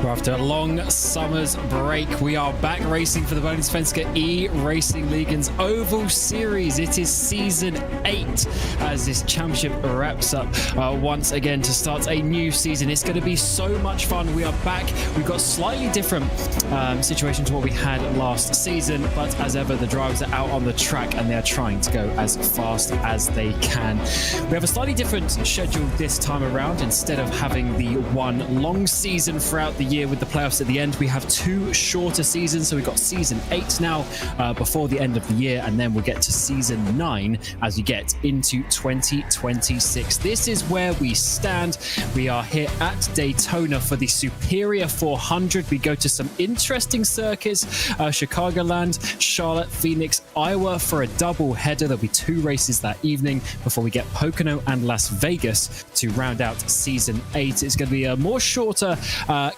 Well, after a long summer's break, we are back racing for the Bohlin Svenska Eracingligan's Oval Series. It is season 8 as this championship wraps up once again to start a new season. It's going to be so much fun. We are back. We've got slightly different situation to what we had last season, but as ever, the drivers are out on the track and they are trying to go as fast as they can. We have a slightly different schedule this time around. Instead of having the one long season throughout the year with the playoffs at the end, we have 2 shorter seasons. So we've got season 8 now before the end of the year, and then we'll get to season 9 as we get into 2026. This is where we stand. We are here at Daytona for the Superior 400. We go to some interesting circuits, Chicagoland, Charlotte, Phoenix, Iowa for a double header. There'll be 2 races that evening before we get Pocono and Las Vegas to round out season 8. It's going to be a more shorter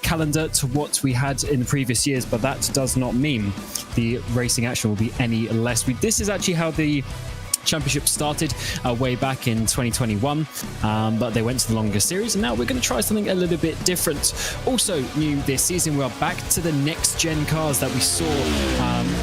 calendar to what we had in the previous years, but that does not mean the racing action will be any less. This is actually how the championship started way back in 2021, but they went to the longer series, and now we're going to try something a little bit different. Also new this season, we are back to the next gen cars that we saw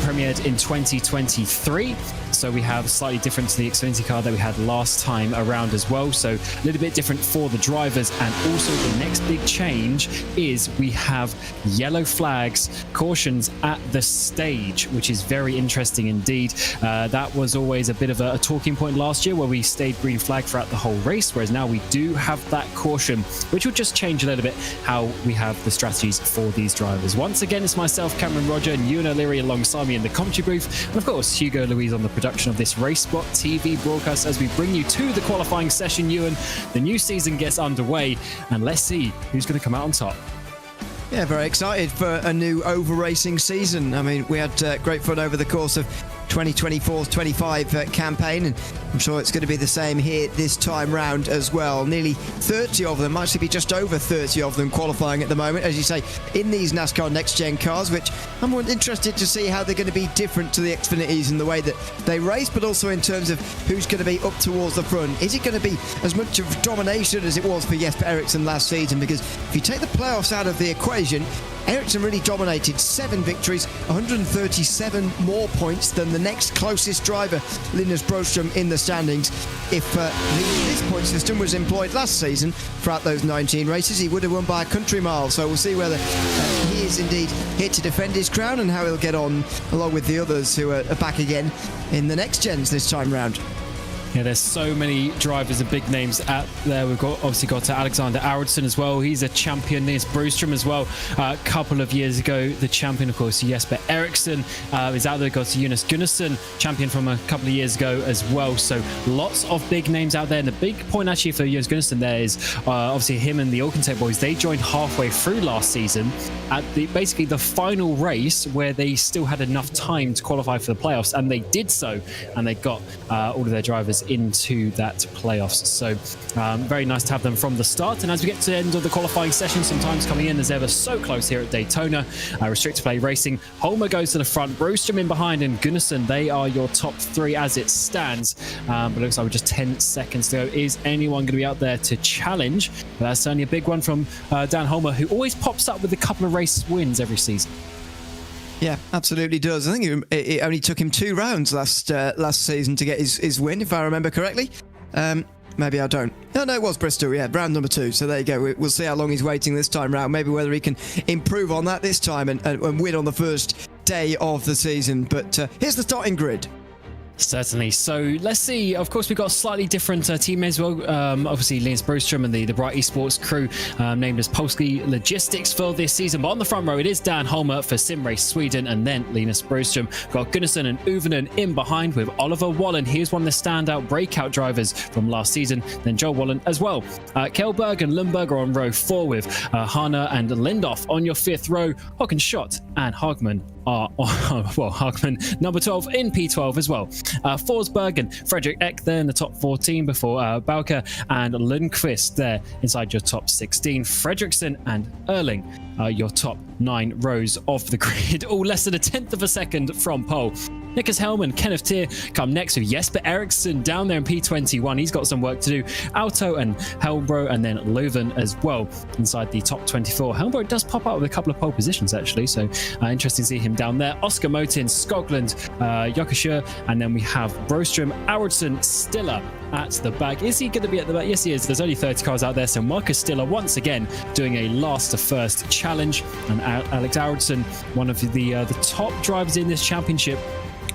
premiered in 2023. So we have slightly different to the Xfinity car that we had last time around as well. So a little bit different for the drivers. And also the next big change is we have yellow flags, cautions at the stage, which is very interesting indeed. That was always a bit of a talking point last year where we stayed green flag throughout the whole race, whereas now we do have that caution, which will just change a little bit how we have the strategies for these drivers. Once again, it's myself, Cameron Roger, and Ewan O'Leary alongside me in the commentary booth, and of course Hugo Louise on the production of this RaceSpotTV broadcast as we bring you to the qualifying session. Ewan, the new season gets underway, and let's see who's going to come out on top. Yeah, very excited for a new oval racing season. I mean, we had great fun over the course of 2024-25 campaign, and I'm sure it's going to be the same here this time round as well. Nearly 30 of them, actually be just over 30 of them qualifying at the moment, as you say, in these NASCAR Next Gen cars, which I'm interested to see how they're going to be different to the Xfinities in the way that they race, but also in terms of who's going to be up towards the front. Is it going to be as much of domination as it was for Jesper Eriksson last season? Because if you take the playoffs out of the equation, Eriksson really dominated, 7 victories, 137 more points than the next closest driver, Linus Broström, in the standings. If this point system was employed last season throughout those 19 races, he would have won by a country mile. So we'll see whether he is indeed here to defend his crown and how he'll get on along with the others who are back again in the next gens this time round. Yeah, there's so many drivers and big names out there. We've obviously got Alexander Arvidsson as well. He's a champion. There's Broström as well. A couple of years ago, the champion, of course, Jesper Eriksson is out there. Got Jonas Gunnarsson, champion from a couple of years ago as well. So lots of big names out there. And the big point actually for Jonas Gunnarsson there is obviously him and the Alcantech boys. They joined halfway through last season at basically the final race where they still had enough time to qualify for the playoffs, and they did so, and they got all of their drivers into that playoffs. So very nice to have them from the start. And as we get to the end of the qualifying session, sometimes coming in as ever so close here at Daytona, restricted play racing, Holmer goes to the front, Broström in behind, and Gunnarsson, they are your top 3 as it stands. But it looks like we're just 10 seconds to go. Is anyone going to be out there to challenge? But that's certainly a big one from Dan Holmer, who always pops up with a couple of race wins every season. Yeah, absolutely does. I think it only took him 2 rounds last season to get his win, if I remember correctly. Maybe I don't. No, it was Bristol, yeah, round number 2. So there you go. We'll see how long he's waiting this time round. Maybe whether he can improve on that this time and win on the first day of the season. But here's the starting grid. Certainly. So let's see. Of course, we've got a slightly different team as well. Obviously, Linus Broström and the Bright Esports crew named as Polski Logistics for this season. But on the front row, it is Dan Holmer for Sim Race Sweden, and then Linus Broström. Got Gunnarsson and Uvenen in behind with Oliver Wallen. He's one of the standout breakout drivers from last season. Then Joel Wallen as well. Kjellberg and Lundberg are on row 4 with Hana and Lindoff on your 5th row. Hockenschott and Hagman are Hagman number 12 in P12 as well. Forsberg and Fredrik Ek there in the top 14 before Bauke and Lundqvist there inside your top 16. Fredriksson and Erling your top 9 rows of the grid, all less than a tenth of a second from pole. Nicklas Hellman, Kenneth Tier come next with Jesper Eriksson down there in P21. He's got some work to do. Auto and Helmbro, and then Leuven as well inside the top 24. Helmbro does pop up with a couple of pole positions actually, so interesting to see him down there. Oscar Motin, Skoglund, Jokashur, and then we have Broström, Aronson, Stiller at the back. Is he going to be at the back? Yes, he is. There's only 30 cars out there, so Marcus Stiller once again doing a last to first challenge, and Alex Aronson, one of the top drivers in this championship,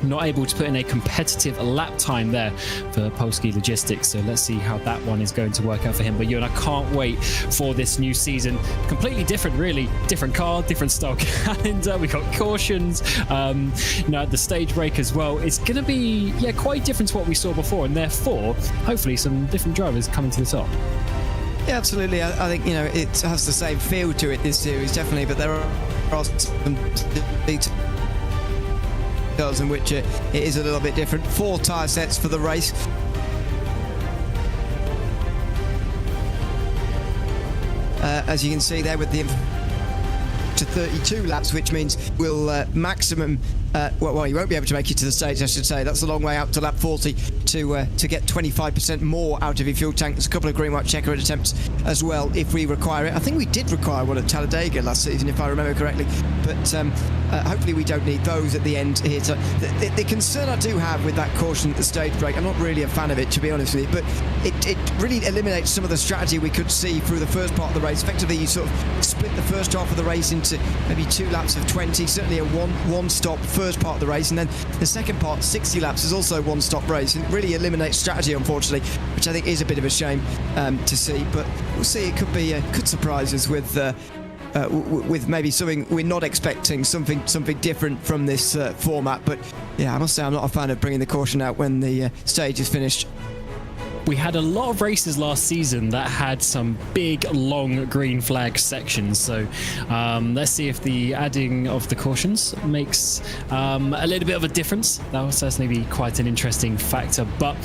not able to put in a competitive lap time there for Polski Logistics. So let's see how that one is going to work out for him. But you and I can't wait for this new season. Completely different, really. Different car, different style calendar. We got cautions, at the stage break as well. It's going to be, quite different to what we saw before. And therefore, hopefully some different drivers coming to the top. Yeah, absolutely. I think, it has the same feel to it, this series, definitely. But there are some details in which it is a little bit different. 4 tyre sets for the race. As you can see there, with the to 32 laps, which means we'll maximum you won't be able to make it to the stage, I should say. That's a long way out to lap 40 to get 25% more out of your fuel tank. There's a couple of green white checkered attempts as well if we require it. I think we did require one at Talladega last season, if I remember correctly, but hopefully we don't need those at the end here. So the concern I do have with that caution at the stage break, I'm not really a fan of it, to be honest with you, but it really eliminates some of the strategy we could see through the first part of the race. Effectively, you sort of split the first half of the race into maybe 2 laps of 20, certainly a one-stop first part of the race, and then the second part, 60 laps, is also one-stop race. It really eliminates strategy, unfortunately, which I think is a bit of a shame to see. But we'll see. It could surprise us with maybe something we're not expecting, something different from this format. But yeah, I must say I'm not a fan of bringing the caution out when the stage is finished. We had a lot of races last season that had some big, long green flag sections. So let's see if the adding of the cautions makes a little bit of a difference. That will certainly be quite an interesting factor. But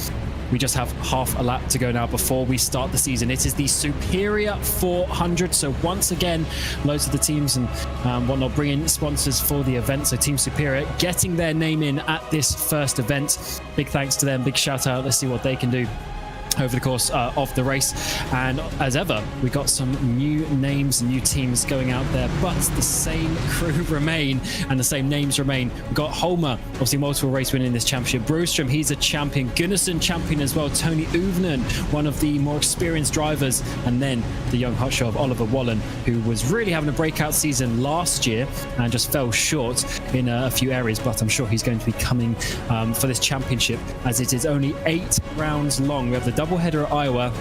we just have half a lap to go now before we start the season. It is the Superior 400. So once again, loads of the teams and whatnot bring in sponsors for the event. So Team Superior getting their name in at this first event. Big thanks to them. Big shout out. Let's see what they can do over the course of the race. And as ever, we got some new names and new teams going out there, but the same crew remain and the same names remain. We've got Holmer, obviously multiple race winner in this championship. Broström, he's a champion. Gunnarsson, champion as well. Tony Uvnen, one of the more experienced drivers. And then the young hotshot of Oliver Bohlin, who was really having a breakout season last year and just fell short in a few areas, but I'm sure he's going to be coming for this championship, as it is only 8 rounds long. We have the doubleheader at Iowa,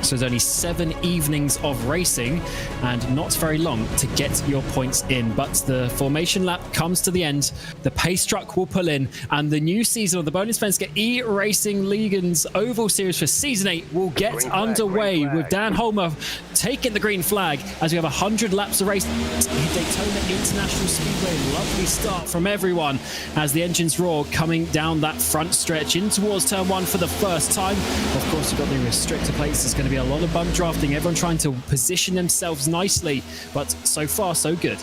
so there's only 7 evenings of racing and not very long to get your points in. But the formation lap comes to the end, the pace truck will pull in, and the new season of the Bohlin Svenska Eracingligan's Oval Series for Season 8 will get underway with Dan Holmer taking the green flag as we have 100 laps of race. Daytona International Speedway, lovely start from everyone as the engines roar coming down that front stretch in towards turn 1 for the first time. Of course, you've got the restrictor plates. There's going to be a lot of bump drafting, everyone trying to position themselves nicely, but so far so good.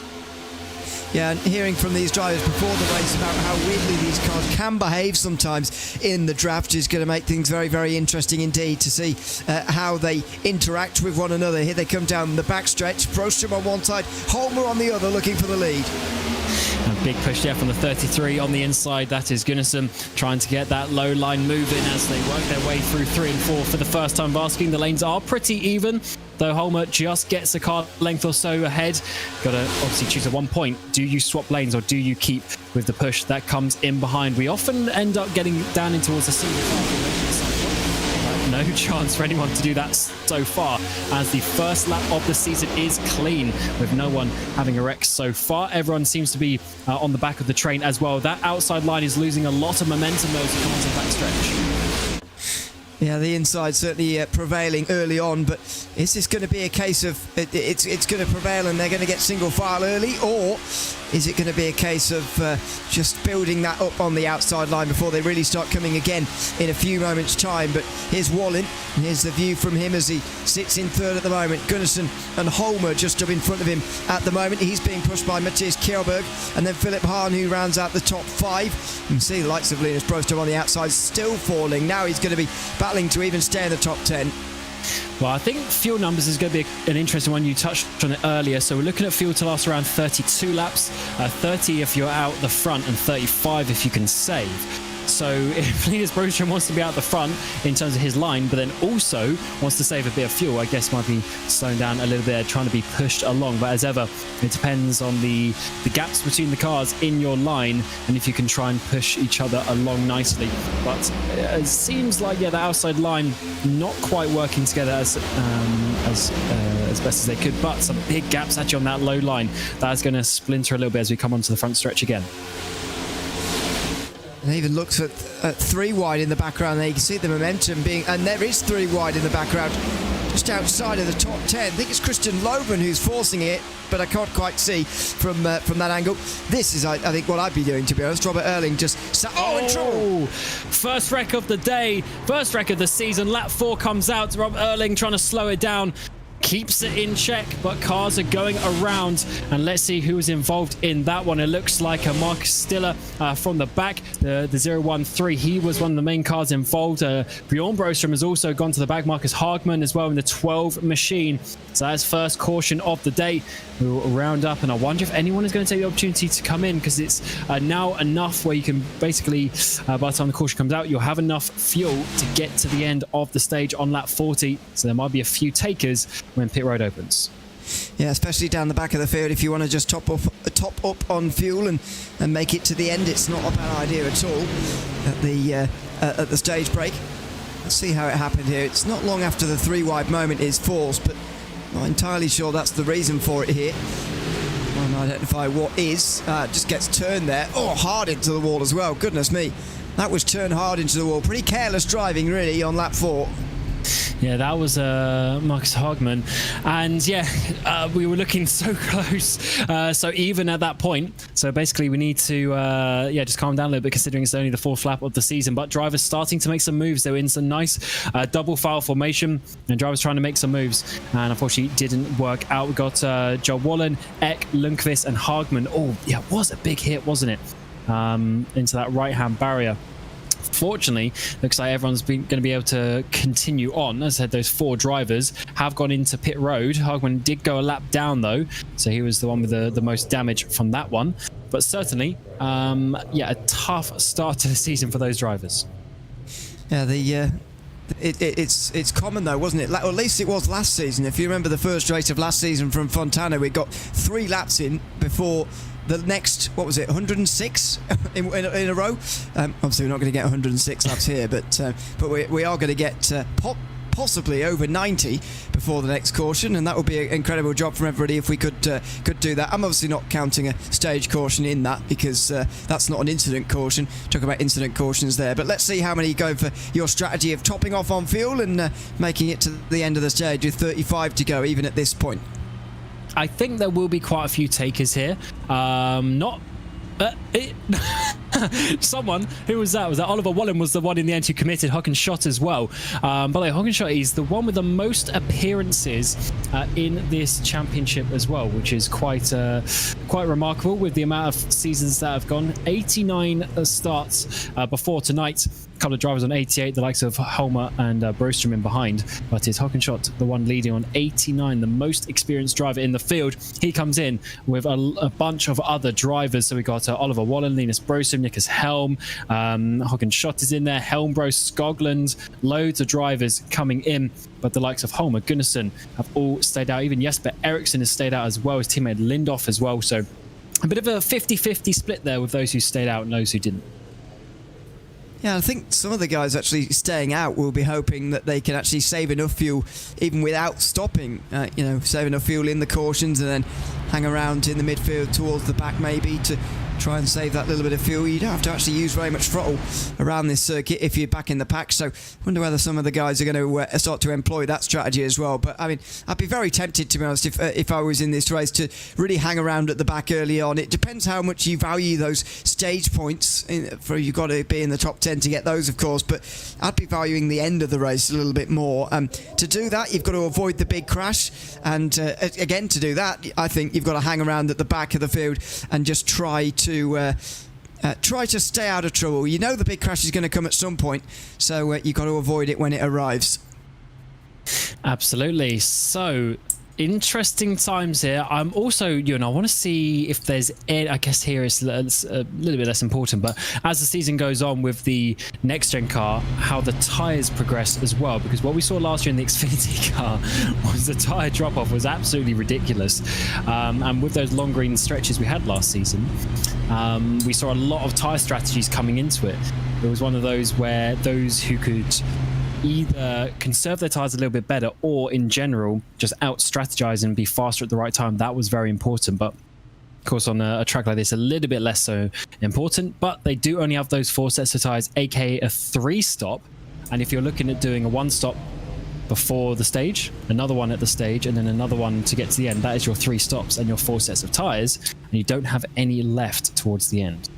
Yeah, and hearing from these drivers before the race about how weirdly these cars can behave sometimes in the draft is going to make things very, very interesting indeed to see how they interact with one another. Here they come down the backstretch. Broström on one side, Holmer on the other, looking for the lead. A big push there from the 33 on the inside. That is Gunnarsson trying to get that low line moving as they work their way through 3 and 4 for the first time of asking. The lanes are pretty even, though Holmer just gets a car length or so ahead. Got to obviously choose at one point. Do you swap lanes or do you keep with the push that comes in behind? We often end up getting down in towards a single car. No chance for anyone to do that so far, as the first lap of the season is clean with no one having a wreck so far. Everyone seems to be on the back of the train as well. That outside line is losing a lot of momentum though as it comes to the backstretch. Yeah, the inside certainly prevailing early on, but is this going to be a case of it's going to prevail and they're going to get single file early, or is it going to be a case of just building that up on the outside line before they really start coming again in a few moments' time? But here's Bohlin, and here's the view from him as he sits in third at the moment. Gunnarsson and Holmer just up in front of him at the moment. He's being pushed by Matthias Kjellberg, and then Philip Hahn, who rounds out the top 5. You can see the likes of Linus Broström on the outside still falling. Now he's going to be battling to even stay in the top 10. Well, I think fuel numbers is going to be an interesting one. You touched on it earlier. So we're looking at fuel to last around 32 laps, 30 if you're out the front, and 35 if you can save. So if Linus Broström wants to be out the front in terms of his line, but then also wants to save a bit of fuel, I guess might be slowing down a little bit, trying to be pushed along. But as ever, it depends on the gaps between the cars in your line and if you can try and push each other along nicely. But it seems like, yeah, the outside line not quite working together as best as they could, but some big gaps actually on that low line. That's going to splinter a little bit as we come onto the front stretch again. And even looks at 3 wide in the background there. You can see the momentum being, and there is 3 wide in the background, just outside of the top 10. I think it's Christian Loven who's forcing it, but I can't quite see from that angle. This is, I think, what I'd be doing, to be honest. Robert Erling just sat in trouble. First wreck of the day, first wreck of the season. Lap 4 comes out. Robert Erling trying to slow it down. Keeps it in check, but cars are going around, and let's see who is involved in that one. It looks like a Marcus Stiller from the back, the 013. He was one of the main cars involved. Bjorn Broström has also gone to the back. Marcus Hagman as well in the 12 machine. So that's first caution of the day. We'll round up, and I wonder if anyone is going to take the opportunity to come in, because it's now enough where you can basically, by the time the caution comes out, you'll have enough fuel to get to the end of the stage on lap 40. So there might be a few takers when pit road opens. Yeah, especially down the back of the field. If you want to just top up on fuel and make it to the end, it's not a bad idea at all at the stage break. Let's see how it happened here. It's not long after the 3 wide moment is forced, but not entirely sure that's the reason for it here. Trying to identify what is. Just gets turned there. Oh, hard into the wall as well. Goodness me. That was turned hard into the wall. Pretty careless driving, really, on lap 4. Yeah, that was Marcus Hagman. And yeah, we were looking so close. So even at that point, so basically we need to just calm down a little bit, considering it's only the 4th lap of the season. But drivers starting to make some moves. They were in some nice double file formation, and drivers trying to make some moves. And unfortunately, it didn't work out. We got Joe Wallen, Eck, Lundqvist, and Hagman. Oh, yeah, it was a big hit, wasn't it? Into that right-hand barrier. Fortunately, looks like everyone's going to be able to continue on. As I said, those 4 drivers have gone into pit road. Hagman did go a lap down, though, so he was the one with the most damage from that one. But certainly, a tough start to the season for those drivers. Yeah, it's common though, wasn't it? Or at least it was last season. If you remember the first race of last season from Fontana, we got 3 laps in before the next, what was it, 106 in a row? Obviously, we're not going to get 106 laps here, but we are going to get possibly over 90 before the next caution, and that would be an incredible job from everybody if we could do that. I'm obviously not counting a stage caution in that, because that's not an incident caution. Talk about incident cautions there, but let's see how many go for your strategy of topping off on fuel and making it to the end of the stage with 35 to go, even at this point. I think there will be quite a few takers here. Someone, who was that? Was that Oliver Wallen was the one in the end who committed Hockenschott as well. By the way, Hockenschott is the one with the most appearances in this championship as well, which is quite remarkable with the amount of seasons that have gone. 89 starts before tonight. A couple of drivers on 88, the likes of Holmer and Broström in behind, but it's Hockenschott, the one leading on 89, the most experienced driver in the field. He comes in with a bunch of other drivers. So we got Oliver Wallen, Linus Broström, Nikas Helm, Hockenschott is in there, Helmbro, Skoglund, loads of drivers coming in. But the likes of Holmer, Gunnarsson have all stayed out. Even Jesper Eriksson has stayed out as well, his teammate Lindhoff as well. So a bit of a 50-50 split there with those who stayed out and those who didn't. Yeah, I think some of the guys actually staying out will be hoping that they can actually save enough fuel even without stopping, save enough fuel in the cautions and then hang around in the midfield towards the back maybe to try and save that little bit of fuel. You don't have to actually use very much throttle around this circuit if you're back in the pack. So I wonder whether some of the guys are going to start to employ that strategy as well. But I mean, I'd be very tempted, to be honest, if I was in this race, to really hang around at the back early on. It depends how much you value those stage points. You've got to be in the top 10 to get those, of course. But I'd be valuing the end of the race a little bit more. To do that, you've got to avoid the big crash. And again, to do that, I think you've got to hang around at the back of the field and just try to stay out of trouble. You know the big crash is going to come at some point, so you've got to avoid it when it arrives. Absolutely. So interesting times here. I'm also, I want to see if there's any, I guess here is a little bit less important, but as the season goes on with the next gen car, how the tires progress as well, because what we saw last year in the Xfinity car was the tire drop off was absolutely ridiculous. And with those long green stretches we had last season, we saw a lot of tire strategies coming into it. It was one of those where those who could either conserve their tires a little bit better or in general just out strategize and be faster at the right time, that was very important. But of course on a track like this, a little bit less so important. But they do only have those 4 sets of tires, aka a 3-stop. And if you're looking at doing a 1-stop before the stage, another one at the stage, and then another one to get to the end, that is your 3 stops and your 4 sets of tires, and you don't have any left towards the end.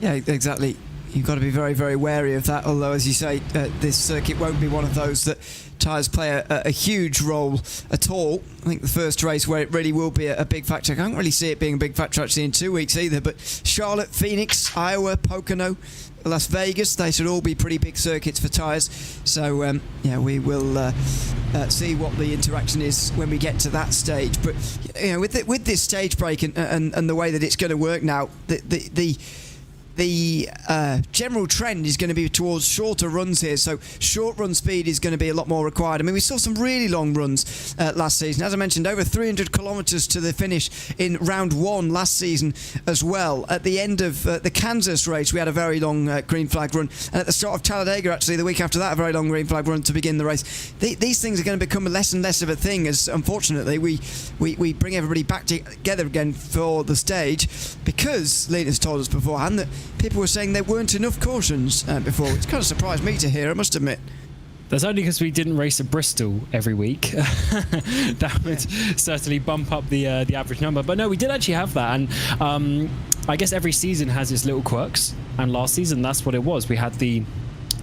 Yeah, exactly. You've got to be very, very wary of that, although, as you say, this circuit won't be one of those that tyres play a huge role at all. I think the first race where it really will be a big factor, I can't really see it being a big factor actually in 2 weeks either, but Charlotte, Phoenix, Iowa, Pocono, Las Vegas, they should all be pretty big circuits for tyres. So, yeah, we will see what the interaction is when we get to that stage. But, with this stage break and the way that it's going to work now, the general trend is going to be towards shorter runs here, so short run speed is going to be a lot more required. I mean, we saw some really long runs last season. As I mentioned, over 300 kilometres to the finish in round 1 last season as well. At the end of the Kansas race, we had a very long green flag run, and at the start of Talladega, actually, the week after that, a very long green flag run to begin the race. These things are going to become less and less of a thing as, unfortunately, we bring everybody back together again for the stage, because Lena's told us beforehand that people were saying there weren't enough cautions before, which kind of surprised me to hear, I must admit. That's only because we didn't race at Bristol every week. That would certainly bump up the average number. But no, we did actually have that. And I guess every season has its little quirks. And last season, that's what it was. We had the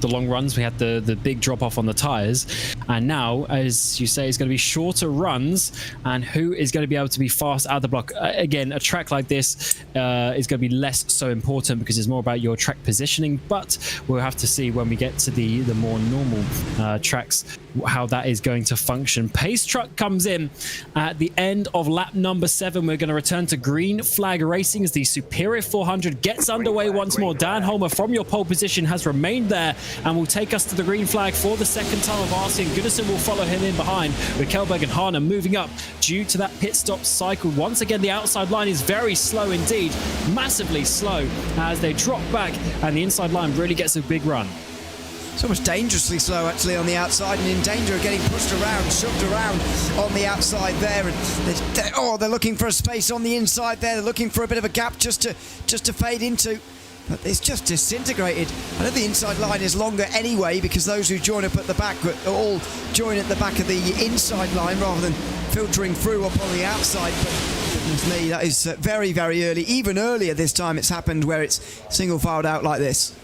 long runs, we had the big drop off on the tires, and now, as you say, it's going to be shorter runs. And who is going to be able to be fast out of the block? Again, a track like this is going to be less so important because it's more about your track positioning, but we'll have to see when we get to the more normal tracks how that is going to function. Pace truck comes in at the end of lap number 7. We're going to return to green flag racing as the Superior 400 gets underway once more. Dan Holmer from your pole position has remained there and will take us to the green flag for the second time of RC, and Goodison will follow him in behind, with Kelberg and Harner moving up due to that pit stop cycle. Once again, the outside line is very slow indeed, massively slow as they drop back, and the inside line really gets a big run. It's almost dangerously slow actually on the outside, and in danger of getting pushed around, shoved around on the outside there. And they're looking for a space on the inside there. They're looking for a bit of a gap just to fade into. But it's just disintegrated. I know the inside line is longer anyway, because those who join up at the back all join at the back of the inside line rather than filtering through up on the outside. But goodness me, that is very, very early. Even earlier this time it's happened where it's single filed out like this.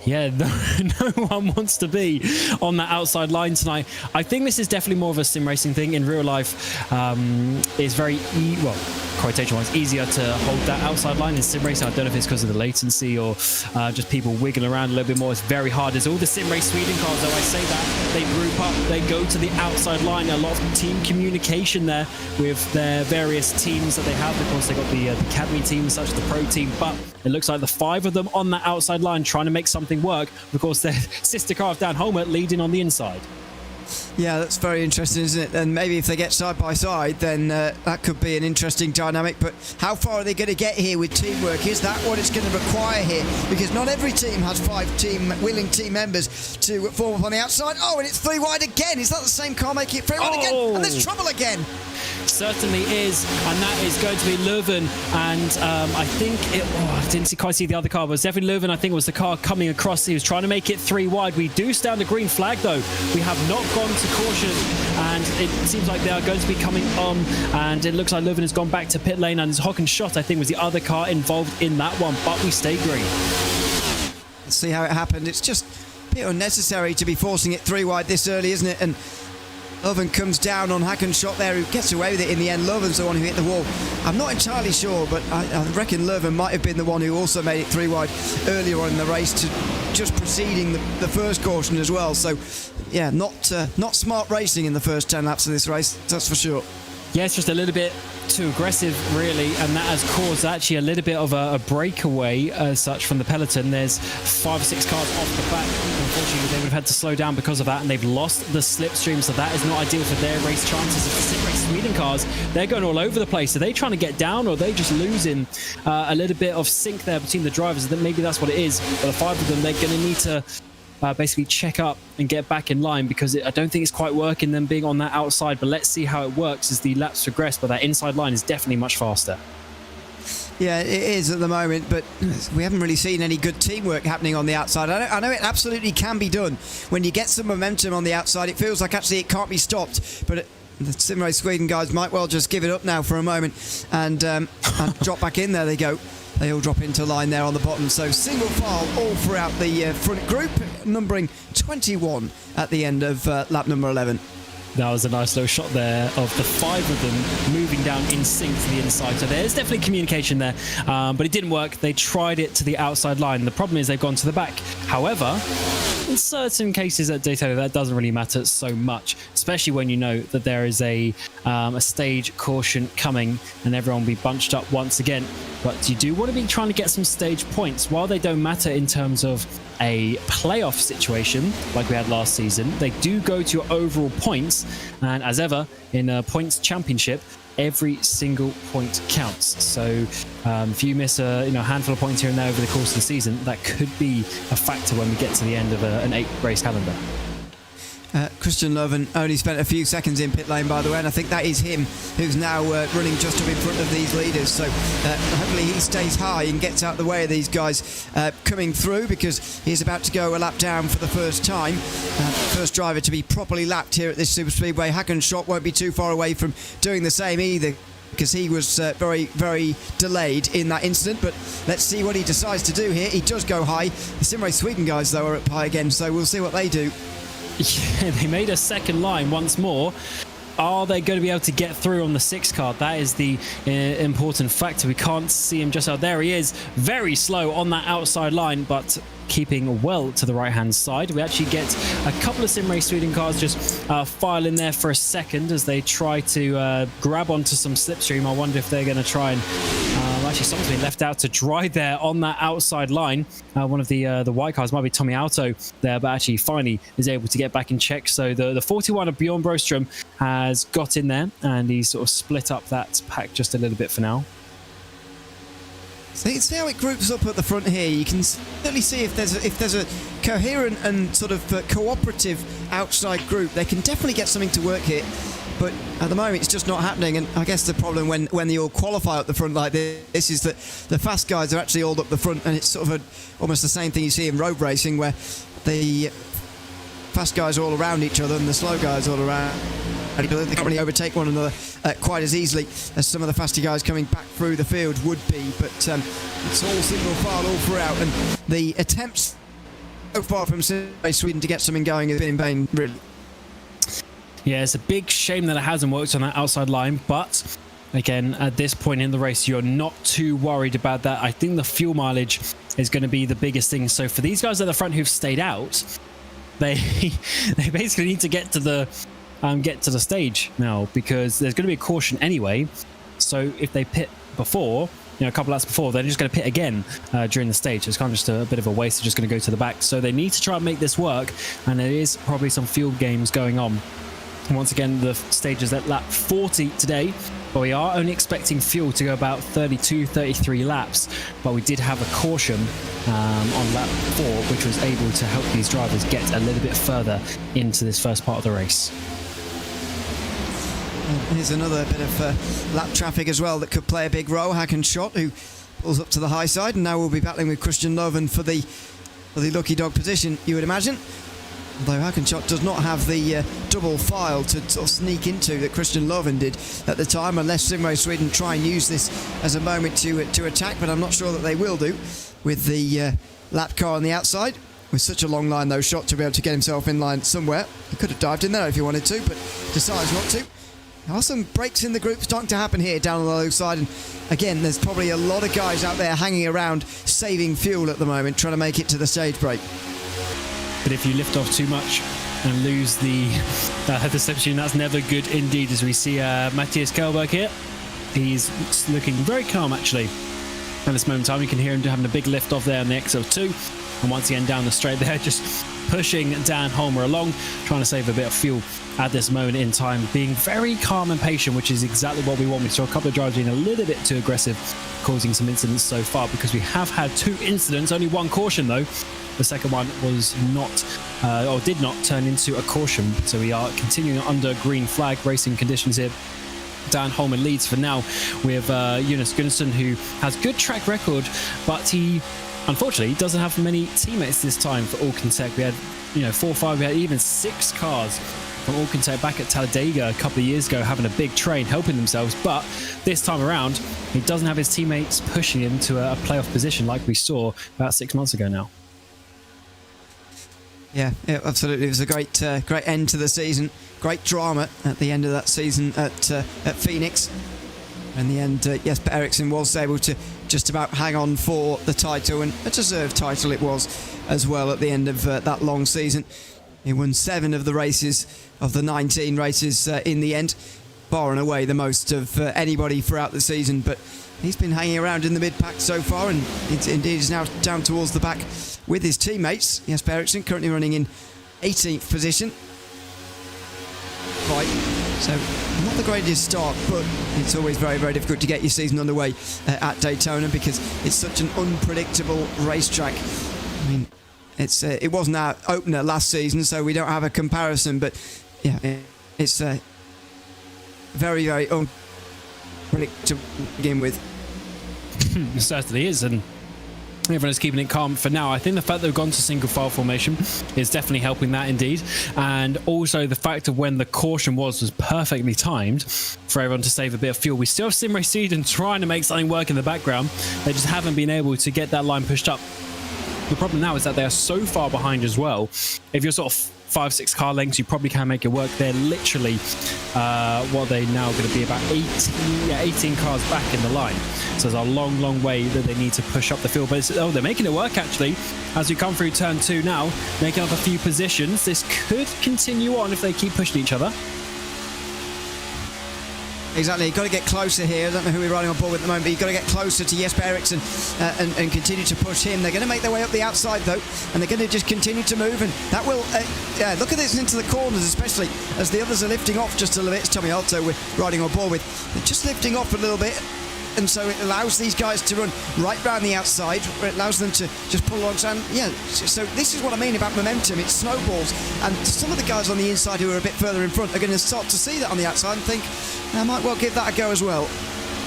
Yeah, no one wants to be on that outside line tonight. I think this is definitely more of a sim racing thing. In real life, it's very, quotation-wise, easier to hold that outside line in sim racing. I don't know if it's because of the latency or just people wiggling around a little bit more. It's very hard. There's all the sim race Sweden cars, though I say that. They group up, they go to the outside line. A lot of team communication there with their various teams that they have. Of course, they've got the academy teams, such as the pro team, but it looks like the 5 of them on that outside line trying to make something work. Of course, their sister car of Dan Holmer leading on the inside. Yeah, that's very interesting, isn't it? And maybe if they get side by side, then that could be an interesting dynamic. But how far are they going to get here with teamwork? Is that what it's going to require here? Because not every team has 5 willing team members to form up on the outside. Oh, and it's 3 wide again. Is that the same car making it 3 wide again? And there's trouble again. Certainly is, and that is going to be Leuven. And I think I didn't quite see the other car, but it was definitely Leuven. I think it was the car coming across. He was trying to make it 3 wide. We do stand a green flag, though. We have not gone to caution, and it seems like they are going to be coming on. And it looks like Leuven has gone back to pit lane, and his Hocken Shot, I think, was the other car involved in that one. But we stay green. Let's see how it happened. It's just a bit unnecessary to be forcing it 3 wide this early, isn't it? And Leuven comes down on Hacken Shot there, who gets away with it in the end. Leuven's the one who hit the wall. I'm not entirely sure, but I reckon Leuven might have been the one who also made it 3 wide earlier on in the race, to just preceding the first caution as well. So, yeah, not smart racing in the first 10 laps of this race, that's for sure. Yeah, it's just a little bit too aggressive, really, and that has caused actually a little bit of a breakaway as such from the peloton. There's 5 or 6 cars off the back. Unfortunately, they would have had to slow down because of that, and they've lost the slipstream, so that is not ideal for their race chances. If the Sim Race Sweden cars, they're going all over the place. Are they trying to get down, or are they just losing a little bit of sync there between the drivers? Then maybe that's what it is. But the 5 of them, they're going to need to basically check up and get back in line, because I don't think it's quite working, them being on that outside. But let's see how it works as the laps progress. But that inside line is definitely much faster. Yeah, it is at the moment, but we haven't really seen any good teamwork happening on the outside. I know it absolutely can be done. When you get some momentum on the outside, it feels like actually it can't be stopped. But the Sim Race Sweden guys might well just give it up now for a moment and drop back in. There they go. They all drop into line there on the bottom. So single file all throughout the front group, numbering 21 at the end of lap number 11. That was a nice little shot there of the 5 of them moving down in sync to the inside. So there's definitely communication there, but it didn't work. They tried it to the outside line. The problem is they've gone to the back. However, in certain cases at Daytona, that doesn't really matter so much, especially when you know that there is a stage caution coming and everyone will be bunched up once again. But you do want to be trying to get some stage points. While they don't matter in terms of a playoff situation like we had last season, they do go to your overall points, and as ever in a points championship, every single point counts. So if you miss a handful of points here and there over the course of the season, that could be a factor when we get to the end of an 8-race calendar. Christian Leuven only spent a few seconds in pit lane, by the way, and I think that is him who's now running just up in front of these leaders. So hopefully he stays high and gets out of the way of these guys coming through, because he's about to go a lap down for the first time. First driver to be properly lapped here at this super speedway. Hacken Shot won't be too far away from doing the same either, because he was very, very delayed in that incident. But let's see what he decides to do here. He does go high. The Sim Race Sweden guys, though, are up high again, so we'll see what they do. Yeah, they made a second line once more. Are they going to be able to get through on the 6 car? That is the important factor. We can't see him just out there. He is very slow on that outside line, but keeping well to the right-hand side. We actually get a couple of Sim Race Sweden cars just file in there for a second as they try to grab onto some slipstream. I wonder if they're going to try and actually someone's been left out to dry there on that outside line. One of the white cars might be Tommy Auto there, but actually finally is able to get back in check. So the 41 of Bjorn Broström has got in there, and he's sort of split up that pack just a little bit for now. So you can see how it groups up at the front here. You can certainly see if there's a coherent and sort of cooperative outside group, they can definitely get something to work here. But at the moment, it's just not happening. And I guess the problem when they all qualify up the front like this is that the fast guys are actually all up the front, and it's sort of almost the same thing you see in road racing, where the fast guys are all around each other and the slow guys are all around. They can't really overtake one another quite as easily as some of the faster guys coming back through the field would be. But it's all single file all throughout, and the attempts so far from Sweden to get something going has been in vain, really. Yeah, it's a big shame that it hasn't worked on that outside line, but again, at this point in the race, you're not too worried about that. I think the fuel mileage is going to be the biggest thing. So for these guys at the front who've stayed out, they basically need to get to the stage now, because there's going to be a caution anyway. So if they pit before, a couple laps before, they're just going to pit again during the stage. It's kind of just a bit of a waste. They're just going to go to the back. So they need to try and make this work, and there is probably some fuel games going on. And once again, the stage is at lap 40 today, but we are only expecting fuel to go about 32, 33 laps. But we did have a caution on lap 4, which was able to help these drivers get a little bit further into this first part of the race. Here's another bit of lap traffic as well that could play a big role. Hackenschott, who pulls up to the high side, and now we'll be battling with Christian Loven for the lucky dog position, you would imagine. Although Hackenschott does not have the double file to sort of sneak into that Christian Loven did at the time, unless SimRace Sweden try and use this as a moment to attack, but I'm not sure that they will do with the lap car on the outside. With such a long line, though, Schott to be able to get himself in line somewhere. He could have dived in there if he wanted to, but decides not to. There are some breaks in the group starting to happen here down on the low side, and again, there's probably a lot of guys out there hanging around saving fuel at the moment, trying to make it to the stage break. But if you lift off too much and lose the slipstream, that's never good indeed. As we see Matthias Kjellberg here, he's looking very calm actually at this moment in time. You can hear him having a big lift off there on the exit of 2, and once again down the straight there, just pushing Dan Holmer along, trying to save a bit of fuel at this moment in time, being very calm and patient, which is exactly what we want. We saw a couple of drivers being a little bit too aggressive, causing some incidents so far, because we have had 2 incidents, only 1 caution though. The second one was not, or did not turn into a caution. So we are continuing under green flag racing conditions here. Dan Holman leads for now with Jonas Gunnarsson, who has good track record, but he unfortunately doesn't have many teammates this time for Alcantech. We had 4 or 5, we had even 6 cars from Alcantech back at Talladega a couple of years ago, having a big train, helping themselves. But this time around, he doesn't have his teammates pushing him to a playoff position like we saw about 6 months ago now. Yeah, absolutely. It was a great end to the season. Great drama at the end of that season at Phoenix. In the end, Jesper Eriksson was able to just about hang on for the title, and a deserved title it was as well at the end of that long season. He won 7 of the races, of the 19 races in the end, far and away the most of anybody throughout the season, but he's been hanging around in the mid-pack so far, and indeed is now down towards the back with his teammates. Jesper Eriksson currently running in 18th position. Right, so not the greatest start, but it's always very, very difficult to get your season underway at Daytona, because it's such an unpredictable racetrack. I mean, it wasn't our opener last season, so we don't have a comparison, but yeah, it's very, very unpredictable to begin with. It certainly is, and everyone is keeping it calm for now. I think the fact that we've gone to single file formation is definitely helping that indeed, and also the fact of when the caution was perfectly timed for everyone to save a bit of fuel. We still have SimRace Sweden trying to make something work in the background. They just haven't been able to get that line pushed up. The problem now is that they are so far behind as well. If you're sort of 5-6 car lengths, you probably can make it work. They're literally what they now going to be about 18 cars back in the line. So there's a long, long way that they need to push up the field. But they're making it work actually. As we come through turn 2 now, making up a few positions. This could continue on if they keep pushing each other. Exactly, you've got to get closer here. I don't know who we're riding on board with at the moment, but you've got to get closer to Jesper Eriksson and continue to push him. They're going to make their way up the outside though, and they're going to just continue to move, and that will look at this into the corners, especially as the others are lifting off just a little bit. It's Tommy Alto we're riding on board with. They're just lifting off a little bit, and so it allows these guys to run right round the outside. It allows them to just pull alongside. Yeah, so this is what I mean about momentum. It snowballs, and some of the guys on the inside who are a bit further in front are going to start to see that on the outside and think, I might well give that a go as well.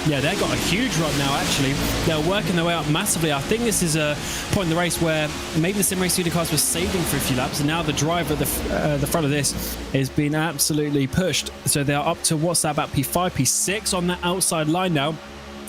Yeah, they've got a huge run now, actually. They're working their way up massively. I think this is a point in the race where maybe the SimRace Sweden cars were saving for a few laps, and now the driver at the front of this is being absolutely pushed. So they're up to, what's that, about P5, P6 on that outside line now.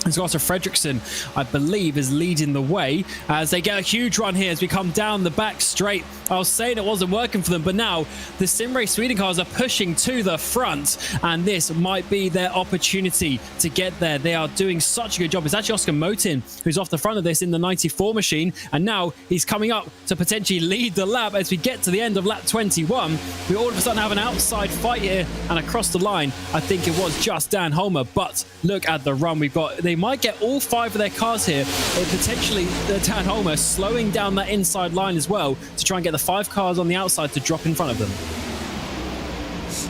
And Scott Fredriksson, I believe, is leading the way as they get a huge run here as we come down the back straight. I was saying it wasn't working for them, but now the SimRace Sweden cars are pushing to the front, and this might be their opportunity to get there. They are doing such a good job. It's actually Oscar Motin who's off the front of this in the 94 machine, and now he's coming up to potentially lead the lap as we get to the end of lap 21. We all of a sudden have an outside fight here, and across the line, I think it was just Dan Holmer, but look at the run we've got. they might get all 5 of their cars here, or potentially Dan Holmer slowing down that inside line as well to try and get the 5 cars on the outside to drop in front of them.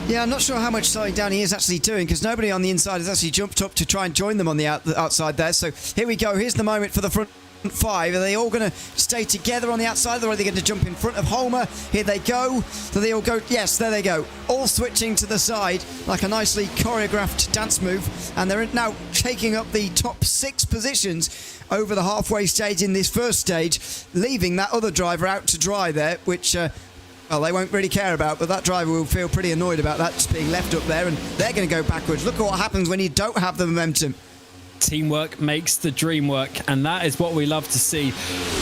Yeah, I'm not sure how much slowing down he is actually doing, because nobody on the inside has actually jumped up to try and join them on the outside there. So here we go. Here's the moment for the front 5. Are they all going to stay together on the outside, or are they going to jump in front of Holmer? Here they go. So they all go. Yes, there they go. All switching to the side like a nicely choreographed dance move. And they're now taking up the top 6 positions over the halfway stage in this first stage, leaving that other driver out to dry there, which... well, they won't really care about, but that driver will feel pretty annoyed about that just being left up there, and they're going to go backwards. Look at what happens when you don't have the momentum. Teamwork makes the dream work, and that is what we love to see.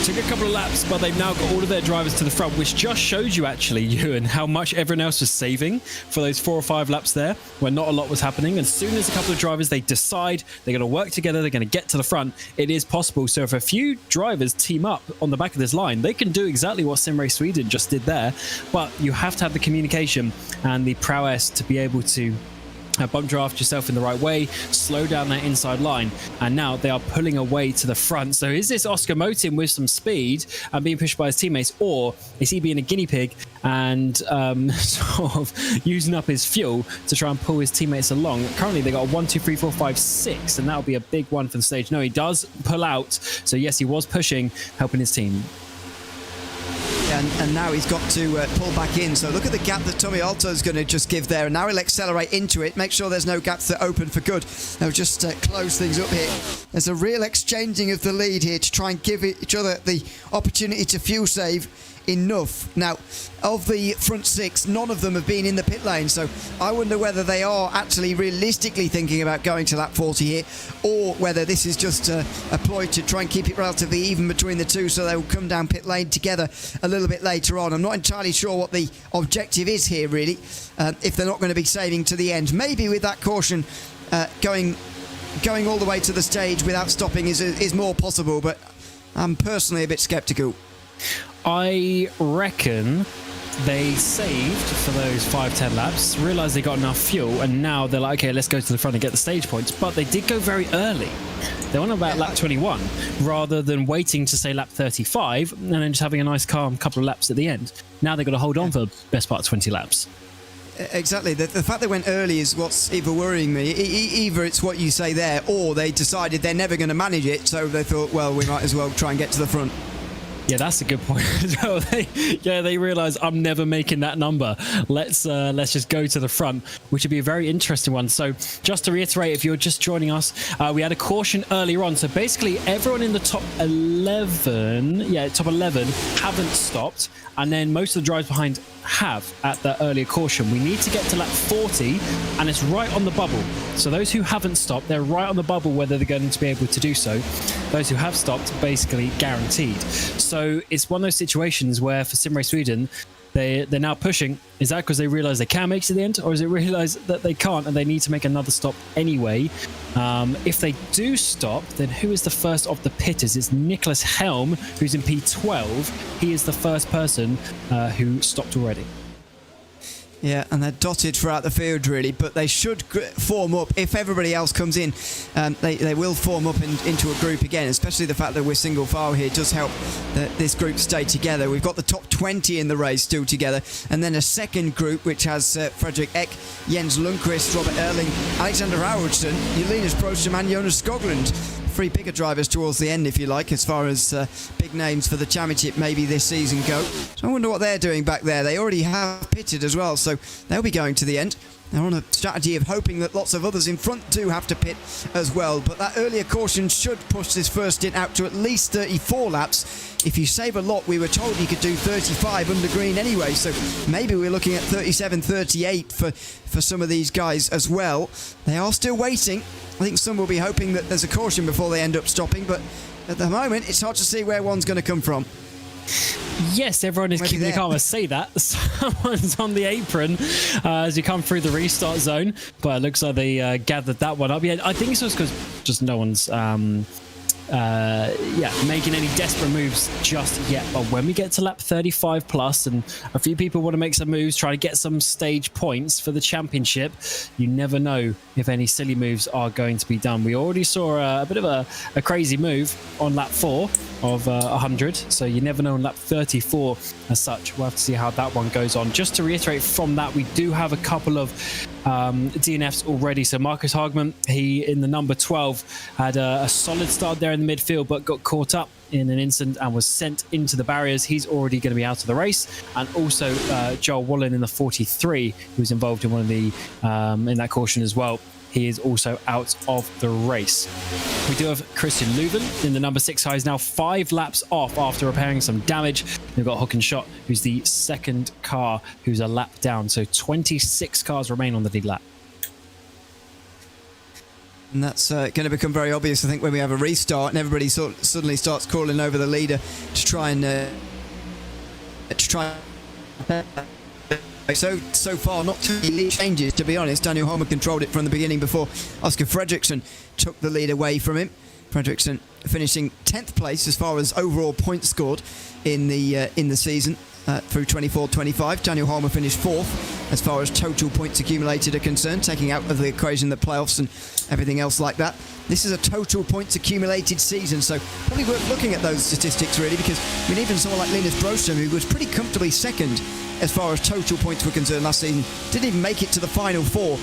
Took a couple of laps, but they've now got all of their drivers to the front, which just shows you actually, Ewan, how much everyone else was saving for those 4 or 5 laps there, where not a lot was happening. As soon as a couple of drivers, they decide they're going to work together, they're going to get to the front, it is possible. So if a few drivers team up on the back of this line, they can do exactly what Sim Race Sweden just did there, but you have to have the communication and the prowess to be able to bump draft yourself in the right way, slow down that inside line, and now they are pulling away to the front. So is this Oscar Motin with some speed and being pushed by his teammates, or is he being a guinea pig and sort of using up his fuel to try and pull his teammates along? Currently they got a 1, 2, 3, 4, 5, 6, and that'll be a big one for the stage. No, he does pull out, so yes, he was pushing, helping his team. And now he's got to pull back in. So look at the gap that Tommy Alto is going to just give there. And now he'll accelerate into it, make sure there's no gaps that open for good. They'll just close things up here. There's a real exchanging of the lead here to try and give each other the opportunity to fuel save enough. Now, of the front 6, none of them have been in the pit lane, so I wonder whether they are actually realistically thinking about going to lap 40 here, or whether this is just a ploy to try and keep it relatively even between the two, so they'll come down pit lane together a little bit later on. I'm not entirely sure what the objective is here, really, if they're not going to be saving to the end. Maybe with that caution going all the way to the stage without stopping is more possible, but I'm personally a bit sceptical. I reckon they saved for those 5-10 laps, realised they got enough fuel, and now they're like, okay, let's go to the front and get the stage points. But they did go very early. They went about lap 21 rather than waiting to say lap 35 and then just having a nice calm couple of laps at the end. Now they've got to hold on for the best part of 20 laps. Exactly. The fact they went early is what's either worrying me. Either it's what you say there, or they decided they're never going to manage it, so they thought, well, we might as well try and get to the front. Yeah, that's a good point as well. They realise I'm never making that number. Let's just go to the front, which would be a very interesting one. So just to reiterate, if you're just joining us, we had a caution earlier on. So basically everyone in the top 11, haven't stopped. And then most of the drivers behind have at the earlier caution. We need to get to lap 40, and it's right on the bubble. So those who haven't stopped, they're right on the bubble whether they're going to be able to do so. Those who have stopped, basically guaranteed. So it's one of those situations where for Sim Race Sweden, they're now pushing. Is that because they realise they can make it to the end, or is it realise that they can't and they need to make another stop anyway? If they do stop, then who is the first of the pitters? It's Nicholas Helm, who's in P12. He is the first person who stopped already. Yeah, and they're dotted throughout the field, really, but they should form up. If everybody else comes in, they will form up into a group again, especially the fact that we're single file here does help this group stay together. We've got the top 20 in the race still together, and then a second group which has Frederick Eck, Jens Lundqvist, Robert Erling, Alexander Haraldsson, Jonas Prostrom and Jonas Skoglund. 3 bigger drivers towards the end, if you like, as far as big names for the championship maybe this season go. So I wonder what they're doing back there. They already have pitted as well, so they'll be going to the end. They're on a strategy of hoping that lots of others in front do have to pit as well. But that earlier caution should push this first stint out to at least 34 laps. If you save a lot, we were told you could do 35 under green anyway. So maybe we're looking at 37, 38 for some of these guys as well. They are still waiting. I think some will be hoping that there's a caution before they end up stopping. But at the moment, it's hard to see where one's going to come from. Yes, everyone is keeping the calm. I say that. Someone's on the apron as you come through the restart zone, but it looks like they gathered that one up. Yeah, I think it's just because just no one's making any desperate moves just yet. But when we get to lap 35 plus and a few people want to make some moves, try to get some stage points for the championship, you never know if any silly moves are going to be done. We already saw a bit of a crazy move on lap 4 of 100, so you never know on lap 34 as such. We'll have to see how that one goes on. Just to reiterate from that, we do have a couple of DNFs already. So Marcus Hagman, he in the number 12 had a solid start there in the midfield, but got caught up in an instant and was sent into the barriers. He's already going to be out of the race. And also Joel Bohlin in the 43, who was involved in one of the in that caution as well. He is also out of the race. We do have Christian Leuven in the number 6 car. He's now 5 laps off after repairing some damage. We've got Hockenschott, who's the second car, who's a lap down. So 26 cars remain on the lead lap. And that's going to become very obvious, I think, when we have a restart and everybody suddenly starts crawling over the leader to try and So far, not too many changes, to be honest. Daniel Homer controlled it from the beginning before Oscar Fredriksson took the lead away from him. Fredriksson finishing 10th place as far as overall points scored in the season through 24-25. Daniel Homer finished 4th as far as total points accumulated are concerned, taking out of the equation the playoffs and everything else like that. This is a total points accumulated season, so probably worth looking at those statistics really, because I mean, even someone like Linus Broström, who was pretty comfortably second as far as total points were concerned last season, didn't even make it to the final 4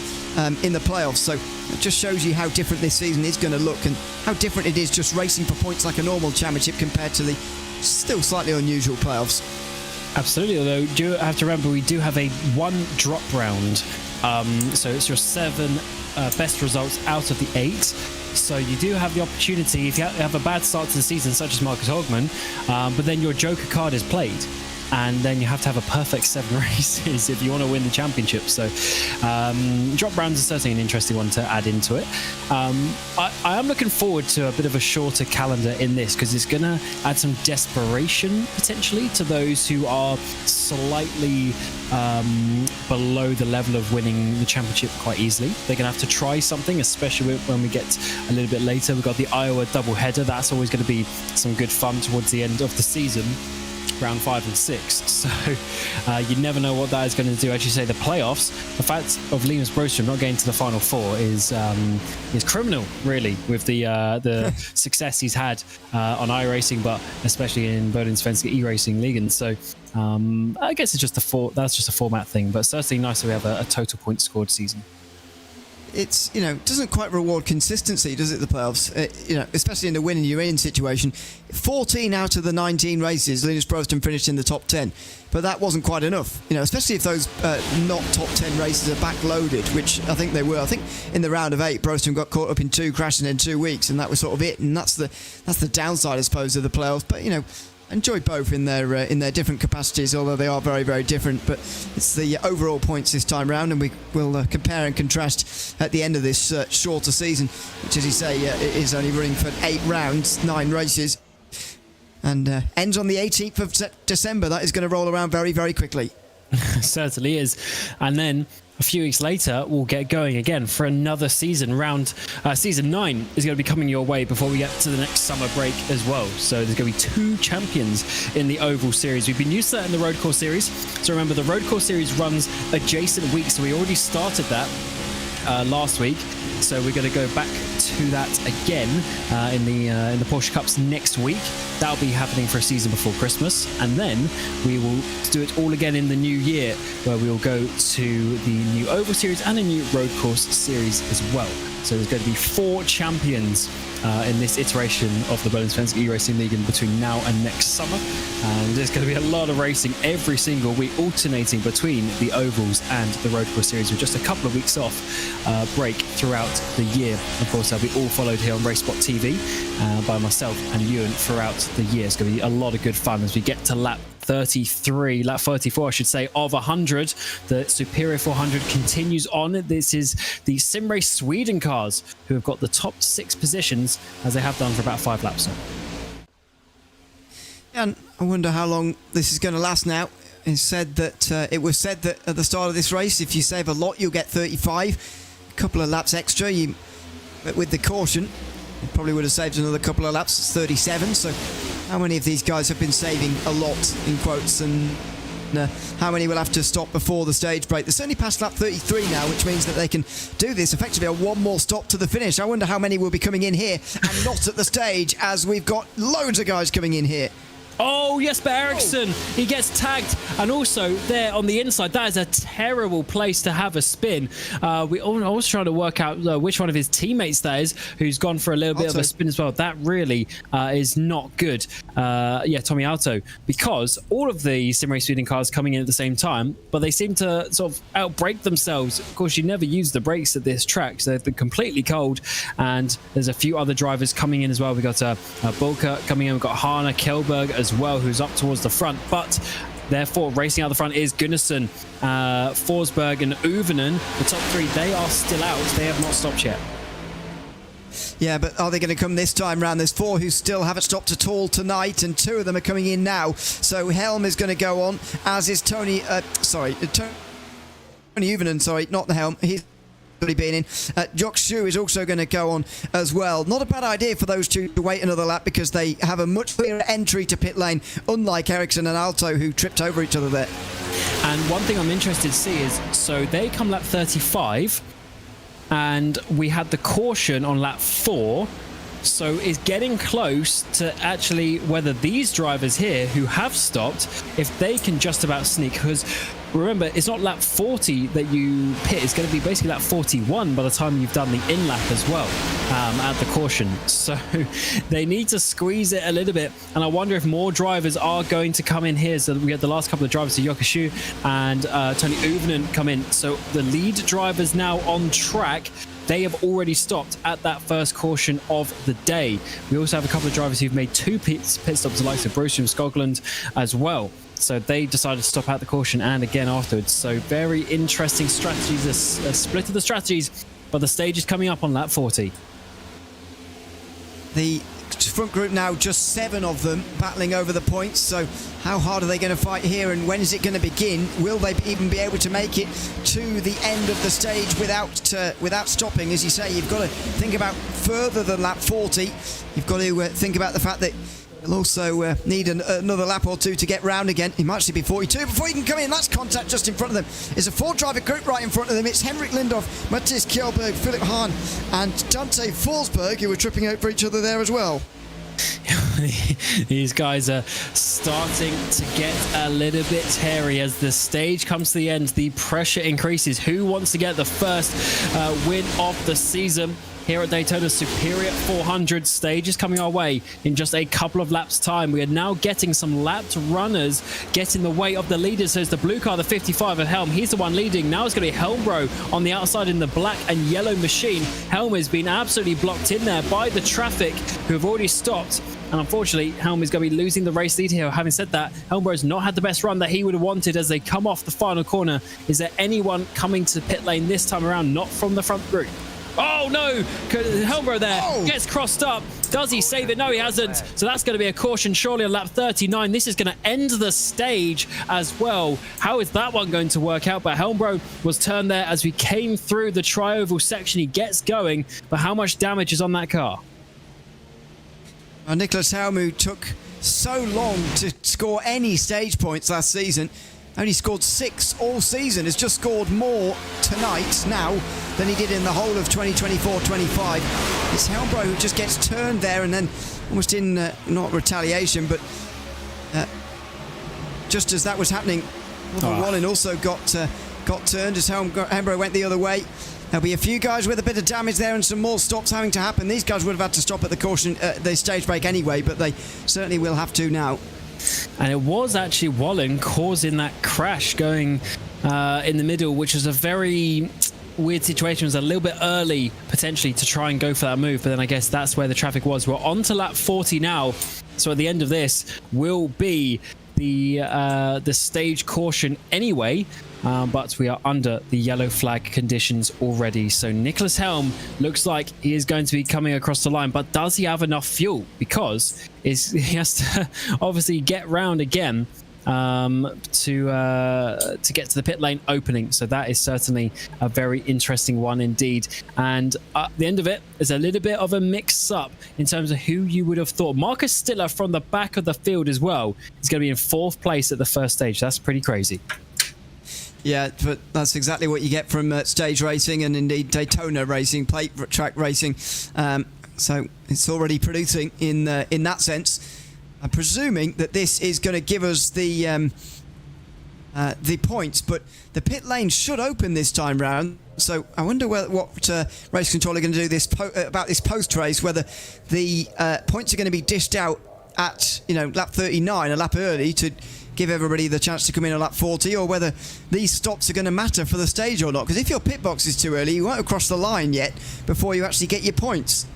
in the playoffs. So it just shows you how different this season is going to look and how different it is just racing for points like a normal championship compared to the still slightly unusual playoffs. Absolutely, although you do have to remember we do have a 1 drop round. So it's your 7 best results out of the 8. So you do have the opportunity, if you have a bad start to the season, such as Marcus Hagman, but then your Joker card is played. And then you have to have a perfect 7 races if you want to win the championship. So drop rounds is certainly an interesting one to add into it. I am looking forward to a bit of a shorter calendar in this, because it's going to add some desperation potentially to those who are slightly below the level of winning the championship quite easily. They're going to have to try something, especially when we get a little bit later. We've got the Iowa double header. That's always going to be some good fun towards the end of the season. Round 5 and 6, so you never know what that is going to do. As you say, the playoffs, the fact of Linus Broström not getting to the final 4 is criminal, really, with the success he's had on iRacing, but especially in Bohlin Svenska Eracingligan. So I guess it's just that's just a format thing, but certainly nice that we have a total points scored season. It's, doesn't quite reward consistency, does it, the playoffs? Especially in the win and you're in situation. 14 out of the 19 races, Linus Broström finished in the top 10. But that wasn't quite enough, especially if those not top 10 races are backloaded, which I think they were. I think in the round of 8, Broström got caught up in 2 crashes in 2 weeks, and that was sort of it. And that's the downside, I suppose, of the playoffs. But, enjoy both in their different capacities, although they are very, very different. But it's the overall points this time round, and we will compare and contrast at the end of this shorter season, which, as you say, is only running for 8 rounds, 9 races, and ends on the 18th of December. That is going to roll around very, very quickly. Certainly is. And then a few weeks later, we'll get going again for another season. Season 9 is going to be coming your way before we get to the next summer break as well. So there's going to be 2 champions in the Oval Series. We've been used to that in the Road Course Series. So remember, the Road Course Series runs adjacent weeks. So we already started that last week. So we're going to go back to that again in the Porsche Cups next week. That'll be happening for a season before Christmas, and then we will do it all again in the new year, where we will go to the new Oval Series and a new Road Course Series as well. So there's going to be 4 champions in this iteration of the Bohlin Svenska Eracingligan between now and next summer. And there's going to be a lot of racing every single week, alternating between the Ovals and the Road Course Series, with just a couple of weeks off break throughout the year. Of course, they'll be all followed here on RaceSpotTV by myself and Ewan throughout the year. It's going to be a lot of good fun as we get to lap 34, I should say, of 100. The Superior 400 continues on. This is the Sim Race Sweden cars, who have got the top 6 positions, as they have done for about 5 laps now. And I wonder how long this is going to last now. It was said that at the start of this race, if you save a lot, you'll get 35. A couple of laps extra with the caution. Probably would have saved another couple of laps. It's 37. So how many of these guys have been saving a lot, in quotes, and how many will have to stop before the stage break? They're certainly past lap 33 now, which means that they can do this effectively on one more stop to the finish. I wonder how many will be coming in here and not at the stage, as we've got loads of guys coming in here. Oh, yes, but Ericsson, he gets tagged. And also there on the inside, that is a terrible place to have a spin. I was trying to work out which one of his teammates that is who's gone for a little bit of a spin as well. That really is not good. Yeah, Tommy Alto, because all of the sim race speeding cars coming in at the same time, but they seem to sort of outbrake themselves. Of course, you never use the brakes at this track, so they're completely cold. And there's a few other drivers coming in as well. We've got Bulka coming in. We've got Hana Kjellberg as well, who's up towards the front, but therefore racing out the front is Gunnarsson, Forsberg and Uvenen. The top three, they are still out. They have not stopped yet. Yeah, but are they going to come this time round? There's 4 who still haven't stopped at all tonight, and 2 of them are coming in now. So Helm is going to go on, as is Tony Uvenen, sorry, not the Helm. He's already been in. Jock Shu is also going to go on as well. Not a bad idea for those two to wait another lap, because they have a much clearer entry to pit lane, unlike Ericsson and Alto, who tripped over each other there. And one thing I'm interested to see is, so they come lap 35, and we had the caution on lap 4. So it's getting close to actually whether these drivers here who have stopped, if they can just about sneak, because remember, it's not lap 40 that you pit, it's going to be basically lap 41 by the time you've done the in lap as well, at the caution. So they need to squeeze it a little bit, and I wonder if more drivers are going to come in here. So we had the last couple of drivers, so Yokashu and Tony Uvenen come in. So the lead drivers now on track, they have already stopped at that first caution of the day. We also have a couple of drivers who've made 2 pit stops, the likes of Bruce from Skogland as well. So they decided to stop at the caution and again afterwards. So very interesting strategies, a split of the strategies, but the stage is coming up on lap 40. The front group now, just 7 of them battling over the points. So how hard are they going to fight here, and when is it going to begin? Will they even be able to make it to the end of the stage without stopping? As you say, you've got to think about further than lap 40. You've got to think about the fact that you'll also need another lap or 2 to get round again. It might actually be 42 before you can come in. That's contact just in front of them. It's a 4-driver group right in front of them. It's Henrik Lindhoff, Matthias Kjellberg, Philip Hahn and Dante Forsberg, who are tripping over each other there as well. These guys are starting to get a little bit hairy as the stage comes to the end. The pressure increases. Who wants to get the first win of the season here at Daytona? Superior 400 stage is coming our way in just a couple of laps time. We are now getting some lapped runners get in the way of the leaders. So it's the blue car, the 55 of Helm. He's the one leading. Now it's going to be Helmbro on the outside in the black and yellow machine. Helm has been absolutely blocked in there by the traffic, who have already stopped. And unfortunately, Helm is going to be losing the race lead here. Having said that, Helmbro's not had the best run that he would have wanted as they come off the final corner. Is there anyone coming to pit lane this time around? Not from the front group. Oh no, Helmbro there gets crossed up. Does he save it? No, he hasn't. So that's going to be a caution surely on lap 39. This is going to end the stage as well. How is that one going to work out? But Helmbro was turned there as we came through the tri-oval section. He gets going, but how much damage is on that car? Nicholas Helm, who took so long to score any stage points last season, only scored 6 all season, has just scored more tonight now than he did in the whole of 2024-25. It's Helmbro who just gets turned there, and then almost in, not retaliation, but just as that was happening, Bohlin also got turned as Helmbro went the other way. There'll be a few guys with a bit of damage there and some more stops having to happen. These guys would have had to stop at the caution, the stage break anyway, but they certainly will have to now. And it was actually Bohlin causing that crash going in the middle, which was a very weird situation. It was a little bit early potentially to try and go for that move, but then I guess that's where the traffic was. We're on to lap 40 now, so at the end of this will be the stage caution anyway, but we are under the yellow flag conditions already. So Nicholas Helm looks like he is going to be coming across the line, but does he have enough fuel? Because he has to obviously get round again to get to the pit lane opening. So that is certainly a very interesting one indeed. And at the end of it is a little bit of a mix-up in terms of who you would have thought. Marcus Stiller from the back of the field as well is going to be in 4th place at the first stage. That's pretty crazy. Yeah, but that's exactly what you get from stage racing and indeed Daytona racing, plate track racing. So it's already producing in that sense. I'm presuming that this is going to give us the points, but the pit lane should open this time round. So I wonder what race control are going to do about this post race. Whether the points are going to be dished out at lap 39, a lap early, to give everybody the chance to come in on lap 40, or whether these stops are going to matter for the stage or not. Because if your pit box is too early, you won't have crossed the line yet before you actually get your points.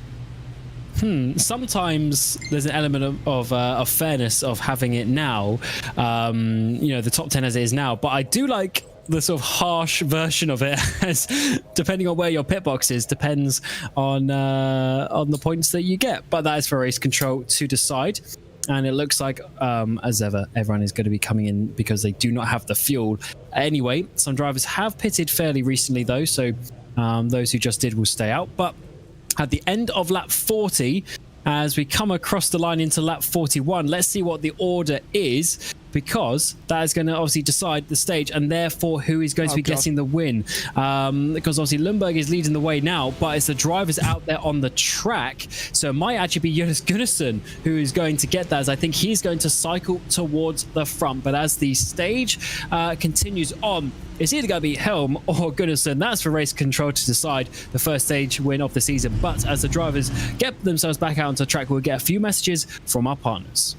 Sometimes there's an element of fairness of having it now, the top 10 as it is now. But I do like the sort of harsh version of it, as depending on where your pit box is, depends on the points that you get. But that is for race control to decide. And it looks like, as ever, everyone is going to be coming in because they do not have the fuel. Anyway, some drivers have pitted fairly recently, though, so those who just did will stay out. But at the end of lap 40, as we come across the line into lap 41, let's see what the order is, because that is going to obviously decide the stage and therefore who is going to be getting the win. Because obviously Lundberg is leading the way now, but it's the drivers out there on the track. So it might actually be Jonas Gunnarsson who is going to get that, as I think he's going to cycle towards the front. But as the stage continues on, it's either going to be Helm or Gunnarsson. That's for race control to decide the first stage win of the season. But as the drivers get themselves back out onto the track, we'll get a few messages from our partners.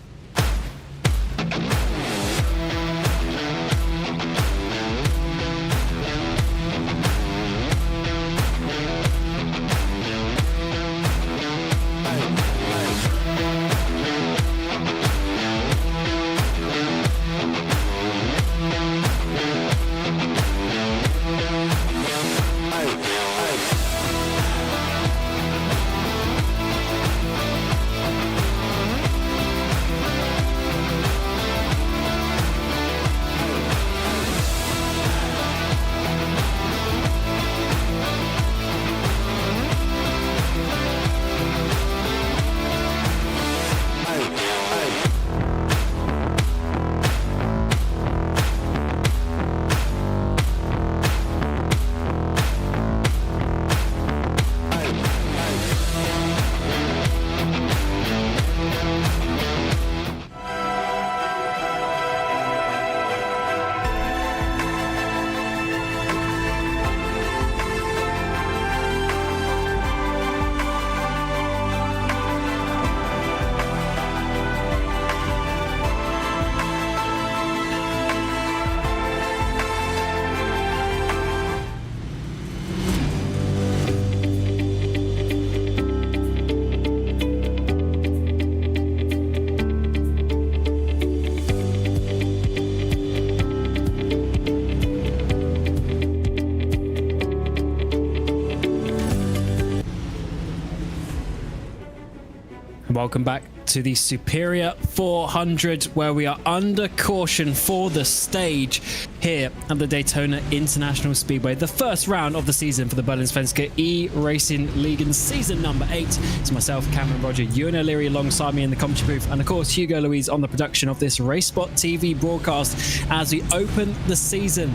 Welcome back to the Superior 400, where we are under caution for the stage here at the Daytona International Speedway. The first round of the season for the Bohlin Svenska Eracingligan season number 8. It's myself, Cameron Roger, Ewan O'Leary alongside me in the commentary booth, and of course Hugo Louise on the production of this RaceSpotTV broadcast as we open the season.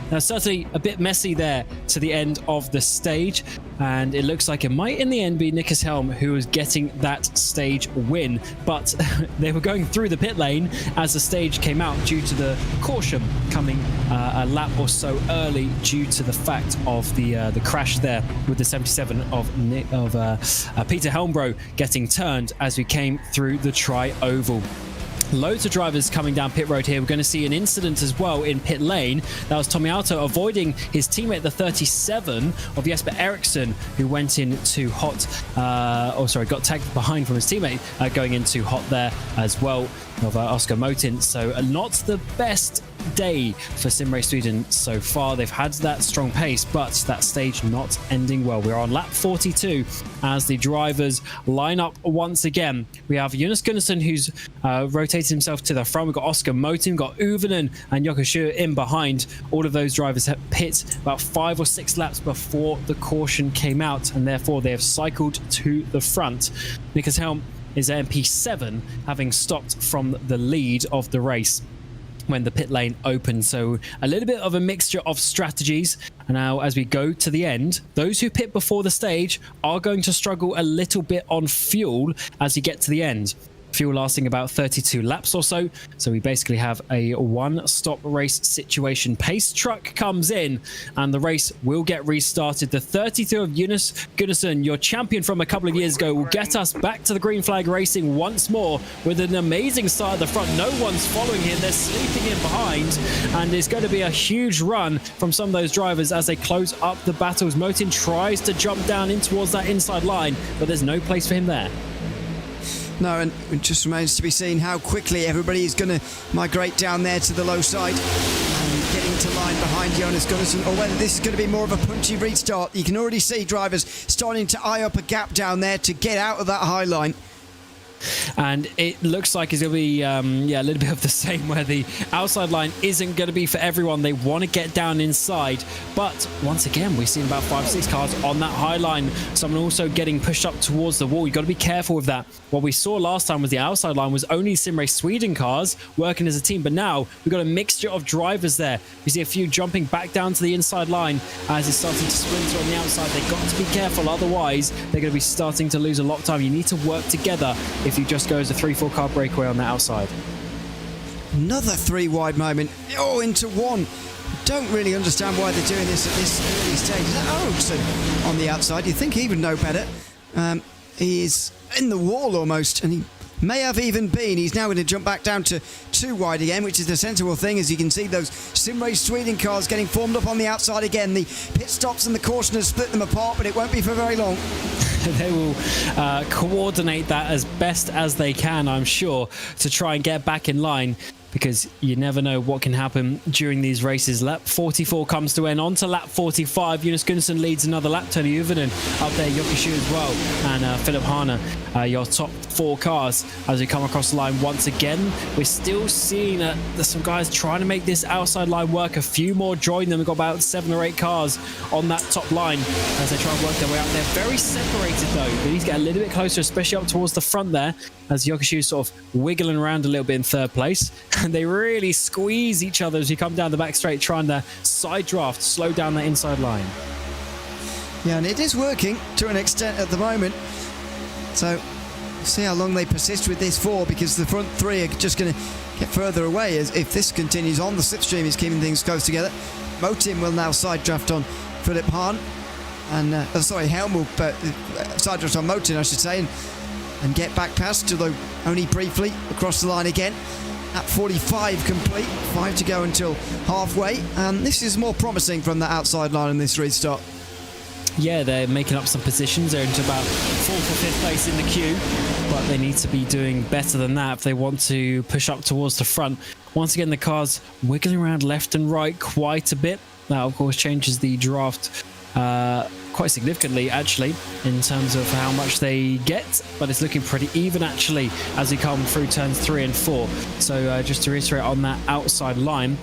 Now, certainly a bit messy there to the end of the stage, and it looks like it might in the end be Nicklas Helm who was getting that stage win, but they were going through the pit lane as the stage came out due to the caution coming a lap or so early due to the fact of the crash there with the 77 of Peter Helmbro getting turned as we came through the tri-oval. Loads of drivers coming down pit road here. We're going to see an incident as well in pit lane. That was Tommy Alto avoiding his teammate, the 37 of Jesper Eriksson, who went into hot, got tagged behind from his teammate going into hot there as well of Oscar Motin. So not the best day for Sim Race Sweden so far. They've had that strong pace, but that stage not ending well. We're on lap 42 as the drivers line up once again. We have Jonas Gunnarsson, who's rotated himself to the front. We've got Oscar Motin, we've got Uvinen and Jokoshua in behind. All of those drivers have pit about 5 or 6 laps before the caution came out, and therefore they have cycled to the front. Nicklas Helm is MP7, having stopped from the lead of the race when the pit lane opened. So a little bit of a mixture of strategies. And now as we go to the end, those who pit before the stage are going to struggle a little bit on fuel as you get to the end. Fuel lasting about 32 laps or so. So we basically have a one-stop race situation. Pace truck comes in and the race will get restarted. The 32 of Jonas Gunnarsson, your champion from a couple of years ago, will get us back to the green flag racing once more with an amazing start at the front. No one's following him. They're sleeping in behind, and it's going to be a huge run from some of those drivers as they close up the battles. Motin tries to jump down in towards that inside line, but there's no place for him there. No, and it just remains to be seen how quickly everybody is going to migrate down there to the low side and get into line behind Jonas Gunnarsson, or whether this is going to be more of a punchy restart. You can already see drivers starting to eye up a gap down there to get out of that high line. And it looks like it's going to be a little bit of the same, where the outside line isn't going to be for everyone. They want to get down inside, but once again we've seen about 5-6 cars on that high line. Someone also getting pushed up towards the wall. You've got to be careful with that. What we saw last time was the outside line was only Sim Race Sweden cars working as a team, but now we've got a mixture of drivers there. We see a few jumping back down to the inside line as it's starting to splinter on the outside. They've got to be careful, otherwise they're going to be starting to lose a lot of time. You need to work together if you just go as a 3-4 car breakaway on the outside. Another 3 wide moment. Oh, into one. Don't really understand why they're doing this at this early stage. Is that Ericsson on the outside? You'd think he would know better. He is in the wall almost, and he may have even been. He's now going to jump back down to 2 wide again, which is the sensible thing. As you can see, those Sim Race Sweden cars getting formed up on the outside again. The pit stops and the caution has split them apart, but it won't be for very long. They will coordinate that as best as they can, I'm sure, to try and get back in line, because you never know what can happen during these races. Lap 44 comes to end. On to lap 45. Jonas Gunnarsson leads another lap. Tony Uvinen up there, Jokoshua as well, and Philip Hana, your top 4 cars as we come across the line once again. We're still seeing there's some guys trying to make this outside line work. A few more join them. We've got about 7 or 8 cars on that top line as they try and work their way out. They're very separated though. They need to get a little bit closer, especially up towards the front there, as Jokoshua is sort of wiggling around a little bit in 3rd place. And they really squeeze each other as you come down the back straight, trying to side draft, slow down that inside line. Yeah, and it is working to an extent at the moment. So see how long they persist with this 4, because the front 3 are just going to get further away. As if this continues on, the slipstream is keeping things close together. Motin will now side draft on Philip Hahn, and Helm will side draft on Motin, I should say, and get back past, although only briefly, across the line again. At 45 complete, 5 to go until halfway, and this is more promising from the outside line in this restart. Yeah, they're making up some positions. They're into about 4th or 5th place in the queue, but they need to be doing better than that if they want to push up towards the front. Once again, the cars wiggling around left and right quite a bit. That, of course, changes the draft quite significantly, actually, in terms of how much they get, but it's looking pretty even, actually, as we come through turns 3 and 4. So just to reiterate on that outside line,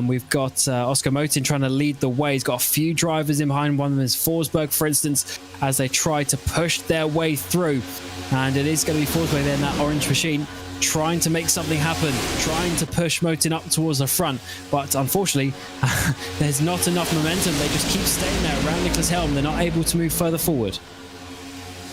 we've got Oscar Motin trying to lead the way. He's got a few drivers in behind. One of them is Forsberg, for instance, as they try to push their way through. And it is going to be Forsberg there in that orange machine, trying to make something happen, trying to push Motin up towards the front. But unfortunately, there's not enough momentum. They just keep staying there around Nicklas Helm. They're not able to move further forward.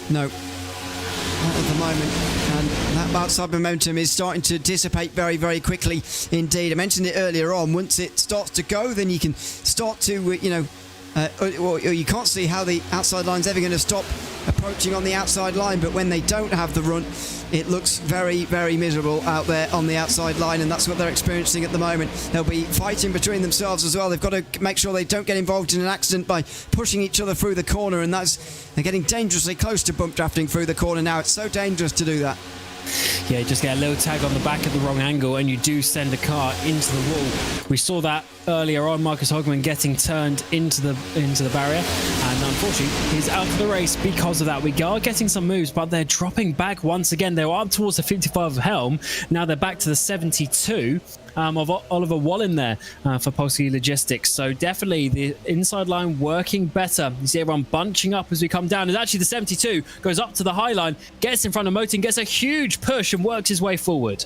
No, not at the moment. And that outside momentum is starting to dissipate very, very quickly indeed. I mentioned it earlier on. Once it starts to go, then you can start to, or you can't see how the outside line's ever going to stop approaching on the outside line. But when they don't have the run, it looks very, very miserable out there on the outside line, and that's what they're experiencing at the moment. They'll be fighting between themselves as well. They've got to make sure they don't get involved in an accident by pushing each other through the corner, and they're getting dangerously close to bump drafting through the corner now. It's so dangerous to do that. Yeah, you just get a little tag on the back at the wrong angle and you do send a car into the wall. We saw that earlier on, Marcus Hogman getting turned into the barrier, and unfortunately he's out of the race because of that. We are getting some moves, but they're dropping back once again. They were up towards the 55 of Helm. Now they're back to the 72 of Oliver Bohlin there for Polski Logistics. So definitely the inside line working better. You see everyone bunching up as we come down. It's actually the 72 goes up to the high line, gets in front of Motin, gets a huge push and works his way forward.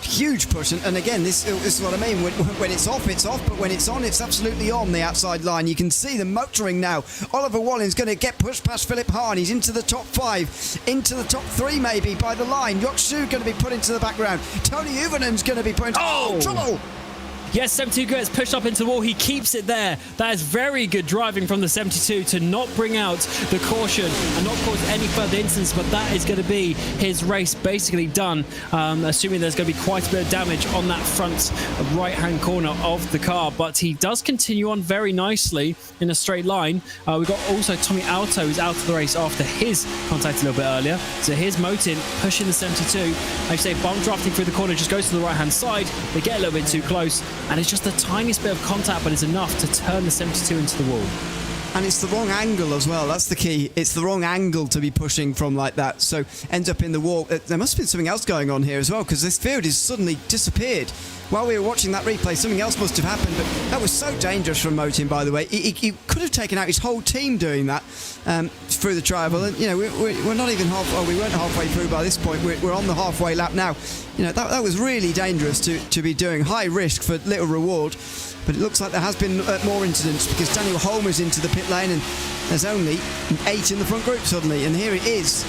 Huge push, and again, this is what I mean. When it's off, but when it's on, it's absolutely on the outside line. You can see them motoring now. Oliver Wallin's going to get pushed past Philip Hahn. He's into the top 5, into the top 3 maybe by the line. Yokshu going to be put into the background. Tony Uvenen's going to be put into... Oh, trouble! Yes, 72 gets pushed up into the wall. He keeps it there. That is very good driving from the 72 to not bring out the caution and not cause any further incidents, but that is going to be his race basically done, assuming there's going to be quite a bit of damage on that front right-hand corner of the car. But he does continue on very nicely in a straight line. We've got also Tommy Alto, who's out of the race after his contact a little bit earlier. So here's Motin pushing the 72. I say bomb drafting through the corner, just goes to the right-hand side. They get a little bit too close, and it's just the tiniest bit of contact, but it's enough to turn the 72 into the wall. And it's the wrong angle as well. That's the key. It's the wrong angle to be pushing from like that. So ends up in the wall. There must have been something else going on here as well, because this field has suddenly disappeared. While we were watching that replay, something else must have happened. But that was so dangerous from Motin, by the way. He could have taken out his whole team doing that through the tribal. And, you know, we're not even we weren't halfway through by this point. We're on the halfway lap now. You know, that was really dangerous to be doing. High risk for little reward. But it looks like there has been more incidents, because Daniel Holmer's into the pit lane and there's only 8 in the front group suddenly, and here it is.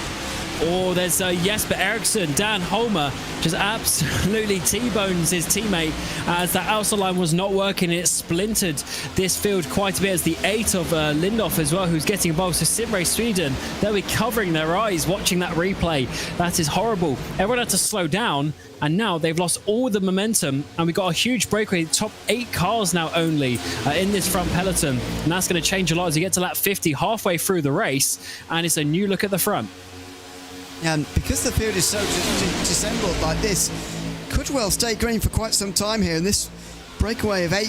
Oh, there's Jesper Eriksson. Dan Holmer just absolutely T-bones his teammate as that outside line was not working. It splintered this field quite a bit, as the 8 of Lindhoff as well, who's getting involved. So Simrace Sweden, they'll be covering their eyes watching that replay. That is horrible. Everyone had to slow down, and now they've lost all the momentum, and we've got a huge breakaway. Top 8 cars now only in this front peloton, and that's going to change a lot as you get to lap 50 halfway through the race, and it's a new look at the front. And because the field is so disassembled like this, could well stay green for quite some time here. And this breakaway of 8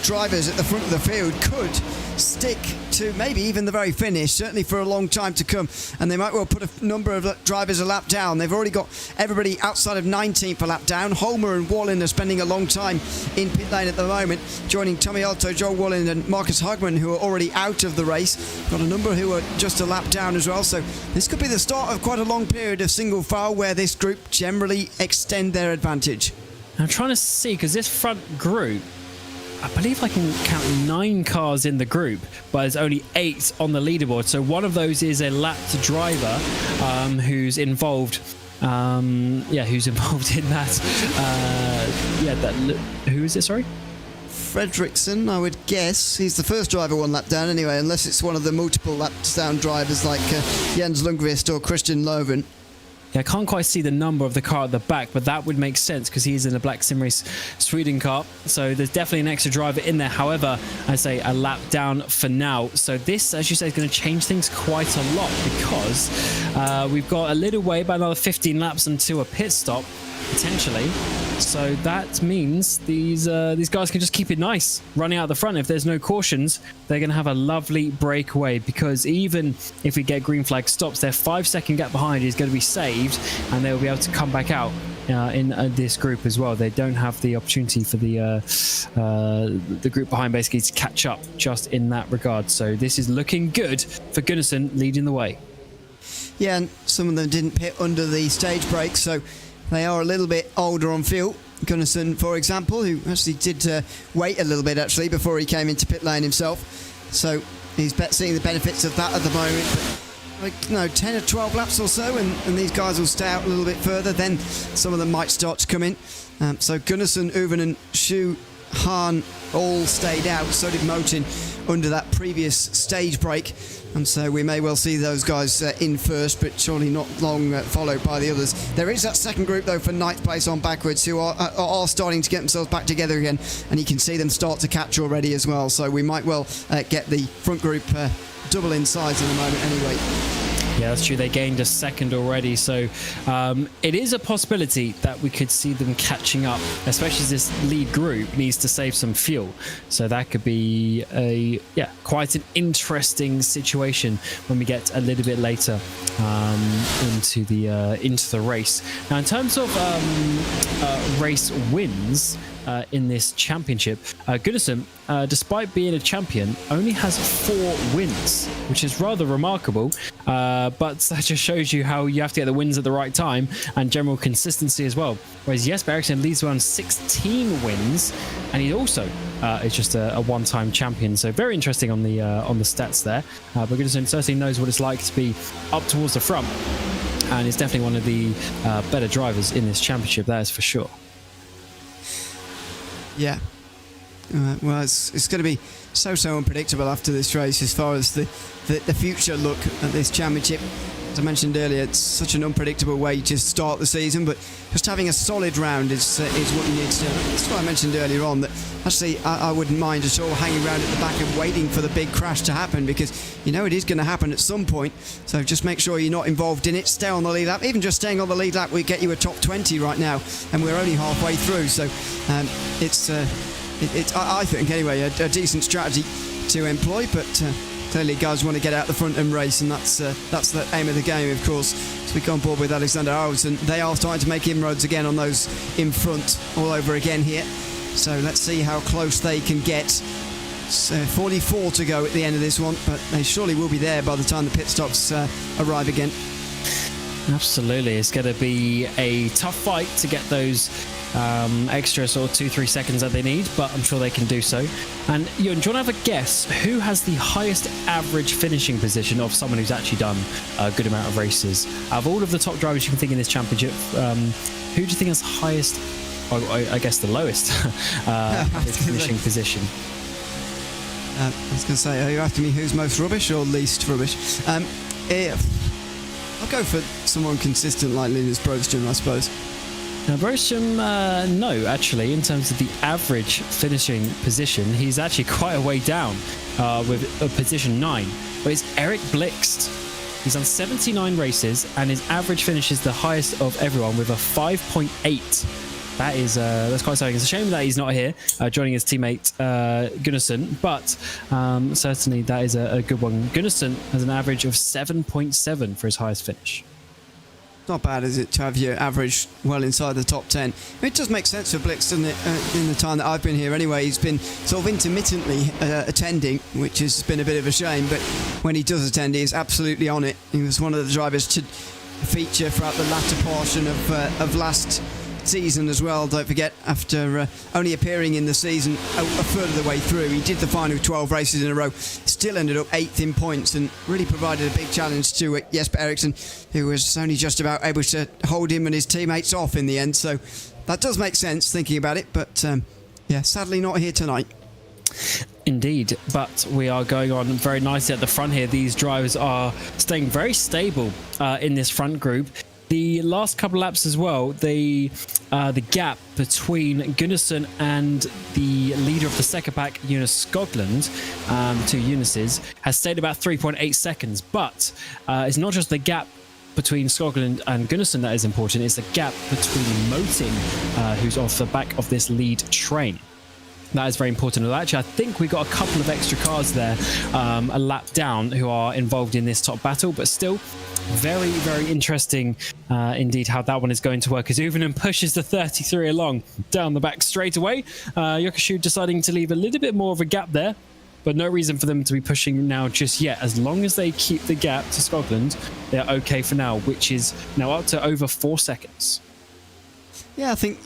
drivers at the front of the field could stick to maybe even the very finish, certainly for a long time to come. And they might well put a number of drivers a lap down. They've already got everybody outside of 19th a lap down. Holmer and Bohlin are spending a long time in pit lane at the moment, joining Tommy Alto, Joel Bohlin and Marcus Hogman, who are already out of the race. Got a number who are just a lap down as well. So this could be the start of quite a long period of single file where this group generally extend their advantage. I'm trying to see, because this front group, I believe I can count 9 cars in the group, but there's only 8 on the leaderboard. So one of those is a lapped driver who's involved. Who's involved in that? Who is it? Sorry. Fredriksson, I would guess. He's the first driver 1 lap down anyway, unless it's one of the multiple laps down drivers like Jens Lundqvist or Christian Loven. Yeah, I can't quite see the number of the car at the back, but that would make sense because he's in a black Simrace Sweden car. So there's definitely an extra driver in there. However, I say a lap down for now. So this, as you say, is going to change things quite a lot, because we've got a little way, about another 15 laps until a pit stop, potentially. So that means these guys can just keep it nice, running out the front. If there's no cautions, they're going to have a lovely breakaway, because even if we get green flag stops, their 5-second gap behind is going to be saved, and they'll be able to come back out in this group as well. They don't have the opportunity for the group behind basically to catch up just in that regard. So this is looking good for Gunnarsson leading the way. Yeah, and some of them didn't pit under the stage break, so they are a little bit older on fuel. Gunnarsson, for example, who actually did wait a little bit actually before he came into pit lane himself. So he's seeing the benefits of that at the moment. But 10 or 12 laps or so, and these guys will stay out a little bit further. Then some of them might start to come in. So Gunnarsson, Uven and Shu Han all stayed out. So did Motin under that previous stage break. And so we may well see those guys in first, but surely not long followed by the others. There is that second group, though, for ninth place on backwards, who are starting to get themselves back together again. And you can see them start to catch already as well. So we might well get the front group double in size in a moment anyway. Yeah, that's true. They gained a second already. So it is a possibility that we could see them catching up, especially as this lead group needs to save some fuel. So that could be quite an interesting situation when we get a little bit later into the race. Now, in terms of race wins in this championship, Gunnarsson, despite being a champion, only has 4 wins, which is rather remarkable. But that just shows you how you have to get the wins at the right time and general consistency as well. Whereas Jesper Eriksson leads on 16 wins, and he also is just a one-time champion. So very interesting on the stats there. But Gunnarsson certainly knows what it's like to be up towards the front, and is definitely one of the better drivers in this championship. That is for sure. Yeah. Well, it's going to be so unpredictable after this race as far as the future look at this championship. As I mentioned earlier, it's such an unpredictable way to start the season, but just having a solid round is what you need to do. That's what I mentioned earlier on, that actually I wouldn't mind at all hanging around at the back and waiting for the big crash to happen, because you know it is going to happen at some point. So just make sure you're not involved in it. Stay on the lead lap. Even just staying on the lead lap will get you a top 20 right now, and we're only halfway through. So it's I think anyway a decent strategy to employ, but clearly guys want to get out the front and race, and that's the aim of the game, of course. So we go on board with Alexander Arvidsson. They are starting to make inroads again on those in front all over again here. So let's see how close they can get. So 44 to go at the end of this one, but they surely will be there by the time the pit stops arrive again. Absolutely, it's going to be a tough fight to get those extra sort of 2-3 seconds that they need, but I'm sure they can do so. And Ewan, do you want to have a guess who has the highest average finishing position of someone who's actually done a good amount of races? Out of all of the top drivers you can think in this championship, who do you think has highest, or I guess the lowest average finishing position? I was going to say, are you asking me who's most rubbish or least rubbish? I'll go for someone consistent like Linus Broström, I suppose. Now, Broström, no, actually, in terms of the average finishing position, he's actually quite a way down with a position 9. But it's Eric Blixt. He's done 79 races, and his average finish is the highest of everyone with a 5.8. That's quite something. It's a shame that he's not here joining his teammate Gunnarsson, but certainly that is a good one. Gunnarsson has an average of 7.7 for his highest finish. Not bad, is it, to have your average well inside the top 10? It does make sense for Blix, doesn't it? In the time that I've been here anyway, he's been sort of intermittently attending, which has been a bit of a shame, but when he does attend, he is absolutely on it. He was one of the drivers to feature throughout the latter portion of last season as well. Don't forget, after only appearing in the season a third of the way through, he did the final 12 races in a row, still ended up 8th in points, and really provided a big challenge to Jesper Eriksson, who was only just about able to hold him and his teammates off in the end. So that does make sense thinking about it, but sadly not here tonight. Indeed, but we are going on very nicely at the front here. These drivers are staying very stable in this front group. The last couple of laps as well, the gap between Gunnarsson and the leader of the second pack, Jonas Skoglund, two Eunices, has stayed about 3.8 seconds. But it's not just the gap between Skoglund and Gunnarsson that is important, it's the gap between Moting, who's off the back of this lead train. That is very important. Actually, I think we got a couple of extra cars there, a lap down, who are involved in this top battle, but still very, very interesting indeed how that one is going to work, as Uvenen pushes the 33 along down the back straight away. Yokoshu deciding to leave a little bit more of a gap there, but no reason for them to be pushing now just yet. As long as they keep the gap to Skoglund, they're okay for now, which is now up to over 4 seconds. Yeah, I think,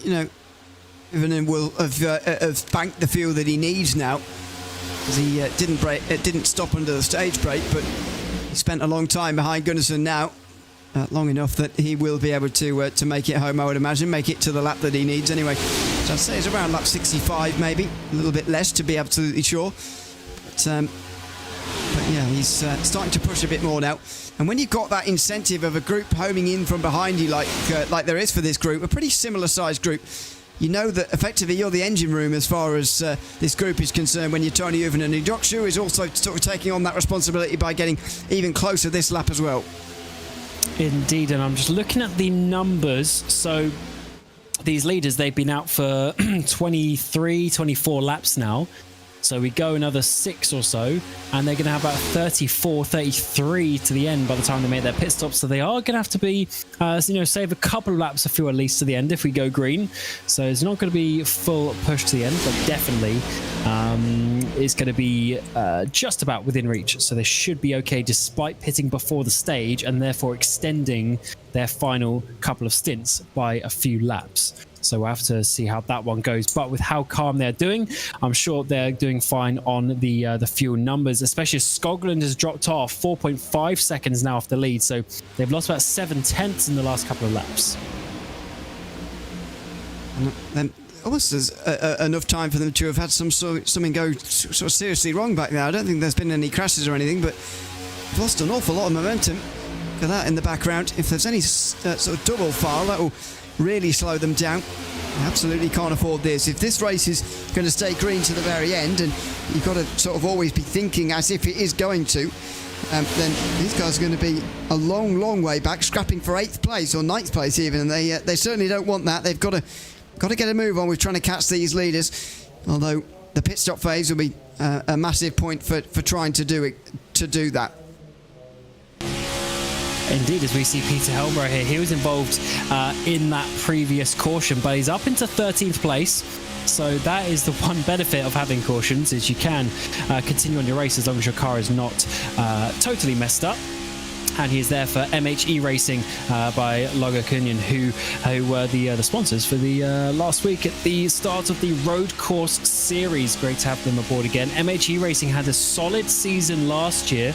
Uvenen will have banked the fuel that he needs now, because he didn't stop under the stage brake, but he spent a long time behind Gunnarsson now, long enough that he will be able to make it home, I would imagine, make it to the lap that he needs anyway. So I'd say it's around lap 65 maybe, a little bit less to be absolutely sure. But yeah, he's starting to push a bit more now. And when you've got that incentive of a group homing in from behind you like there is for this group, a pretty similar sized group, you know that effectively you're the engine room as far as this group is concerned when you're Tony Uvenen. And Yokoshu is also sort of taking on that responsibility by getting even closer this lap as well. Indeed, and I'm just looking at the numbers. So these leaders, they've been out for 23, 24 laps now. So we go another 6 or so, and they're going to have about 34, 33 to the end by the time they make their pit stop. So they are going to have to be, save a couple of laps of fuel at least to the end if we go green. So it's not going to be full push to the end, but definitely it's going to be just about within reach. So they should be okay despite pitting before the stage and therefore extending their final couple of stints by a few laps. So we'll have to see how that one goes. But with how calm they're doing, I'm sure they're doing fine on the fuel numbers, especially as Skoglund has dropped off 4.5 seconds now off the lead. So they've lost about 7/10 in the last couple of laps. And then almost there's enough time for them to have had something go sort of seriously wrong back there. I don't think there's been any crashes or anything, but they've lost an awful lot of momentum. Look at that in the background. If there's any sort of double file, that will really slow them down. Absolutely can't afford this. If this race is going to stay green to the very end, and you've got to sort of always be thinking as if it is going to, then these guys are going to be a long way back, scrapping for 8th place or 9th place even, and they certainly don't want that. They've got to get a move on with trying to catch these leaders, although the pit stop phase will be a massive point for trying to do that. Indeed, as we see Peter Helmber here, he was involved in that previous caution, but he's up into 13th place. So that is the one benefit of having cautions, is you can continue on your race as long as your car is not totally messed up. And he is there for MHE Racing by Logo Cunyon, who were the sponsors for the last week at the start of the Road Course Series. Great to have them aboard again. MHE Racing had a solid season last year.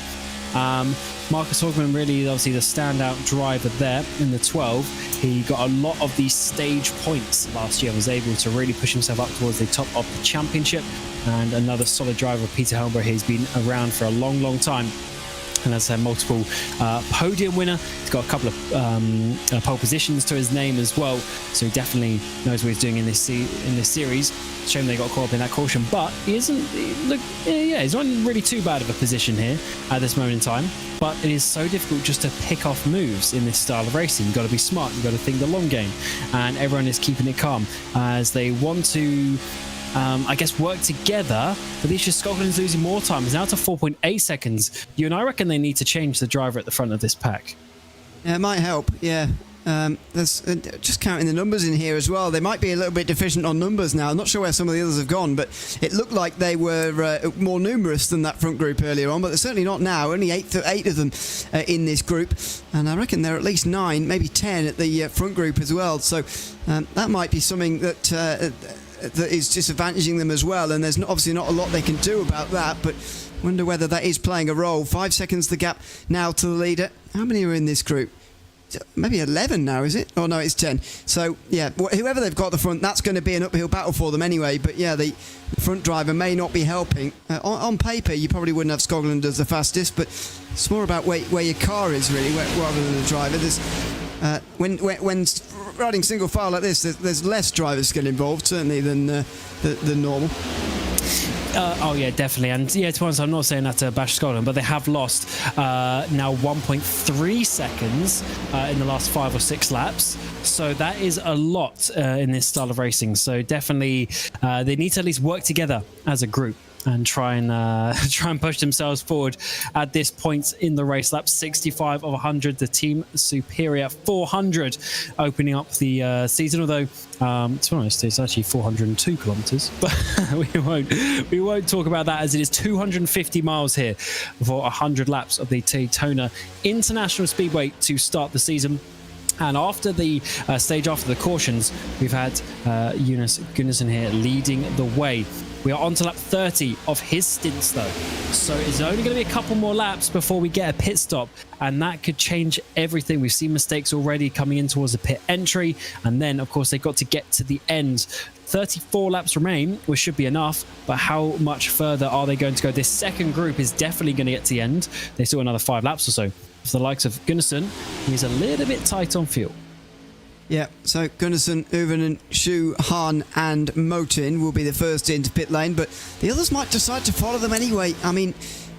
Marcus Hogman really obviously the standout driver there in the 12. He got a lot of these stage points last year and was able to really push himself up towards the top of the championship. And another solid driver, Peter Helmber, he's been around for a long time. And as I said, multiple podium winner. He's got a couple of pole positions to his name as well. So he definitely knows what he's doing in this series. Shame they got caught up in that caution, but he isn't. He's not in really too bad of a position here at this moment in time. But it is so difficult just to pick off moves in this style of racing. You've got to be smart. You've got to think the long game, and everyone is keeping it calm as they want to. Work together. Alicia Scotland's losing more time. It's now to 4.8 seconds. You and I reckon they need to change the driver at the front of this pack. Yeah, it might help. Yeah. There's just counting the numbers in here as well. They might be a little bit deficient on numbers now. I'm not sure where some of the others have gone, but it looked like they were more numerous than that front group earlier on, but they're certainly not now. Only eight of them in this group, and I reckon there are at least 9, maybe 10 at the front group as well. So that might be something that is disadvantaging them as well, and there's obviously not a lot they can do about that, but wonder whether that is playing a role. 5 seconds the gap now to the leader. How many are in this group? Maybe 11 now, is it? Oh no, it's 10. So yeah, whoever they've got at the front, that's going to be an uphill battle for them anyway. But yeah, the front driver may not be helping. On paper, you probably wouldn't have Skoglund as the fastest, but it's more about where your car is really, rather than the driver. There's when riding single file like this, there's less driver skill involved certainly than normal. Oh yeah, definitely. And yeah, to be honest, I'm not saying that to bash Scotland, but they have lost now 1.3 seconds in the last 5 or 6 laps. So that is a lot in this style of racing. So definitely they need to at least work together as a group and try and push themselves forward at this point in the race. Lap 65 of 100, the team superior 400 opening up the season. Although to be honest, it's actually 402 kilometers, but we won't talk about that, as it is 250 miles here for 100 laps of the Daytona International Speedway to start the season. And after the stage after the cautions, we've had Jonas Gunnarsson here leading the way. We are on to lap 30 of his stints though. So it's only going to be a couple more laps before we get a pit stop, and that could change everything. We've seen mistakes already coming in towards the pit entry, and then of course they've got to get to the end. 34 laps remain, which should be enough, but how much further are they going to go? This second group is definitely going to get to the end. They still another 5 laps or so. For the likes of Gunnarsson, he's a little bit tight on fuel. Yeah, so Gunnarsson, Uven, Shu, Han and Motin will be the first into pit lane, but the others might decide to follow them anyway. I mean,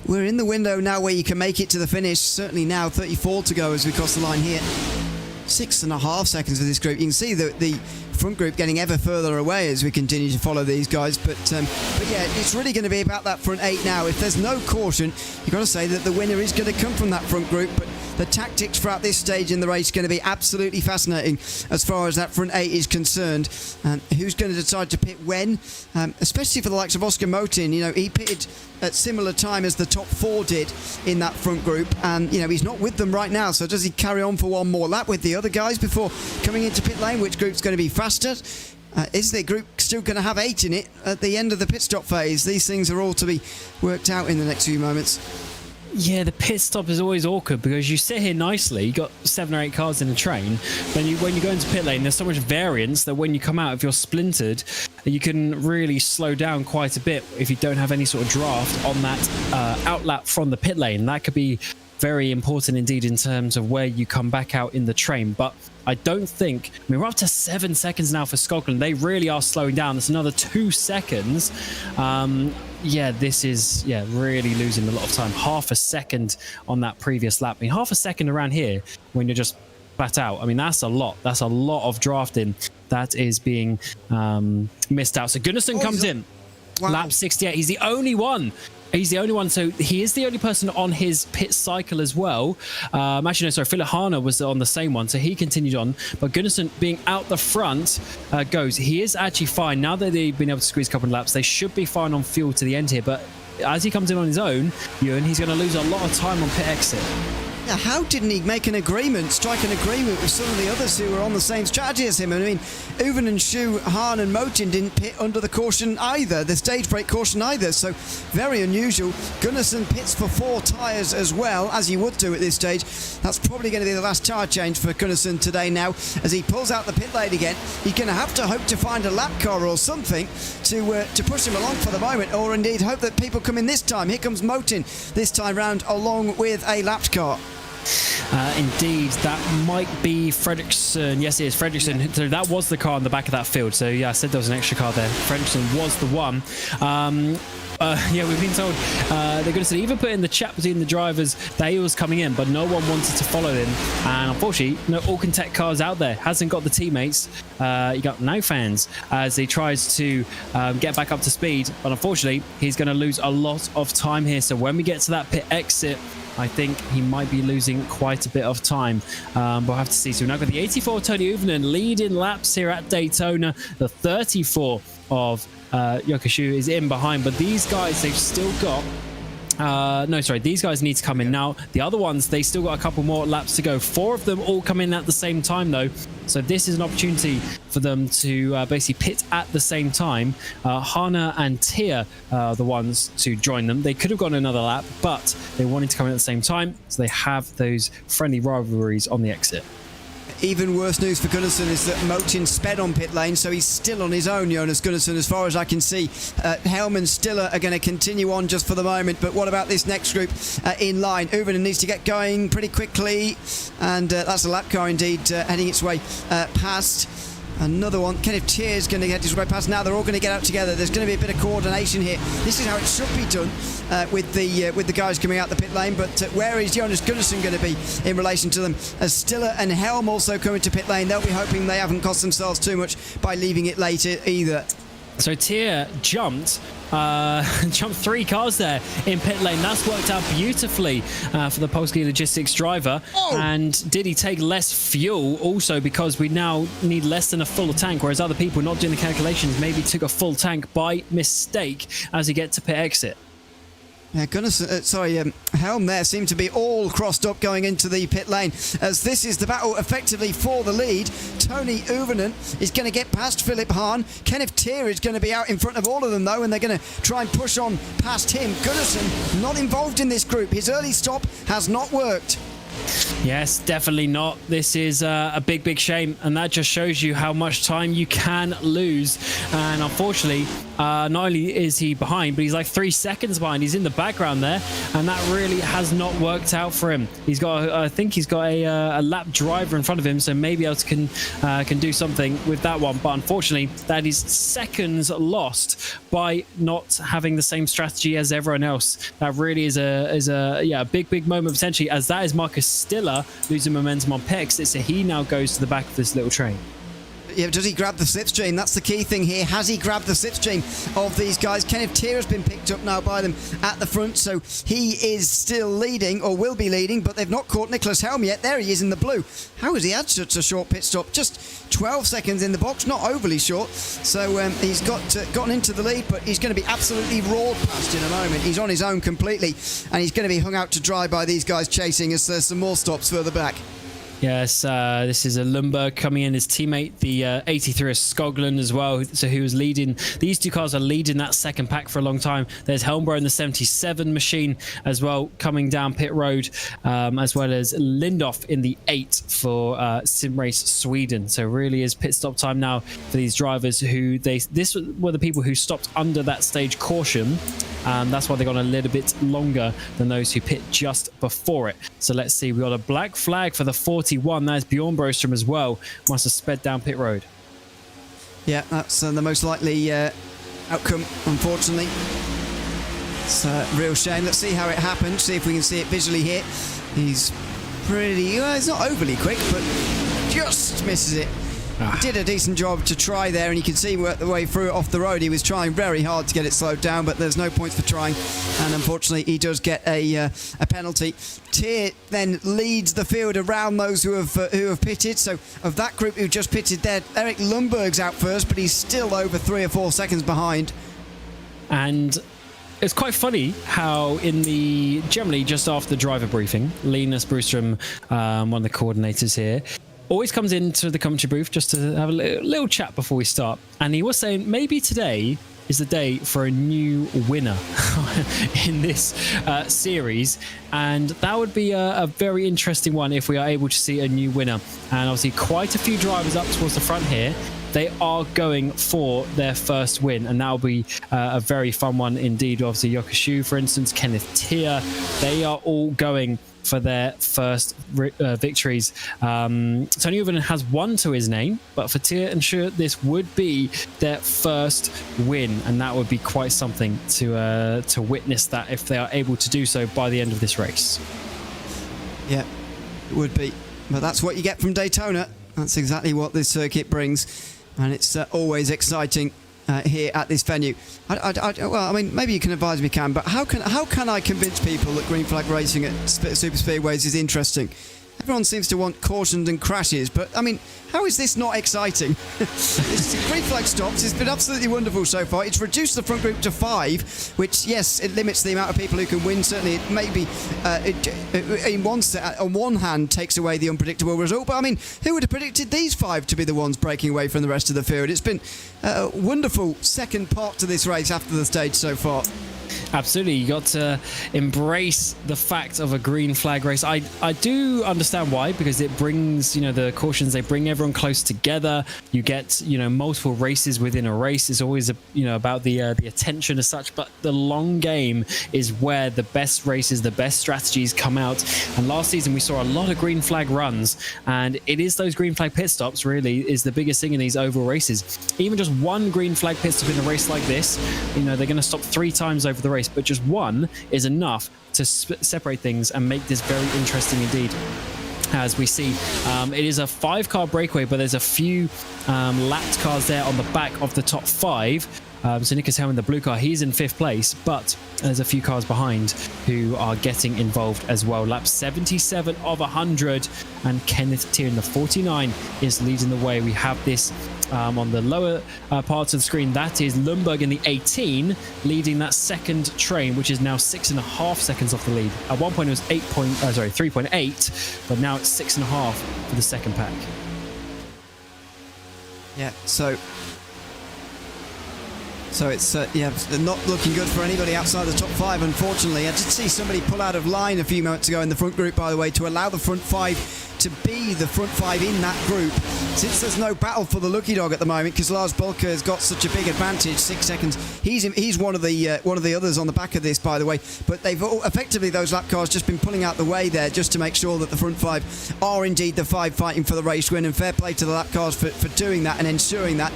we're in the window now where you can make it to the finish. Certainly now, 34 to go as we cross the line here. 6.5 seconds for this group. You can see the front group getting ever further away as we continue to follow these guys. But yeah, it's really going to be about that front 8 now. If there's no caution, you've got to say that the winner is going to come from that front group. But the tactics throughout this stage in the race are going to be absolutely fascinating as far as that front 8 is concerned. And who's going to decide to pit when, especially for the likes of Oscar Motin. You know, he pitted at similar time as the top 4 did in that front group, and you know, he's not with them right now. So does he carry on for one more lap with the other guys before coming into pit lane? Which group's going to be faster? Is the group still going to have 8 in it at the end of the pit stop phase? These things are all to be worked out in the next few moments. Yeah, the pit stop is always awkward because you sit here nicely, you got 7 or 8 cars in a train, then when you go into pit lane, there's so much variance that when you come out, if you're splintered, you can really slow down quite a bit if you don't have any sort of draft on that outlap from the pit lane. That could be very important indeed in terms of where you come back out in the train. But I don't think, I mean, we're up to 7 seconds now for Scotland. They really are slowing down. It's another 2 seconds. Yeah, this is really losing a lot of time. Half a second on that previous lap. I mean, half a second around here when you're just flat out. I mean, that's a lot. That's a lot of drafting that is being missed out. So Gunnarsson comes in. Wow. Lap 68. He's the only one. He's the only one, so he is the only person on his pit cycle as well. Actually, no, sorry, Philip Harner was on the same one, so he continued on. But Gunnarsson being out the front goes. He is actually fine. Now that they've been able to squeeze a couple of laps, they should be fine on fuel to the end here. But as he comes in on his own, Ewan, he's going to lose a lot of time on pit exit. Now, how didn't he make an agreement, strike an agreement with some of the others who were on the same strategy as him? I mean, Uven and Shu, Hahn and Motin didn't pit under the caution either, the stage brake caution either, so very unusual. Gunnarsson pits for 4 tyres as well, as he would do at this stage. That's probably going to be the last tyre change for Gunnarsson today now. As he pulls out the pit lane again, he's going to have to hope to find a lap car or something to push him along for the moment, or indeed hope that people come in this time. Here comes Motin this time round along with a lapped car. Indeed, that might be Fredriksson. Yes, it is Fredriksson. Yeah. So that was the car on the back of that field. So yeah, I said there was an extra car there. Fredriksson was the one. Yeah, we've been told they're going to say either put in the chat between the drivers that he was coming in, but no one wanted to follow him. And unfortunately, no Alcan Tech cars out there. Hasn't got the teammates. You got no fans as he tries to get back up to speed. But unfortunately, he's going to lose a lot of time here. So when we get to that pit exit, I think he might be losing quite a bit of time. But we'll have to see. So we've now got the 84 Tony Uvinen leading laps here at Daytona. The 34 of Yokoshu is in behind. But these guys, they've still got... no, sorry, these guys need to come in now. The other ones, they still got a couple more laps to go. 4 of them all come in at the same time, though. So this is an opportunity for them to basically pit at the same time. Hana and Tia are the ones to join them. They could have gone another lap, but they wanted to come in at the same time. So they have those friendly rivalries on the exit. Even worse news for Gunnarsson is that Motin sped on pit lane, so he's still on his own, Jonas Gunnarsson, as far as I can see. Helm and Stiller are going to continue on just for the moment, but what about this next group in line? Uvinen needs to get going pretty quickly, and that's a lap car indeed, heading its way past. Another one. Kenneth Tier is going to get his way past. Now they're all going to get out together. There's going to be a bit of coordination here. This is how it should be done with the guys coming out the pit lane. But where is Jonas Gunnarsson going to be in relation to them? As Stiller and Helm also coming to pit lane, they'll be hoping they haven't cost themselves too much by leaving it later either. So Tier jumped 3 cars there in pit lane. That's worked out beautifully for the Polski Logistics driver. Oh. And did he take less fuel also because we now need less than a full tank, whereas other people not doing the calculations maybe took a full tank by mistake as he get to pit exit. Yeah, Gunnarsson, Helm there seemed to be all crossed up going into the pit lane, as this is the battle effectively for the lead. Tony Uvinen is going to get past Philip Hahn. Kenneth Tier is going to be out in front of all of them though, and they're going to try and push on past him. Gunnarsson not involved in this group. His early stop has not worked. Yes, definitely not. This is a big shame, and that just shows you how much time you can lose. And unfortunately, not only is he behind, but he's like 3 seconds behind. He's in the background there, and that really has not worked out for him. He's got, I think he's got a lap driver in front of him, so maybe else can do something with that one. But unfortunately, that is seconds lost by not having the same strategy as everyone else. That really is a big moment potentially, as that is Marcus Stiller losing momentum on Pex. So he now goes to the back of this little train. Yeah, does he grab the slipstream? That's the key thing here. Has he grabbed the slipstream of these guys? Kenneth Tier has been picked up now by them at the front, so he is still leading, or will be leading, but they've not caught Nicholas Helm yet. There he is in the blue. How has he had such a short pit stop? Just 12 seconds in the box, not overly short. So he's gotten into the lead, but he's going to be absolutely roared past in a moment. He's on his own completely, and he's going to be hung out to dry by these guys chasing as there's some more stops further back. Yes, this is a Lundberg coming in. His teammate, the 83 is Skoglund as well, so who was leading. These two cars are leading that second pack for a long time. There's Helmbro in the 77 machine as well, coming down pit road, as well as Lindhoff in the 8 for Sim Race Sweden. So really is pit stop time now for these drivers who this were the people who stopped under that stage caution. That's why they got a little bit longer than those who pit just before it. So let's see, we got a black flag for the 41. That's Bjorn Brostrom as well. Must have sped down pit road. Yeah, that's the most likely outcome, unfortunately. It's a real shame. Let's see how it happened. See if we can see it visually here. He's pretty... he's not overly quick, but just misses it. He did a decent job to try there, and you can see the way through it off the road. He was trying very hard to get it slowed down, but there's no points for trying, and unfortunately he does get a penalty. Tier then leads the field around those who have pitted. So of that group who just pitted there, Eric Lundberg's out first, but he's still over 3 or 4 seconds behind. And it's quite funny how generally just after the driver briefing, Linus Brustrom, one of the coordinators here, always comes into the commentary booth just to have a little chat before we start. And he was saying maybe today is the day for a new winner in this series. And that would be a very interesting one if we are able to see a new winner. And obviously quite a few drivers up towards the front here. They are going for their first win, and that'll be a very fun one indeed. Obviously, Yokushu, for instance, Kenneth Tier, they are all going for their first victories. Tony Uven has 1 to his name, but for Tier and Shu, this would be their first win, and that would be quite something to witness that if they are able to do so by the end of this race. Yeah, it would be. But that's what you get from Daytona. That's exactly what this circuit brings. And it's always exciting here at this venue. Well, I mean, maybe you can advise me, Cam, but how can I convince people that green flag racing at super speedways is interesting? Everyone seems to want cautions and crashes, but I mean, how is this not exciting? This green flag stops. It's been absolutely wonderful so far. It's reduced the front group to 5, which, yes, it limits the amount of people who can win. Certainly, it maybe on one hand takes away the unpredictable result. But I mean, who would have predicted these 5 to be the ones breaking away from the rest of the field? It's been a wonderful second part to this race after the stage so far. Absolutely, you got to embrace the fact of a green flag race. I do understand why, because it brings, the cautions, they bring everyone close together. You get, multiple races within a race. It's always, about the attention as such, but the long game is where the best races, the best strategies come out. And last season we saw a lot of green flag runs, and it is those green flag pit stops really is the biggest thing in these oval races. Even just one green flag pit stop in a race like this, they're going to stop 3 times over the race, but just one is enough to separate things and make this very interesting indeed. As we see, it is a 5-car breakaway, but there's a few lapped cars there on the back of the top 5. So Nicholas Helm in the blue car, he's in 5th place, but there's a few cars behind who are getting involved as well. Lap 77 of 100, and Kenneth Tier in the 49 is leading the way. We have this on the lower parts of the screen. That is Lundberg in the 18 leading that second train, which is now 6.5 seconds off the lead. At one point it was 3.8, but now it's 6.5 for the second pack. Yeah, so So it's yeah, not looking good for anybody outside the top 5, unfortunately. I did see somebody pull out of line a few moments ago in the front group, by the way, to allow the front 5 to be the front 5 in that group. Since there's no battle for the lucky dog at the moment, because Lars Bulke has got such a big advantage, 6 seconds. He's one of the others on the back of this, by the way. But they've all, effectively, those lap cars just been pulling out the way there just to make sure that the front 5 are indeed the 5 fighting for the race win. And fair play to the lap cars for doing that and ensuring that.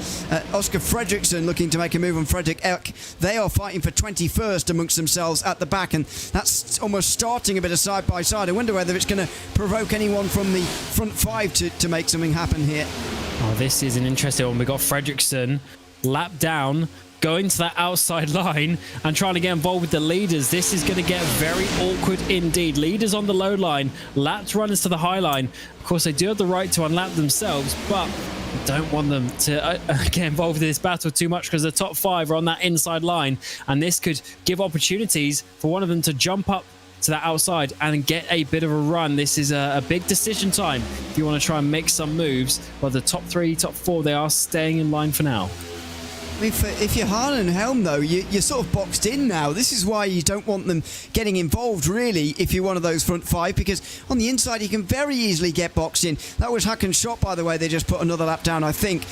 Oscar Fredriksson looking to make a move on Fredrik Elk. They are fighting for 21st amongst themselves at the back, and that's almost starting a bit of side by side. I wonder whether it's going to provoke anyone from the front 5 to make something happen here. Oh, this is an interesting one. We got Fredriksson lap down, going to that outside line and trying to get involved with the leaders. This is going to get very awkward indeed. Leaders on the low line, lapped runners to the high line. Of course, they do have the right to unlap themselves, but don't want them to get involved in this battle too much, because the top 5 are on that inside line, and this could give opportunities for one of them to jump up to that outside and get a bit of a run. This is a big decision time if you want to try and make some moves. But the top 3, top 4, they are staying in line for now. I mean, if you're Hahn and Helm, though, you're sort of boxed in now. This is why you don't want them getting involved, really, if you're one of those front 5, because on the inside, you can very easily get boxed in. That was Hakan's shot, by the way. They just put another lap down, I think,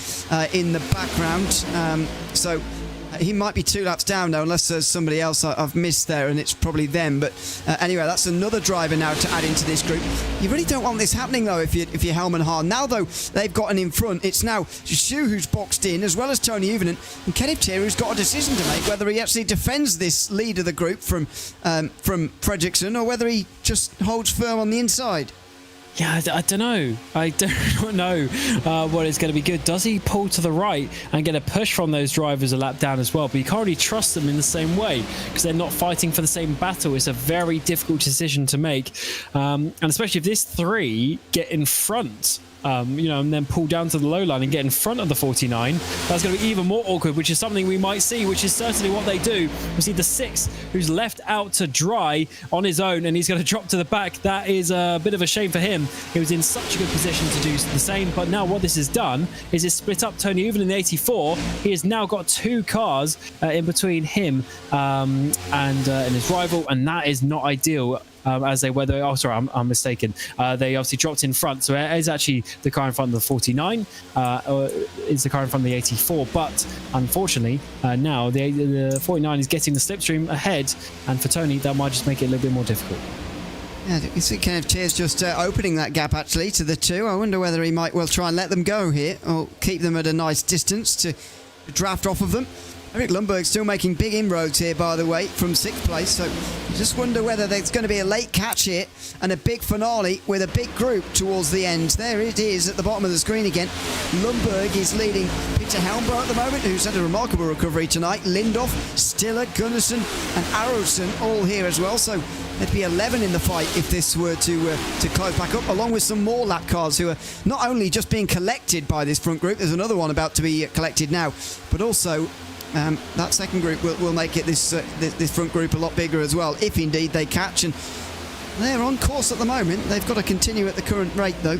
in the background. So he might be 2 laps down now, unless there's somebody else I've missed there, and it's probably them. But anyway, that's another driver now to add into this group. You really don't want this happening, though, if you're Helm and Hahn. Now, though, they've gotten in front. It's now Shu who's boxed in, as well as Tony Uvinen, and Kenneth Tier, who's got a decision to make, whether he actually defends this lead of the group from Fredriksson, or whether he just holds firm on the inside. Yeah, I don't know. I don't know what is going to be good. Does he pull to the right and get a push from those drivers a lap down as well? But you can't really trust them in the same way, because they're not fighting for the same battle. It's a very difficult decision to make. And especially if this 3 get in front, and then pull down to the low line and get in front of the 49, that's going to be even more awkward, which is something we might see, which is certainly what they do. We see the 6 who's left out to dry on his own, and he's going to drop to the back. That is a bit of a shame for him. He was in such a good position to do the same, but now what this has done is it's split up Tony Uvinen in the 84. He has now got 2 cars in between him and his rival, and that is not ideal. As they were, oh, sorry, I'm mistaken. They obviously dropped in front, so it is actually the car in front of the 49, or is the car in front of the 84. But unfortunately, now the 49 is getting the slipstream ahead, and for Tony, that might just make it a little bit more difficult. Yeah, you see Kenneth Tier's just opening that gap, actually, to the 2. I wonder whether he might well try and let them go here, or keep them at a nice distance to draft off of them. Erik Lundberg's still making big inroads here, by the way, from 6th place. So you just wonder whether there's going to be a late catch here and a big finale with a big group towards the end. There it is at the bottom of the screen again. Lundberg is leading Peter Helmbo at the moment, who's had a remarkable recovery tonight. Lindhoff, Stiller, Gunnarsson and Aronsson all here as well. So there'd be 11 in the fight if this were to close back up, along with some more lap cars who are not only just being collected by this front group, there's another one about to be collected now, but also that second group will make it this front group a lot bigger as well, if indeed they catch. And they're on course at the moment. They've got to continue at the current rate, though.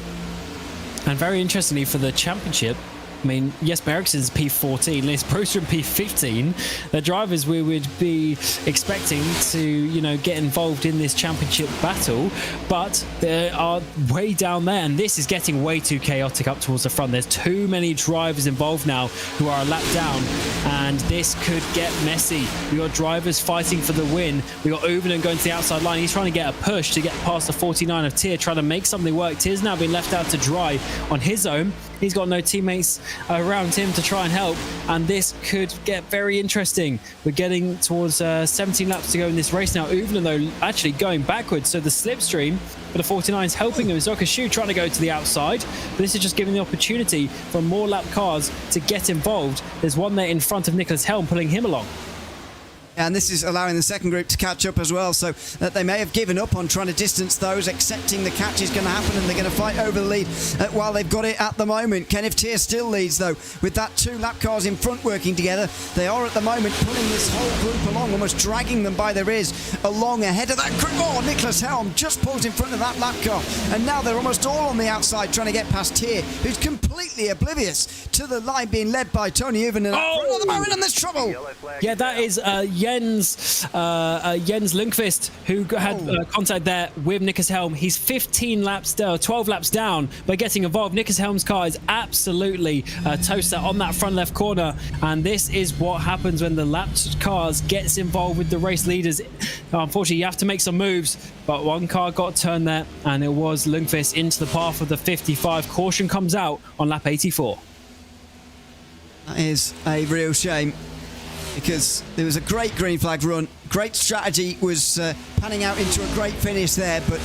And very interestingly for the championship, I mean, Jesper Eriksson's P14, Linus Broström P15. The drivers we would be expecting to, get involved in this championship battle, but they are way down there, and this is getting way too chaotic up towards the front. There's too many drivers involved now who are a lap down, and this could get messy. We got drivers fighting for the win. We got Uvinen going to the outside line. He's trying to get a push to get past the 49 of Tier, trying to make something work. Tier's now been left out to dry on his own. He's got no teammates around him to try and help, and this could get very interesting. We're getting towards 17 laps to go in this race now. Uvinen, though, actually going backwards, so the slipstream for the 49 is helping him. Zoka Shu trying to go to the outside, but this is just giving the opportunity for more lap cars to get involved. There's one there in front of Nicholas Helm, pulling him along. And this is allowing the second group to catch up as well, so that they may have given up on trying to distance those, accepting the catch is going to happen and they're going to fight over the lead while they've got it at the moment. Kenneth Tier still leads though, with that 2 lap cars in front working together. They are at the moment pulling this whole group along, almost dragging them by their ears along ahead of that group. Oh, Nicholas Helm just pulls in front of that lap car, and now they're almost all on the outside trying to get past Tier, who's completely oblivious to the line being led by Tony Uven at the moment, and there's trouble. Yeah, that is Jens Lundqvist, who had contact there with Nicholas Helm. He's 15 laps down, 12 laps down by getting involved. Nicholas Helm's car is absolutely toasted on that front left corner, and this is what happens when the lapped cars gets involved with the race leaders. Unfortunately, you have to make some moves, but one car got turned there, and it was Lundqvist into the path of the 55. Caution comes out on lap 84. That is a real shame, because there was a great green flag run. Great strategy was panning out into a great finish there, but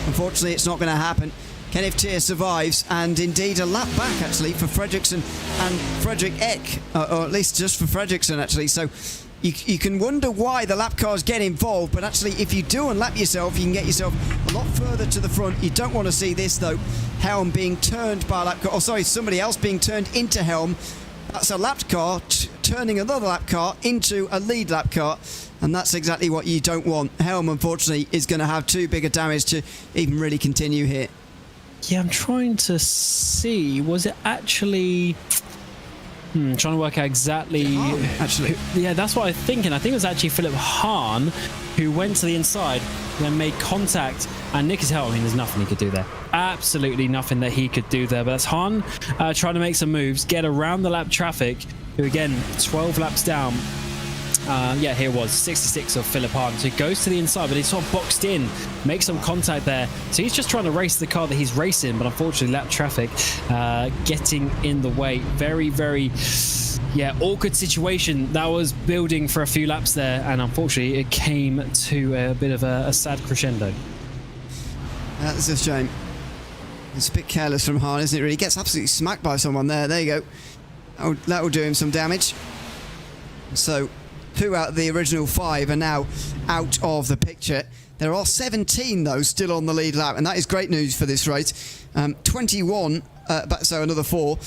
unfortunately it's not going to happen. Kenneth Tier survives, and indeed a lap back actually for Fredriksson and Fredrik Ek, or at least just for Fredriksson actually. So you can wonder why the lap cars get involved, but actually if you do unlap yourself, you can get yourself a lot further to the front. You don't want to see this though. Helm being turned by a lap car, somebody else being turned into Helm. That's a lapped car turning another lap car into a lead lap car, and that's exactly what you don't want. Helm, unfortunately, is going to have too big a damage to even really continue here. Yeah, I'm trying to see. Was it actually... trying to work out exactly... actually. Yeah, that's what I'm thinking. I think it was actually Philip Hahn who went to the inside, then made contact, and Nicholas Helm, I mean, there's nothing he could do there. Absolutely nothing that he could do there. But that's Hahn trying to make some moves, get around the lap traffic, who again, 12 laps down. Yeah, here it was 66 of Philip Hahn. So he goes to the inside, but he's sort of boxed in, makes some contact there. So he's just trying to race the car that he's racing, but unfortunately lap traffic getting in the way. Very, very, yeah, awkward situation that was building for a few laps there, and unfortunately it came to a bit of a sad crescendo. That's a shame. It's a bit careless from Hahn, isn't it, really? He gets absolutely smacked by someone there. There you go. That will do him some damage. So 2 out of the original 5 are now out of the picture. There are 17, though, still on the lead lap, and that is great news for this race. 21, so another 4,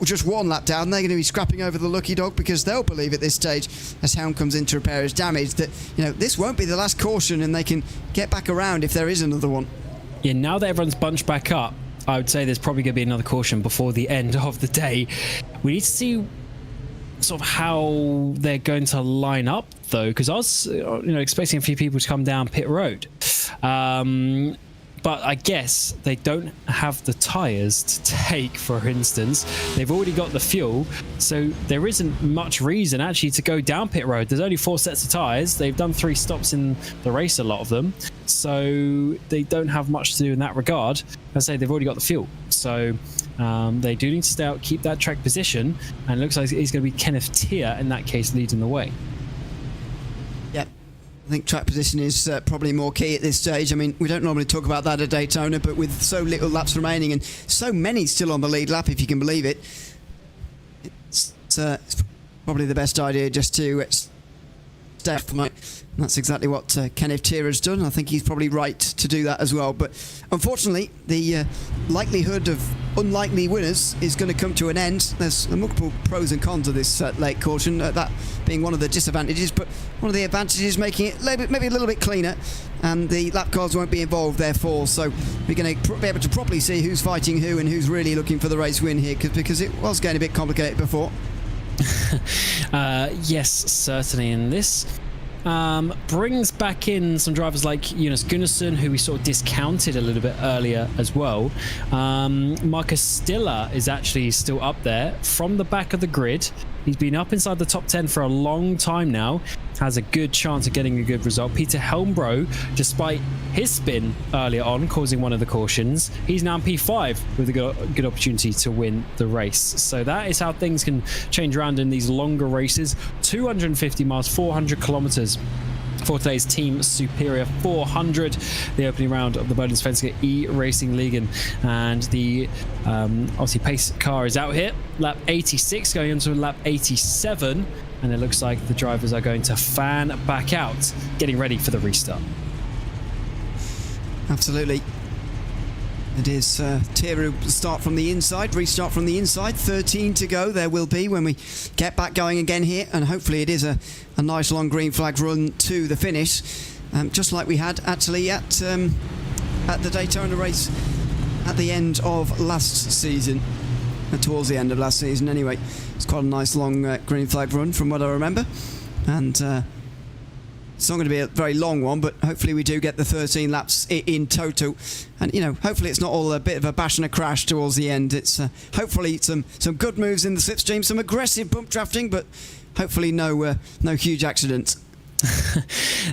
just 1 lap down. They're going to be scrapping over the lucky dog, because they'll believe at this stage, as Helm comes in to repair his damage, that this won't be the last caution, and they can get back around if there is another one. Yeah, now that everyone's bunched back up, I would say there's probably going to be another caution before the end of the day. We need to see sort of how they're going to line up though, because I was expecting a few people to come down pit road, but I guess they don't have the tires to take. For instance, they've already got the fuel, so there isn't much reason actually to go down pit road. There's only 4 sets of tires. They've done 3 stops in the race, a lot of them, so they don't have much to do in that regard. I say they've already got the fuel, so they do need to stay out, keep that track position, and it looks like he's going to be Kenneth Tier in that case leading the way. Yep. I think track position is probably more key at this stage. I mean, we don't normally talk about that at Daytona, but with so little laps remaining and so many still on the lead lap, if you can believe it, it's probably the best idea just to stay up. That's exactly what Kenneth Tier has done. I think he's probably right to do that as well. But unfortunately, the likelihood of unlikely winners is going to come to an end. There's multiple pros and cons of this late caution, that being one of the disadvantages, but one of the advantages making it maybe a little bit cleaner, and the lap cars won't be involved therefore. So we're going to be able to properly see who's fighting who and who's really looking for the race win here, because it was getting a bit complicated before. Yes, certainly. In this brings back in some drivers like Jonas Gunnarsson, who we sort of discounted a little bit earlier as well. Marcus Stiller is actually still up there from the back of the grid. He's been up inside the top 10 for a long time now. Has a good chance of getting a good result. Peter Helmbro, despite his spin earlier on, causing one of the cautions, he's now in P5 with a good opportunity to win the race. So that is how things can change around in these longer races. 250 miles, 400 kilometers for today's Team Superior 400, the opening round of the Bohlin Svenska Eracingligan, and the obviously pace car is out here. Lap 86 going into lap 87. and it looks like the drivers are going to fan back out, getting ready for the restart. Absolutely. It is Tiro start from the inside, restart from the inside. 13 to go there will be when we get back going again here, and hopefully it is a nice long green flag run to the finish, just like we had actually at the Daytona race at the end of last season, towards the end of last season anyway. It's quite a nice long green flag run from what I remember, and it's not going to be a very long one, but hopefully we do get the 13 laps in total. And, you know, hopefully it's not all a bit of a bash and a crash towards the end. It's hopefully some good moves in the slipstream, some aggressive bump drafting, but hopefully no huge accidents.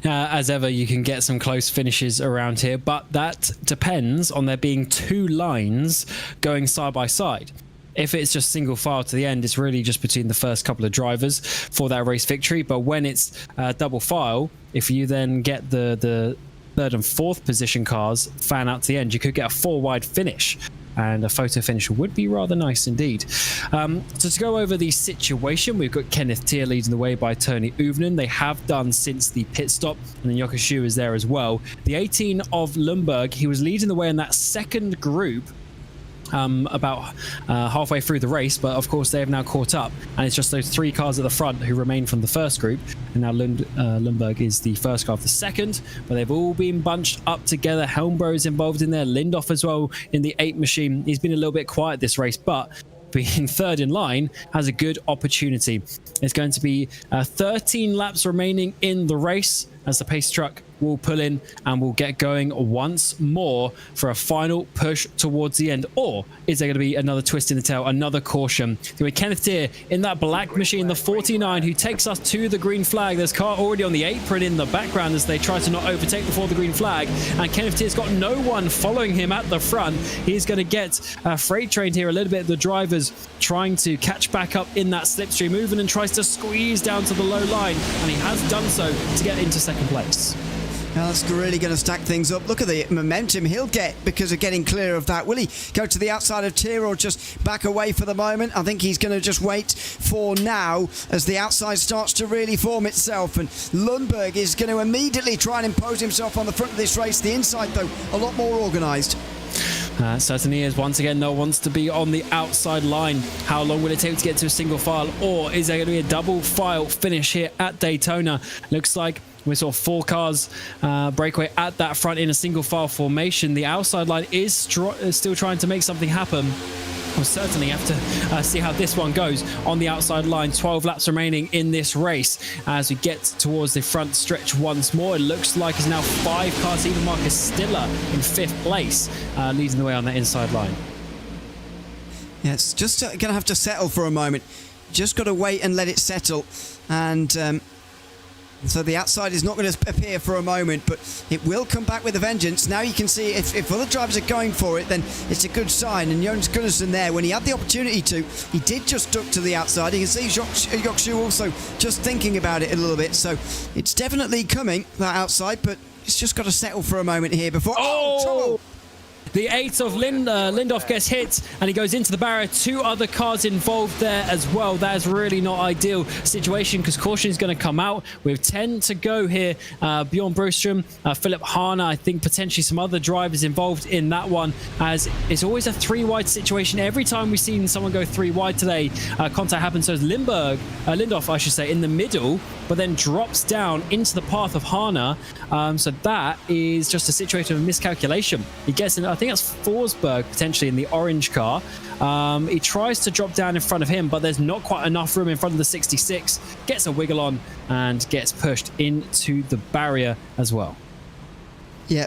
As ever, you can get some close finishes around here, but that depends on there being two lines going side by side. If it's just single file to the end, it's really just between the first couple of drivers for that race victory. But when it's double file, if you then get the third and fourth position cars fan out to the end, you could get a 4-wide finish. And a photo finish would be rather nice indeed. So to go over the situation, we've got Kenneth Tier leading the way by Tony Uvnen. They have done since the pit stop, and then Yoko Shu is there as well. The 18 of Lundberg, he was leading the way in that second group about halfway through the race, but of course they have now caught up, and it's just those three cars at the front who remain from the first group, and now Lundberg is the first car of the second, but they've all been bunched up together. Helmbro is involved in there, Lindoff as well in the 8 machine. He's been a little bit quiet this race, but being third in line has a good opportunity. It's going to be 13 laps remaining in the race as the pace truck will pull in and will get going once more for a final push towards the end. Or is there going to be another twist in the tail, another caution? So we Kenneth Deere in that black machine, the 49, who takes us to the green flag. There's car already on the apron in the background as they try to not overtake before the green flag. And Kenneth Deere's got no one following him at the front. He's going to get freight trained here a little bit. The driver's trying to catch back up in that slipstream, moving and tries to squeeze down to the low line. And he has done so to get into second place. Now that's really going to stack things up. Look at the momentum he'll get because of getting clear of that. Will he go to the outside of Tier or just back away for the moment? I think he's going to just wait for now as the outside starts to really form itself. And Lundberg is going to immediately try and impose himself on the front of this race. The inside, though, a lot more organised. Certainly is. Once again, no one wants to be on the outside line. How long will it take to get to a single file? Or is there going to be a double file finish here at Daytona? Looks like we saw 4 cars breakaway at that front in a single file formation. The outside line is still trying to make something happen. We'll certainly have to see how this one goes on the outside line. 12 laps remaining in this race as we get towards the front stretch once more. It looks like it's now 5 cars. Even Marcus Stiller in 5th place, leading the way on that inside line. Yes, just going to have to settle for a moment. Just got to wait and let it settle. And so the outside is not going to appear for a moment, but it will come back with a vengeance. Now you can see if other drivers are going for it, then it's a good sign. And Jonas Gunnarsson there, when he had the opportunity to, he did just duck to the outside. You can see Yokshu also just thinking about it a little bit. So it's definitely coming, that outside, but it's just got to settle for a moment here before... Oh, trouble! The 8 of Lindoff gets hit and he goes into the barrier. 2 other cars involved there as well. That is really not ideal situation because caution is going to come out. We have 10 to go here. Bjorn Brostrom, Philip Hana, I think potentially some other drivers involved in that one, as it's always a 3-wide situation. Every time we've seen someone go 3 wide today, contact happens. So Lindoff, I should say, in the middle, but then drops down into the path of Hana. So that is just a situation of miscalculation. He gets in, I think that's Forsberg potentially in the orange car. He tries to drop down in front of him, but there's not quite enough room in front of the 66. Gets a wiggle on and gets pushed into the barrier as well. Yeah.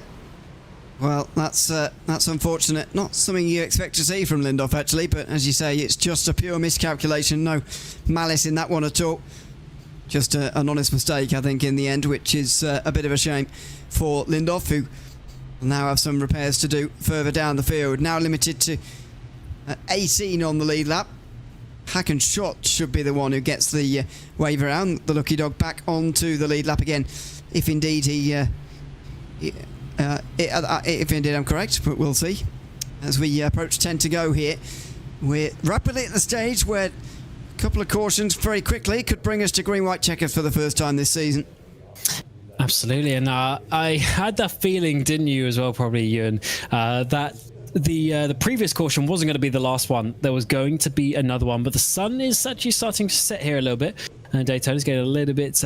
Well, that's unfortunate. Not something you expect to see from Lindoff, actually, but as you say, it's just a pure miscalculation. No malice in that one at all. Just an honest mistake, I think, in the end, which is a bit of a shame for Lindoff, who will now have some repairs to do further down the field. Now limited to 18 on the lead lap. Hacken Schott should be the one who gets the wave around. The lucky dog back onto the lead lap again, if indeed if indeed I'm correct, but we'll see. As we approach 10 to go here, we're rapidly at the stage where couple of cautions very quickly could bring us to green-white checkers for the first time this season. Absolutely, and I had that feeling, didn't you, as well, probably, Ewan, that the previous caution wasn't going to be the last one. There was going to be another one, but the sun is actually starting to set here a little bit, and Daytona's getting a little bit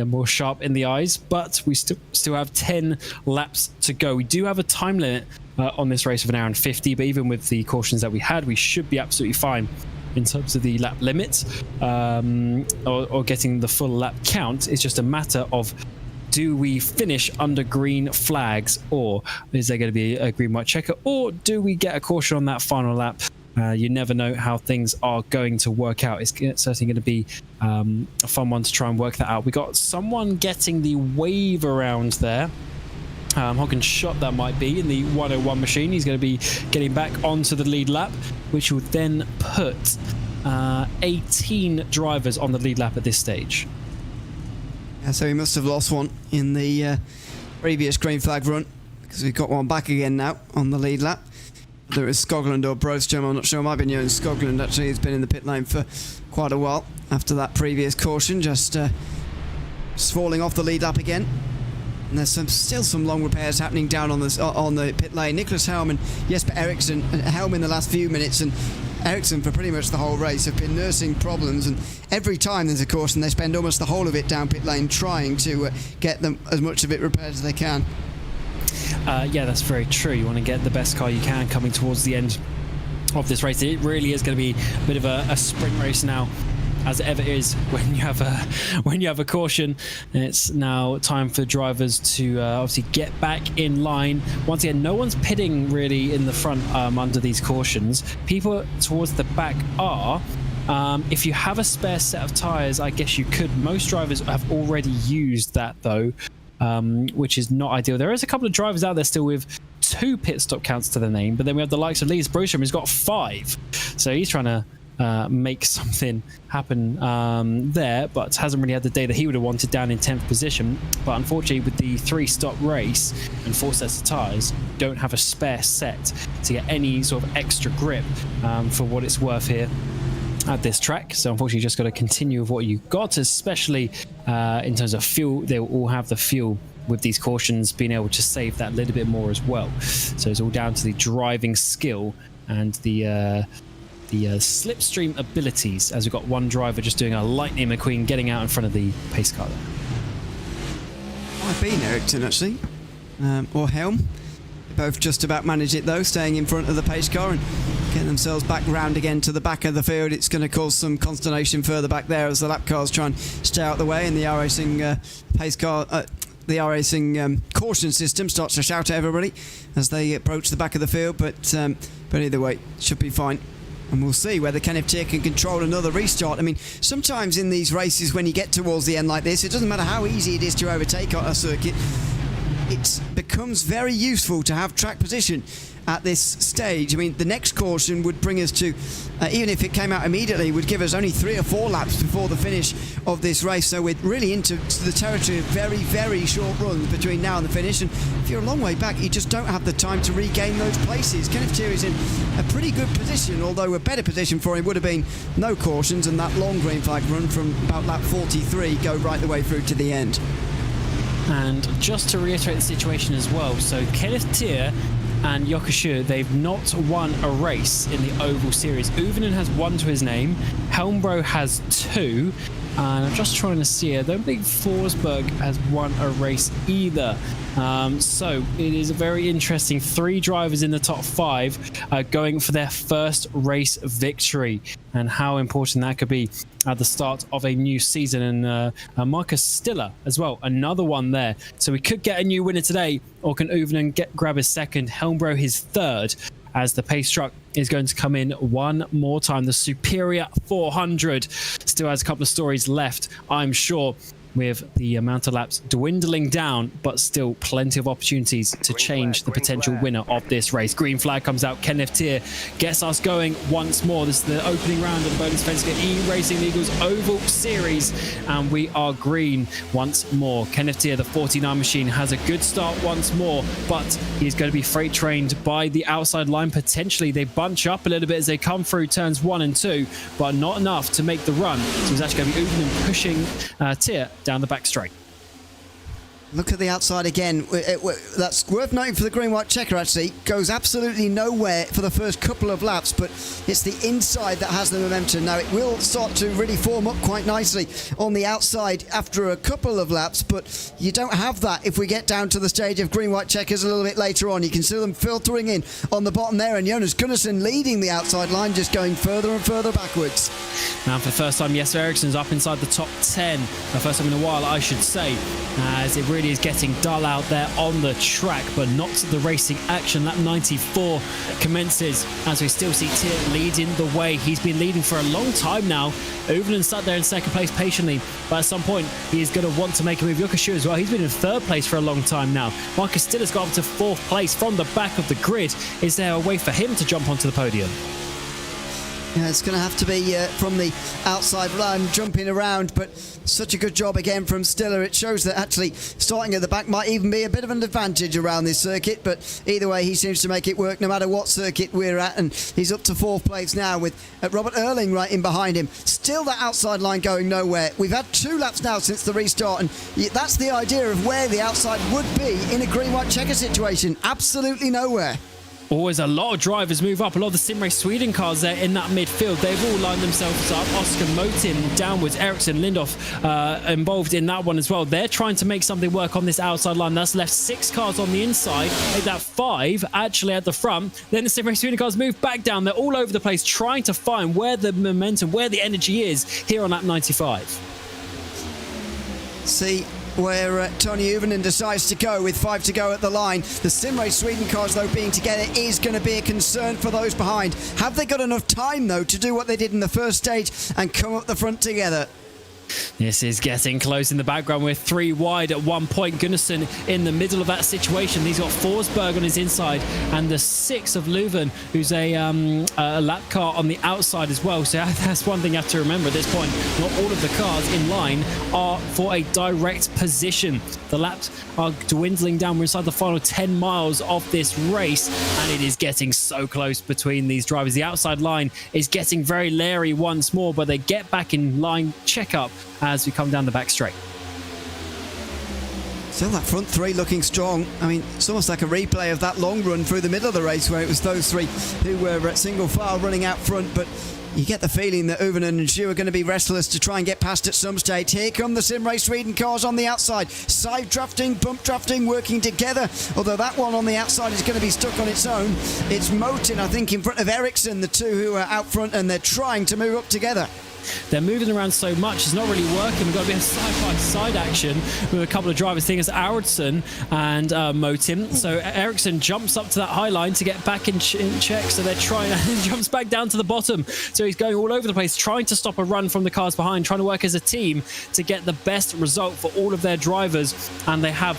more sharp in the eyes, but we still have 10 laps to go. We do have a time limit on this race of 1 hour and 50, but even with the cautions that we had, we should be absolutely fine in terms of the lap limits or getting the full lap count. It's just a matter of, do we finish under green flags, or is there going to be a green white checker, or do we get a caution on that final lap? You never know how things are going to work out. It's certainly going to be a fun one to try and work that out. We got someone getting the wave around there. Hocken's shot that might be in the 101 machine. He's going to be getting back onto the lead lap, which will then put 18 drivers on the lead lap at this stage. Yeah, so he must have lost one in the previous green flag run, because we've got one back again now on the lead lap. Whether it's Skoglund or Brostrom, I'm not sure. It might be Johan Skoglund, actually. He's been in the pit lane for quite a while after that previous caution, just falling off the lead lap again. And there's still some long repairs happening down on the pit lane. Nicholas Helm and Jesper Eriksson. Helm in the last few minutes, and Eriksson for pretty much the whole race, have been nursing problems, and every time there's a caution they spend almost the whole of it down pit lane trying to get them as much of it repaired as they can. Yeah, that's very true. You want to get the best car you can coming towards the end of this race. It really is going to be a bit of a sprint race now, as it ever is when you have a caution. It's now time for drivers to obviously get back in line. Once again, no one's pitting really in the front under these cautions. People towards the back are. If you have a spare set of tyres, I guess you could. Most drivers have already used that though, which is not ideal. There is a couple of drivers out there still with 2 pit stop counts to their name, but then we have the likes of Linus Brostrom, who's got 5. So he's trying to make something happen there, but hasn't really had the day that he would have wanted, down in 10th position. But unfortunately, with the 3-stop race and 4 sets of tyres, don't have a spare set to get any sort of extra grip for what it's worth here at this track. So unfortunately, you just got to continue with what you got, especially in terms of fuel. They will all have the fuel with these cautions, being able to save that little bit more as well. So it's all down to the driving skill and the slipstream abilities, as we've got one driver just doing a Lightning McQueen, getting out in front of the pace car there. Might be Eriksson, actually, or Helm. They both just about manage it though, staying in front of the pace car and getting themselves back round again to the back of the field. It's going to cause some consternation further back there as the lap cars try and stay out of the way, and the iRacing pace car, the iRacing caution system starts to shout at everybody as they approach the back of the field. But either way, should be fine. And we'll see whether Kenneth Tier can control another restart. I mean, sometimes in these races, when you get towards the end like this, it doesn't matter how easy it is to overtake a circuit. It becomes very useful to have track position at this stage. I mean, the next caution would bring us to, even if it came out immediately, would give us only 3 or 4 laps before the finish of this race. So we're really into the territory of very, very short runs between now and the finish. And if you're a long way back, you just don't have the time to regain those places. Kenneth Tier is in a pretty good position, although a better position for him would have been no cautions and that long green flag run from about lap 43 go right the way through to the end. And just to reiterate the situation as well, so Kenneth Tier and Jokushu, they've not won a race in the Oval Series. Uvenen has 1 to his name, Helmbro has 2, and I'm just trying to see, I don't think Forsberg has won a race either. So it is a very interesting 3 drivers in the top 5 going for their first race victory, and how important that could be at the start of a new season. And Marcus Stiller as well, another one there. So we could get a new winner today, or can Uvenen grab his second, Helmbro his third, as the pace truck is going to come in one more time. The Superior 400 still has a couple of stories left, I'm sure. with the amount of laps dwindling down, but still plenty of opportunities to change the potential winner of this race. Green flag comes out. Kenneth Tier gets us going once more. This is the opening round of the Bohlin Svenska E-Racingligans Oval Series, and we are green once more. Kenneth Tier, the 49 machine, has a good start once more, but he's going to be freight trained by the outside line. Potentially they bunch up a little bit as they come through turns 1 and 2, but not enough to make the run. So he's actually going to be Uven pushing Tier down the back straight. Look at the outside again. That's worth noting for the green-white checker, actually. Goes absolutely nowhere for the first couple of laps, but it's the inside that has the momentum. Now, it will start to really form up quite nicely on the outside after a couple of laps, but you don't have that if we get down to the stage of green-white checkers a little bit later on. You can see them filtering in on the bottom there, and Jonas Gunnarsson leading the outside line, just going further and further backwards. Now, for the first time, Jesper Ericsson's up inside the top 10. The first time in a while, I should say, as it really is getting dull out there on the track, but not the racing action. Lap 94 commences as we still see Tier leading the way. He's been leading for a long time now. Uven sat there in second place patiently, but at some point he is going to want to make a move. Jukka Schuh as well. He's been in third place for a long time now. Marcus Stiller's got up to fourth place from the back of the grid. Is there a way for him to jump onto the podium? Yeah, it's going to have to be from the outside line, jumping around, but such a good job again from Stiller. It shows that actually starting at the back might even be a bit of an advantage around this circuit, but either way, he seems to make it work no matter what circuit we're at, and he's up to fourth place now with Robert Erling right in behind him. Still that outside line going nowhere. We've had 2 laps now since the restart, and that's the idea of where the outside would be in a green-white checker situation. Absolutely nowhere. Always a lot of drivers move up. A lot of the Sim Race Sweden cars there in that midfield. They've all lined themselves up. Oscar Motin downwards. Ericsson, Lindhoff involved in that one as well. They're trying to make something work on this outside line. That's left 6 cars on the inside. Make that 5 actually at the front. Then the Sim Race Sweden cars move back down. They're all over the place trying to find where the momentum, where the energy is here on lap 95. See where Tony Uven decides to go with 5 to go at the line. The Sim Race Sweden cars, though, being together is going to be a concern for those behind. Have they got enough time, though, to do what they did in the first stage and come up the front together? This is getting close in the background. We're 3 wide at one point. Gunnarsson in the middle of that situation. He's got Forsberg on his inside and the 6 of Leuven, who's a lap car on the outside as well. So that's one thing you have to remember at this point. Not all of the cars in line are for a direct position. The laps are dwindling down. We're inside the final 10 miles of this race, and it is getting so close between these drivers. The outside line is getting very leery once more, but they get back in line, check up as we come down the back straight. Still that front 3 looking strong. I mean, it's almost like a replay of that long run through the middle of the race where it was those 3 who were at single file running out front, but you get the feeling that Uven and Schuh are going to be restless to try and get past at some stage. Here come the Sim Race Sweden cars on the outside. Side drafting, bump drafting, working together. Although that one on the outside is going to be stuck on its own. It's Motin, I think, in front of Ericsson, the 2 who are out front, and they're trying to move up together. They're moving around so much, it's not really working. We've got a bit of side-by-side action with a couple of drivers. I think it's Aronson and Motin. So Ericsson jumps up to that high line to get back in check. So they're trying, and jumps back down to the bottom. So he's going all over the place, trying to stop a run from the cars behind, trying to work as a team to get the best result for all of their drivers. And they have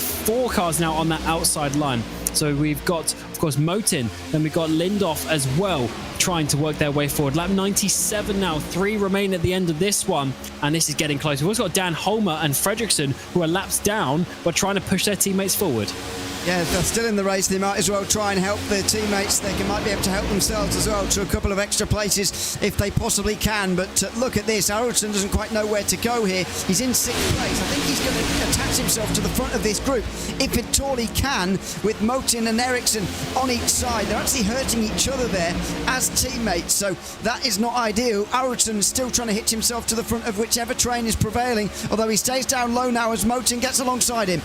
4 cars now on that outside line. So we've got, of course, Motin, then we've got Lindhoff as well, trying to work their way forward. Lap 97 now, 3 remain at the end of this one, and this is getting close. We've also got Dan Holmer and Fredriksson, who are laps down, but trying to push their teammates forward. Yeah, they're still in the race. They might as well try and help their teammates. They might be able to help themselves as well to a couple of extra places if they possibly can. But look at this. Aronson doesn't quite know where to go here. He's in 6th place. I think he's going to attach himself to the front of this group if at all he can, with Motin and Ericsson on each side. They're actually hurting each other there as teammates, so that is not ideal. Aronson still trying to hitch himself to the front of whichever train is prevailing, although he stays down low now as Motin gets alongside him.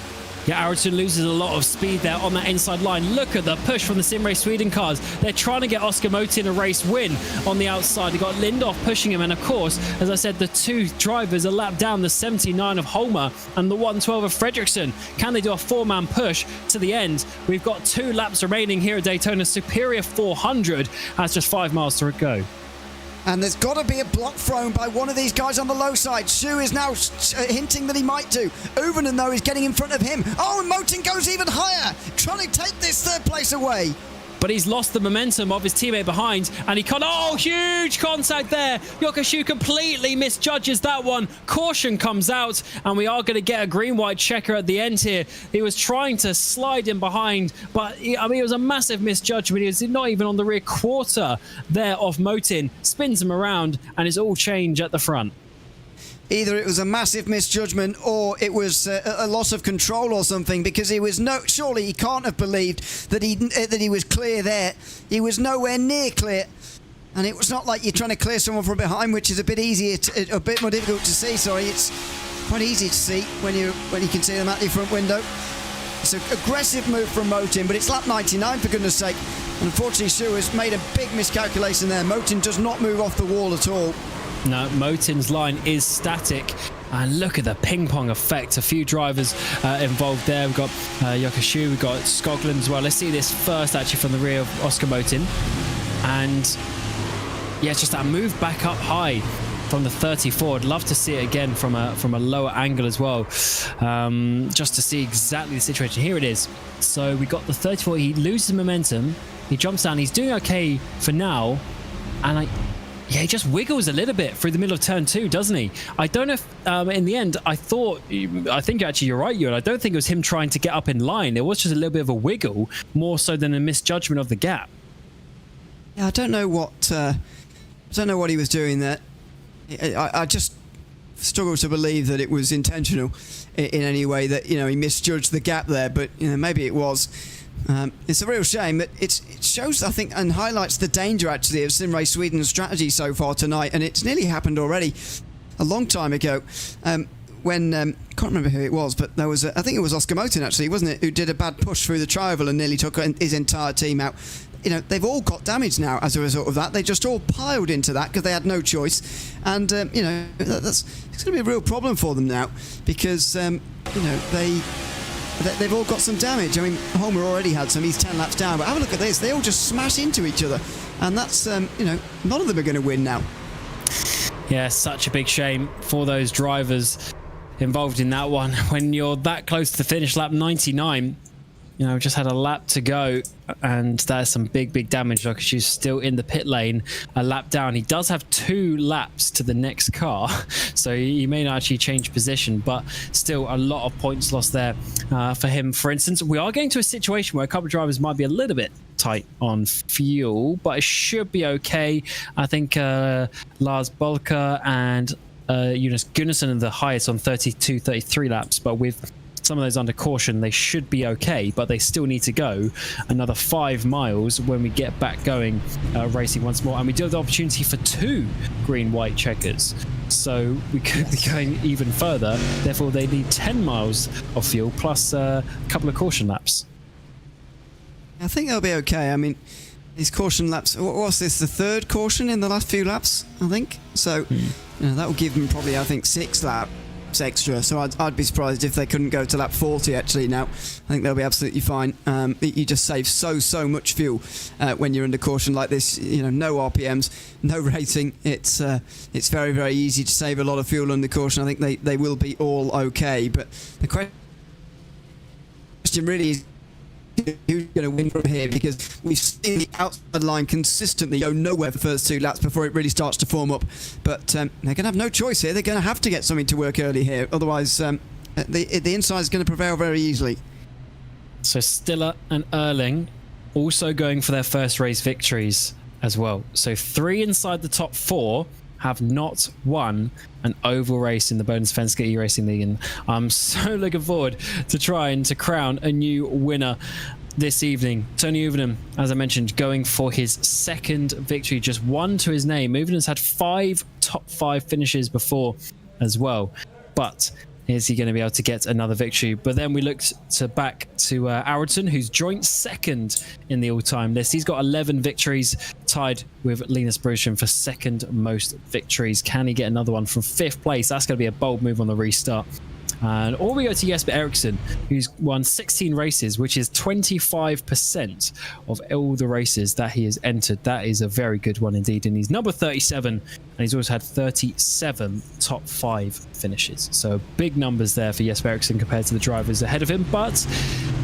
Yeah, Aronson loses a lot of speed there on that inside line. Look at the push from the Sim Race Sweden cars. They're trying to get Oscar Motin a race win on the outside. They've got Lindhoff pushing him, and of course, as I said, the 2 drivers are lapped down, the 79 of Holmer and the 112 of Fredriksson. Can they do a 4-man push to the end? We've got 2 laps remaining here at Daytona. Superior 400 has just 5 miles to go. And there's got to be a block thrown by one of these guys on the low side. Shu is now hinting that he might do. Uvenen, though, is getting in front of him. Oh, and Motin goes even higher, trying to take this third place away. But he's lost the momentum of his teammate behind, and he can't. Oh, huge contact there. Yokashu completely misjudges that one. Caution comes out, and we are going to get a green-white checker at the end here. He was trying to slide in behind, but I mean, it was a massive misjudgment. He was not even on the rear quarter there of Motin. Spins him around, and it's all change at the front. Either it was a massive misjudgment or it was a loss of control or something, because he was surely he can't have believed that he was clear there. He was nowhere near clear, and it was not like you're trying to clear someone from behind, which is a bit easier, a bit more difficult to see. Sorry, it's quite easy to see when you can see them out your front window. It's an aggressive move from Motin, but it's lap 99 for goodness sake. And unfortunately, Shu has made a big miscalculation there. Motin does not move off the wall at all. No, Motin's line is static. And look at the ping-pong effect. A few drivers involved there. We've got Yokashu, we've got Skoglund as well. Let's see this first, actually, from the rear of Oscar Motin. And, yeah, it's just that move back up high from the 34. I'd love to see it again from a lower angle as well, just to see exactly the situation. Here it is. So we got the 34. He loses momentum. He jumps down. He's doing okay for now. And yeah, he just wiggles a little bit through the middle of turn 2, doesn't he? I don't know if in the end, I think actually you're right, Ewan. I don't think it was him trying to get up in line. It was just a little bit of a wiggle, more so than a misjudgment of the gap. Yeah, I don't know what he was doing there. I just struggle to believe that it was intentional in any way, that he misjudged the gap there, but maybe it was. It's a real shame, but it shows, I think, and highlights the danger actually of Sim Race Sweden's strategy so far tonight, and it's nearly happened already a long time ago when can't remember who it was, but there was I think it was Oscar Motin actually, wasn't it, who did a bad push through the tri-oval and nearly took his entire team out. They've all got damage now as a result of that. They just all piled into that because they had no choice, and it's going to be a real problem for them now, because they've all got some damage. I mean, Homer already had some. He's 10 laps down. But have a look at this. They all just smash into each other. And that's, none of them are going to win now. Yeah, such a big shame for those drivers involved in that one. When you're that close to the finish, lap 99, just had a lap to go, and there's some big damage. Like, she's still in the pit lane, a lap down. He does have 2 laps to the next car, so he may not actually change position, but still a lot of points lost there for him. For instance, we are getting to a situation where a couple of drivers might be a little bit tight on fuel, but it should be okay. I think Lars Bolker and Jonas Gunnarsson are the highest on 32, 33 laps, but with some of those under caution, they should be okay, but they still need to go another 5 miles when we get back going racing once more. And we do have the opportunity for 2 green-white checkers, so we could be going even further. Therefore, they need 10 miles of fuel plus a couple of caution laps. I think they'll be okay. I mean, these caution laps, what was this, the 3rd caution in the last few laps, I think? So that will give them probably, I think, 6 laps extra, so I'd be surprised if they couldn't go to lap 40 actually now. I think they'll be absolutely fine. You just save so much fuel when you're under caution like this. No RPMs, no rating. It's very easy to save a lot of fuel under caution. I think they will be all okay, but the question really is who's going to win from here, because we've seen the outside line consistently go nowhere for the first 2 laps before it really starts to form up. But they're going to have no choice here. They're going to have to get something to work early here, otherwise the inside is going to prevail very easily. So Stiller and Erling also going for their first race victories as well. So 3 inside the top 4 have not won an oval race in the Bohlin Svenska Eracingligan. I'm so looking forward to trying to crown a new winner this evening. Tony Uvenen, as I mentioned, going for his 2nd victory, just 1 to his name. Uvenen's had 5 top 5 finishes before as well, but is he going to be able to get another victory? But then we looked back to Araton, who's joint 2nd in the all-time list. He's got 11 victories, tied with Linus Broström for 2nd most victories. Can he get another one from 5th place? That's going to be a bold move on the restart. Or we go to Jesper Eriksson, who's won 16 races, which is 25% of all the races that he has entered. That is a very good one indeed. And he's number 37, and he's always had 37 top 5 finishes. So big numbers there for Jesper Eriksson compared to the drivers ahead of him. But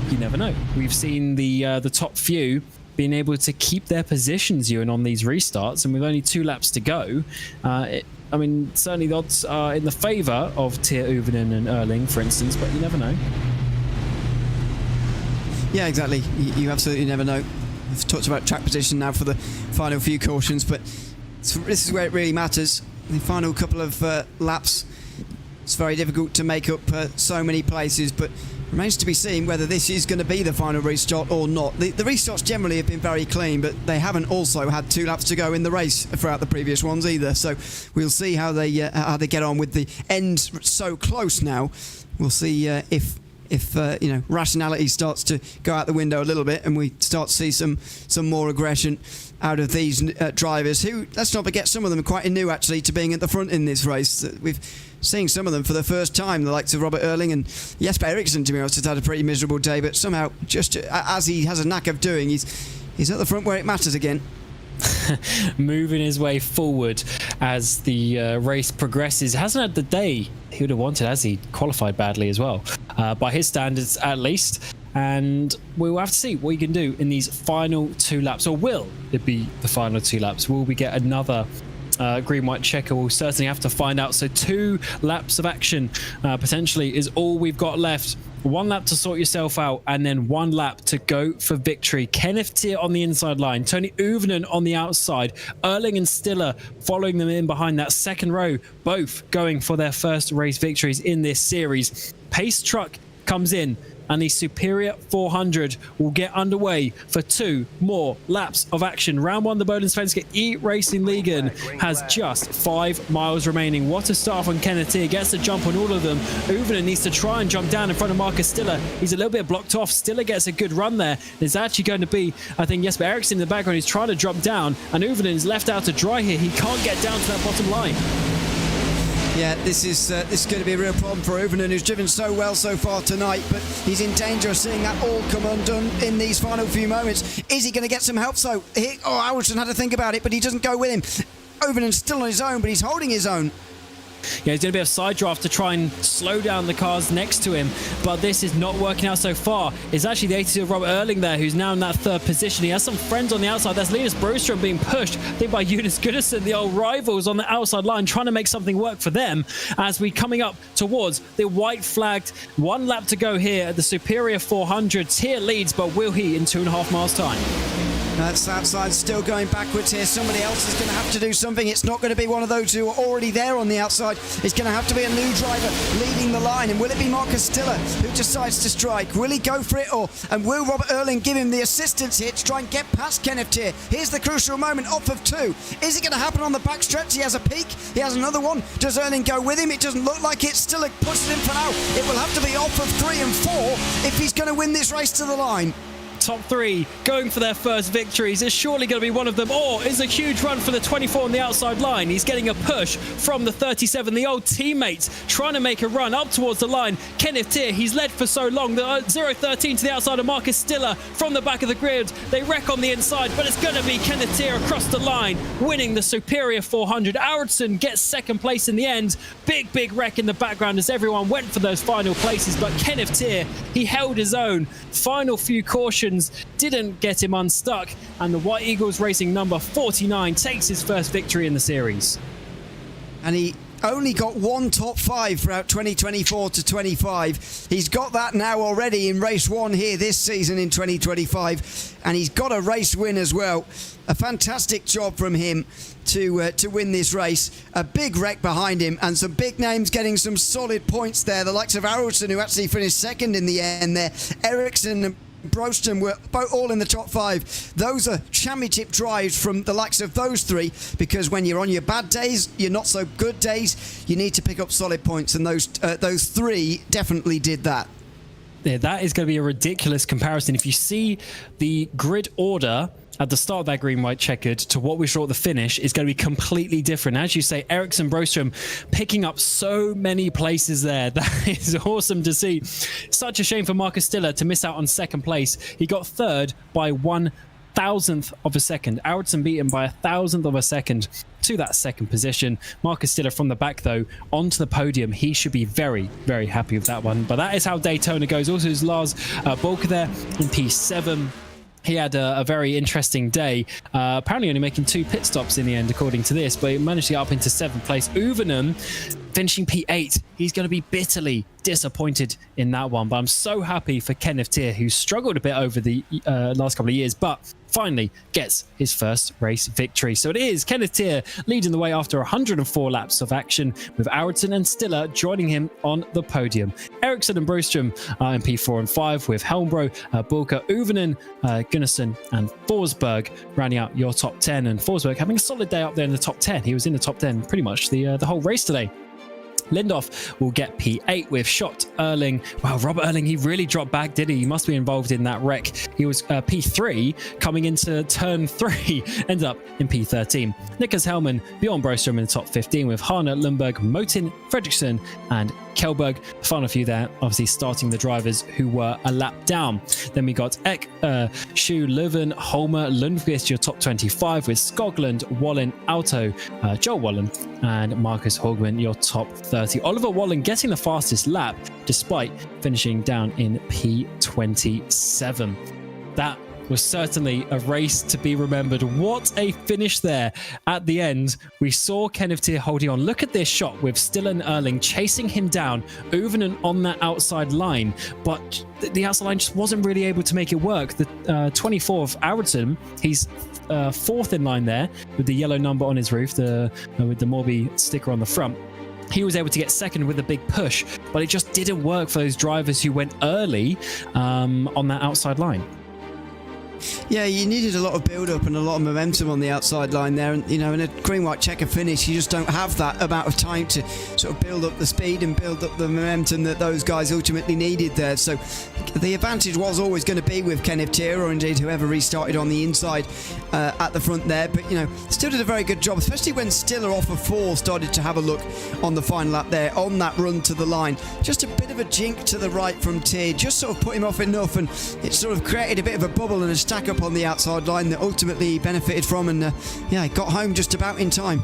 you never know. We've seen the top few being able to keep their positions, Ewan, on these restarts, and with only 2 laps to go, I mean, certainly the odds are in the favour of Tia Uvenen and Erling, for instance, but you never know. Yeah, exactly. You absolutely never know. We've talked about track position now for the final few cautions, but this is where it really matters. The final couple of laps, it's very difficult to make up so many places, but remains to be seen whether this is going to be the final restart or not. The restarts generally have been very clean, but they haven't also had 2 laps to go in the race throughout the previous ones either. So we'll see how they get on with the end so close now. We'll see if rationality starts to go out the window a little bit, and we start to see some more aggression out of these drivers who, let's not forget, some of them are quite new actually to being at the front in this race. We've seen some of them for the first time, the likes of Robert Erling and Jesper Eriksson, to be honest, has had a pretty miserable day, but somehow, just as he has a knack of doing, he's at the front where it matters again. Moving his way forward as the race progresses. Hasn't had the day he would have wanted, as he qualified badly as well, by his standards at least. And we'll have to see what he can do in these final 2 laps, or will it be the final 2 laps? Will we get another green-white checker? We'll certainly have to find out. So 2 laps of action potentially is all we've got left. 1 lap to sort yourself out, and then 1 lap to go for victory. Kenneth Tier on the inside line, Tony Uvenen on the outside, Erling and Stiller following them in behind that second row, both going for their first race victories in this series. Pace truck comes in, and the Superior 400 will get underway for 2 more laps of action. Round 1, the Bohlin Svenska Eracingligan has just 5 miles remaining. What a start from Kenneth here. Gets a jump on all of them. Uvenen needs to try and jump down in front of Marcus Stiller. He's a little bit blocked off. Stiller gets a good run there. There's actually going to be, I think, Jesper Eriksson in the background who's trying to drop down, and Uvenen is left out to dry here. He can't get down to that bottom line. Yeah, this is going to be a real problem for Uvenen, who's driven so well so far tonight, but he's in danger of seeing that all come undone in these final few moments. Is he going to get some help? So, Alderson had to think about it, but he doesn't go with him. Uvenen's still on his own, but he's holding his own. Yeah, he's doing a bit of side draft to try and slow down the cars next to him, but this is not working out so far. It's actually the 82 of Robert Erling there, who's now in that 3rd position. He has some friends on the outside. That's Linus Broström being pushed, I think, by Jonas Goodison, the old rivals on the outside line, trying to make something work for them as we coming up towards the white flagged 1 lap to go here at the Superior 400. Tier leads, but will he in 2.5 miles time? That's outside, still going backwards here. Somebody else is going to have to do something. It's not going to be one of those who are already there on the outside. It's going to have to be a new driver leading the line. And will it be Marcus Stiller who decides to strike? Will he go for it? And will Robert Erling give him the assistance here to try and get past Kenneth Tier? Here's the crucial moment off of 2. Is it going to happen on the backstretch? He has a peak. He has another one. Does Erling go with him? It doesn't look like it. Stiller pushes him for now. It will have to be off of 3 and 4 if he's going to win this race to the line. Top 3 going for their first victories. Is surely going to be one of them, or is a huge run for the 24 on the outside line. He's getting a push from the 37, the old teammates, trying to make a run up towards the line. Kenneth Tier, he's led for so long. The 0-13 to the outside of Marcus Stiller from the back of the grid. They wreck on the inside, but it's going to be Kenneth Tier across the line, winning the Superior 400. Aronson gets 2nd place in the end. Big wreck in the background as everyone went for those final places, but Kenneth Tier, he held his own. Final few cautions didn't get him unstuck, and the White Eagles Racing number 49 takes his first victory in the series. And he only got 1 top 5 throughout 2024 to 25. He's got that now already in race 1 here this season in 2025, and he's got a race win as well. A fantastic job from him to win this race. A big wreck behind him, and some big names getting some solid points there. The likes of Aronson, who actually finished 2nd in the end there. Eriksson and Broström were both all in the top 5. Those are championship drives from the likes of those 3, because when you're on your bad days, your not so good days, you need to pick up solid points, and those 3 definitely did that. Yeah, that is going to be a ridiculous comparison. If you see the grid order at the start of that green-white checkered to what we saw at the finish is going to be completely different. As you say, Ericsson Broström picking up so many places there. That is awesome to see. Such a shame for Marcus Stiller to miss out on second place. He got third by 1/1000th of a second. Ericsson beat him by 1/1000th of a second to that second position. Marcus Stiller from the back, though, onto the podium. He should be very, very happy with that one. But that is how Daytona goes. Also, is Lars Bolka there in P7. He had a very interesting day, apparently only making 2 pit stops in the end, according to this, but he managed to get up into 7th place. Uvenen finishing P8. He's going to be bitterly disappointed in that one, but I'm so happy for Kenneth Tier, who struggled a bit over the last couple of years, but finally gets his first race victory. So it is Kenneth Tier leading the way after 104 laps of action, with Ericsson and Stiller joining him on the podium. Ericsson and Broström are in P4 and 5, with Helmbro, Bulka, Uvenen, Gunnarsson and Forsberg rounding out your top 10. And Forsberg having a solid day up there in the top 10. He was in the top 10 pretty much the whole race today. Lindhoff will get P8 with Schott, Erling. Wow, Robert Erling, he really dropped back, did he? He must be involved in that wreck. He was P3 coming into turn 3, ended up in P13. Niklas Hellman, Bjorn Broström in the top 15 with Harner, Lundberg, Motin, Fredriksson and Kjellberg. The final few there, obviously starting the drivers who were a lap down. Then we got Ek, Shu, Leuven, Holmer, Lundqvist, your top 25 with Skoglund, Wallin, Auto, Joel Wallin and Marcus Hogman, your top 30. Oliver Wallin getting the fastest lap despite finishing down in P27. That was certainly a race to be remembered. What a finish there at the end. We saw Kenneth Tier holding on. Look at this shot with Stiller and Erling chasing him down, Uvenen on that outside line, but the outside line just wasn't really able to make it work. The 24th Ericsson, he's 4th in line there with the yellow number on his roof, with the Morby sticker on the front. He was able to get second with a big push, but it just didn't work for those drivers who went early on that outside line. Yeah, you needed a lot of build-up and a lot of momentum on the outside line there. And, in a green-white checker finish, you just don't have that amount of time to sort of build up the speed and build up the momentum that those guys ultimately needed there. So the advantage was always going to be with Kenneth Tier, or indeed whoever restarted on the inside at the front there. But, still did a very good job, especially when Stiller off of 4 started to have a look on the final lap there, on that run to the line. Just a bit of a jink to the right from Tier, just sort of put him off enough, and it sort of created a bit of a bubble and a stack up on the outside line that ultimately he benefited from, and got home just about in time.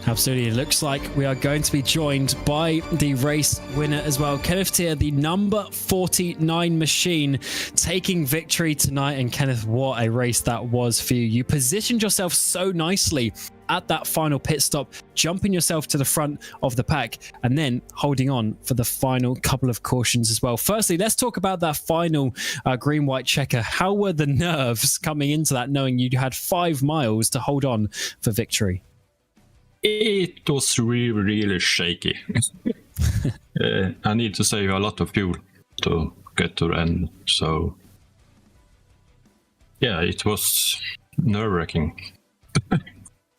Absolutely. It looks like we are going to be joined by the race winner as well. Kenneth Tier, the number 49 machine, taking victory tonight. And Kenneth, what a race that was for you. You positioned yourself so nicely at that final pit stop, jumping yourself to the front of the pack and then holding on for the final couple of cautions as well. Firstly, let's talk about that final green-white checker. How were the nerves coming into that, knowing you had 5 miles to hold on for victory? It was really, really shaky. I need to save a lot of fuel to get to the end. So, yeah, it was nerve-wracking.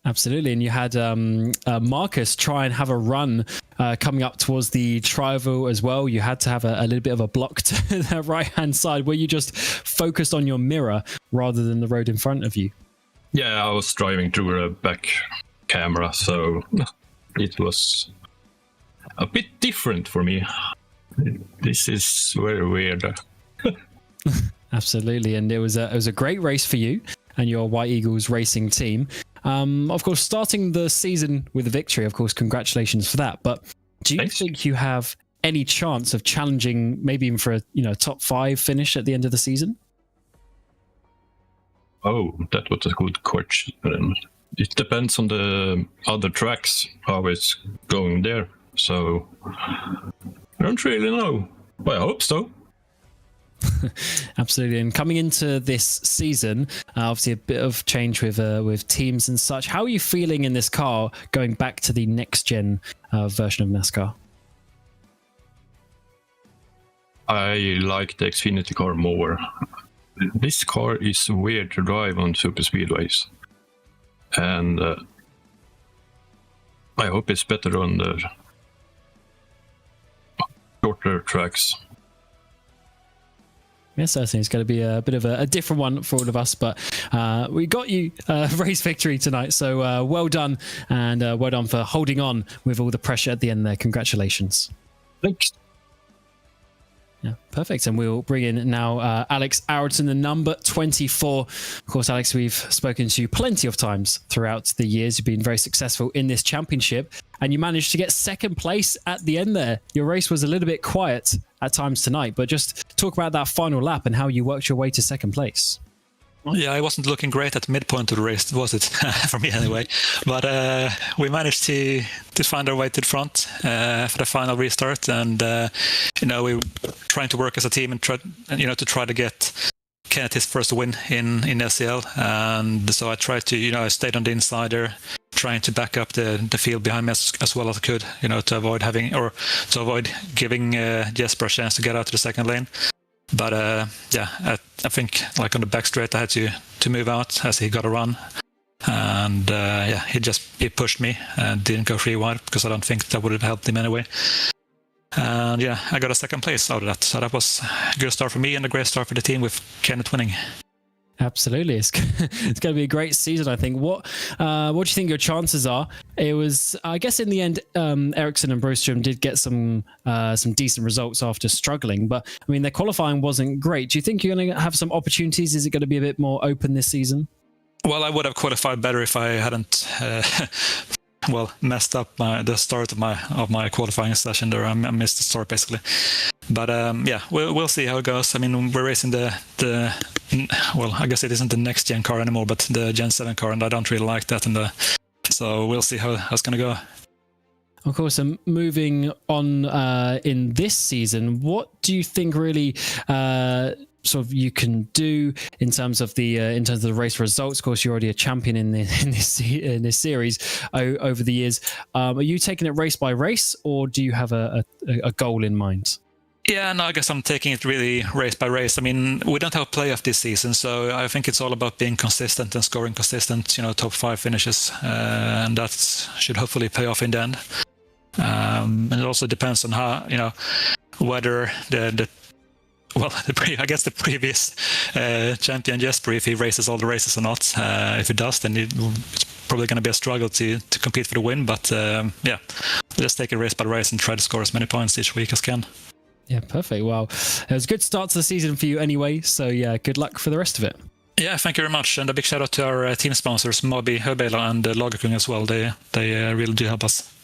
Absolutely. And you had Marcus try and have a run coming up towards the Trival as well. You had to have a little bit of a block to the right-hand side where you just focused on your mirror rather than the road in front of you. Yeah, I was driving through a back camera, so it was a bit different for me. This is very weird. Absolutely. And it was a great race for you and your White Eagles racing team. Of course, starting the season with a victory, of course, congratulations for that. But do you think you have any chance of challenging maybe even for a top 5 finish at the end of the season? Oh, that was a good question. It depends on the other tracks, how it's going there. So I don't really know. But I hope so. Absolutely. And coming into this season, obviously a bit of change with teams and such. How are you feeling in this car going back to the next gen version of NASCAR? I like the Xfinity car more. This car is weird to drive on super speedways, and I hope it's better on the shorter tracks. Yeah, certainly. It's going to be a bit of a different one for all of us, but we got you race victory tonight. So well done, and well done for holding on with all the pressure at the end there. Congratulations. Thanks. Yeah, perfect. And we'll bring in now Alex Aronson, the number 24. Of course, Alex, we've spoken to you plenty of times throughout the years. You've been very successful in this championship, and you managed to get second place at the end there. Your race was a little bit quiet at times tonight, but just talk about that final lap and how you worked your way to second place. Well, yeah, I wasn't looking great at the midpoint of the race, was it? For me anyway. But we managed to find our way to the front for the final restart, and we were trying to work as a team and try to get Kenneth his first win in LCL. And so I tried to, I stayed on the inside there, trying to back up the field behind me as well as I could, to avoid giving Jesper a chance to get out to the second lane. But I think like on the back straight I had to move out as he got a run, and he pushed me and didn't go free wide because I don't think that would have helped him anyway. And I got a second place out of that, so that was a good start for me and a great start for the team with Kenneth winning. Absolutely. It's going to be a great season, I think. What do you think your chances are? It was, I guess, in the end, Ericsson and Broström did get some decent results after struggling. But, I mean, their qualifying wasn't great. Do you think you're going to have some opportunities? Is it going to be a bit more open this season? Well, I would have qualified better if I hadn't messed up the start of my qualifying session there. I missed the start, basically. But we'll see how it goes. I mean, we're racing I guess it isn't the next gen car anymore, but the Gen 7 car, and I don't really like that. So we'll see how it's going to go. Of course, and moving on in this season, what do you think really sort of you can do in terms of the race results? Of course, you're already a champion in this series over the years. Are you taking it race by race, or do you have a goal in mind? Yeah, no, I guess I'm taking it really race by race. I mean, we don't have a playoff this season, so I think it's all about being consistent and scoring consistent, top 5 finishes, and that should hopefully pay off in the end. And it also depends on how, whether the previous champion Jesper, if he races all the races or not. If he does, then it's probably going to be a struggle to compete for the win. But let's take it race by race and try to score as many points each week as can. Yeah, perfect. Well, it was a good start to the season for you anyway. So yeah, good luck for the rest of it. Yeah, thank you very much. And a big shout out to our team sponsors, Moby, Höbela and Lagerkung as well. They really do help us.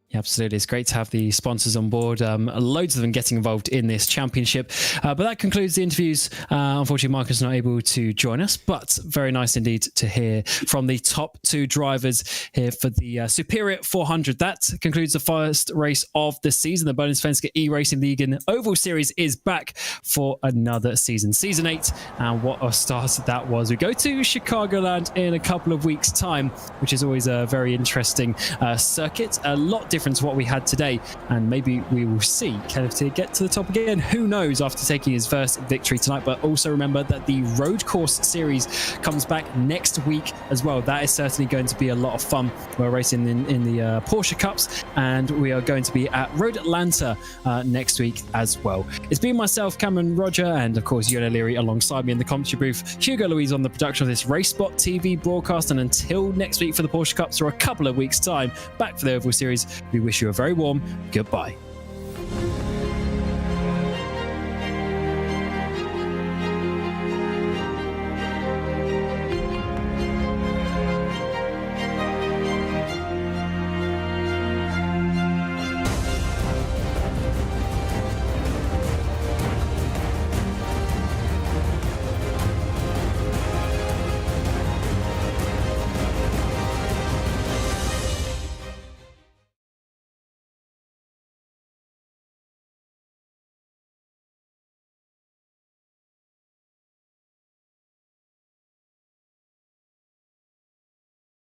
Yeah, absolutely. It's great to have the sponsors on board. Loads of them getting involved in this championship. But that concludes the interviews. Unfortunately, Marcus is not able to join us, but very nice indeed to hear from the top 2 drivers here for the Superior 400. That concludes the first race of the season. The Svenska Eracingligan Oval Series is back for another season. Season 8, and what a start that was. We go to Chicagoland in a couple of weeks' time, which is always a very interesting circuit. A lot different to what we had today, and maybe we will see Kenneth get to the top again. Who knows, after taking his first victory tonight. But also remember that the road course series comes back next week as well. That is certainly going to be a lot of fun. We're racing in the Porsche Cups, and we are going to be at Road Atlanta next week as well. It's been myself, Cameron Roger, and of course Yona Leary alongside me in the commentary booth. Hugo Louise on the production of this RaceSpotTV broadcast, and until next week for the Porsche Cups, or a couple of weeks time back for the Oval Series, we wish you a very warm goodbye.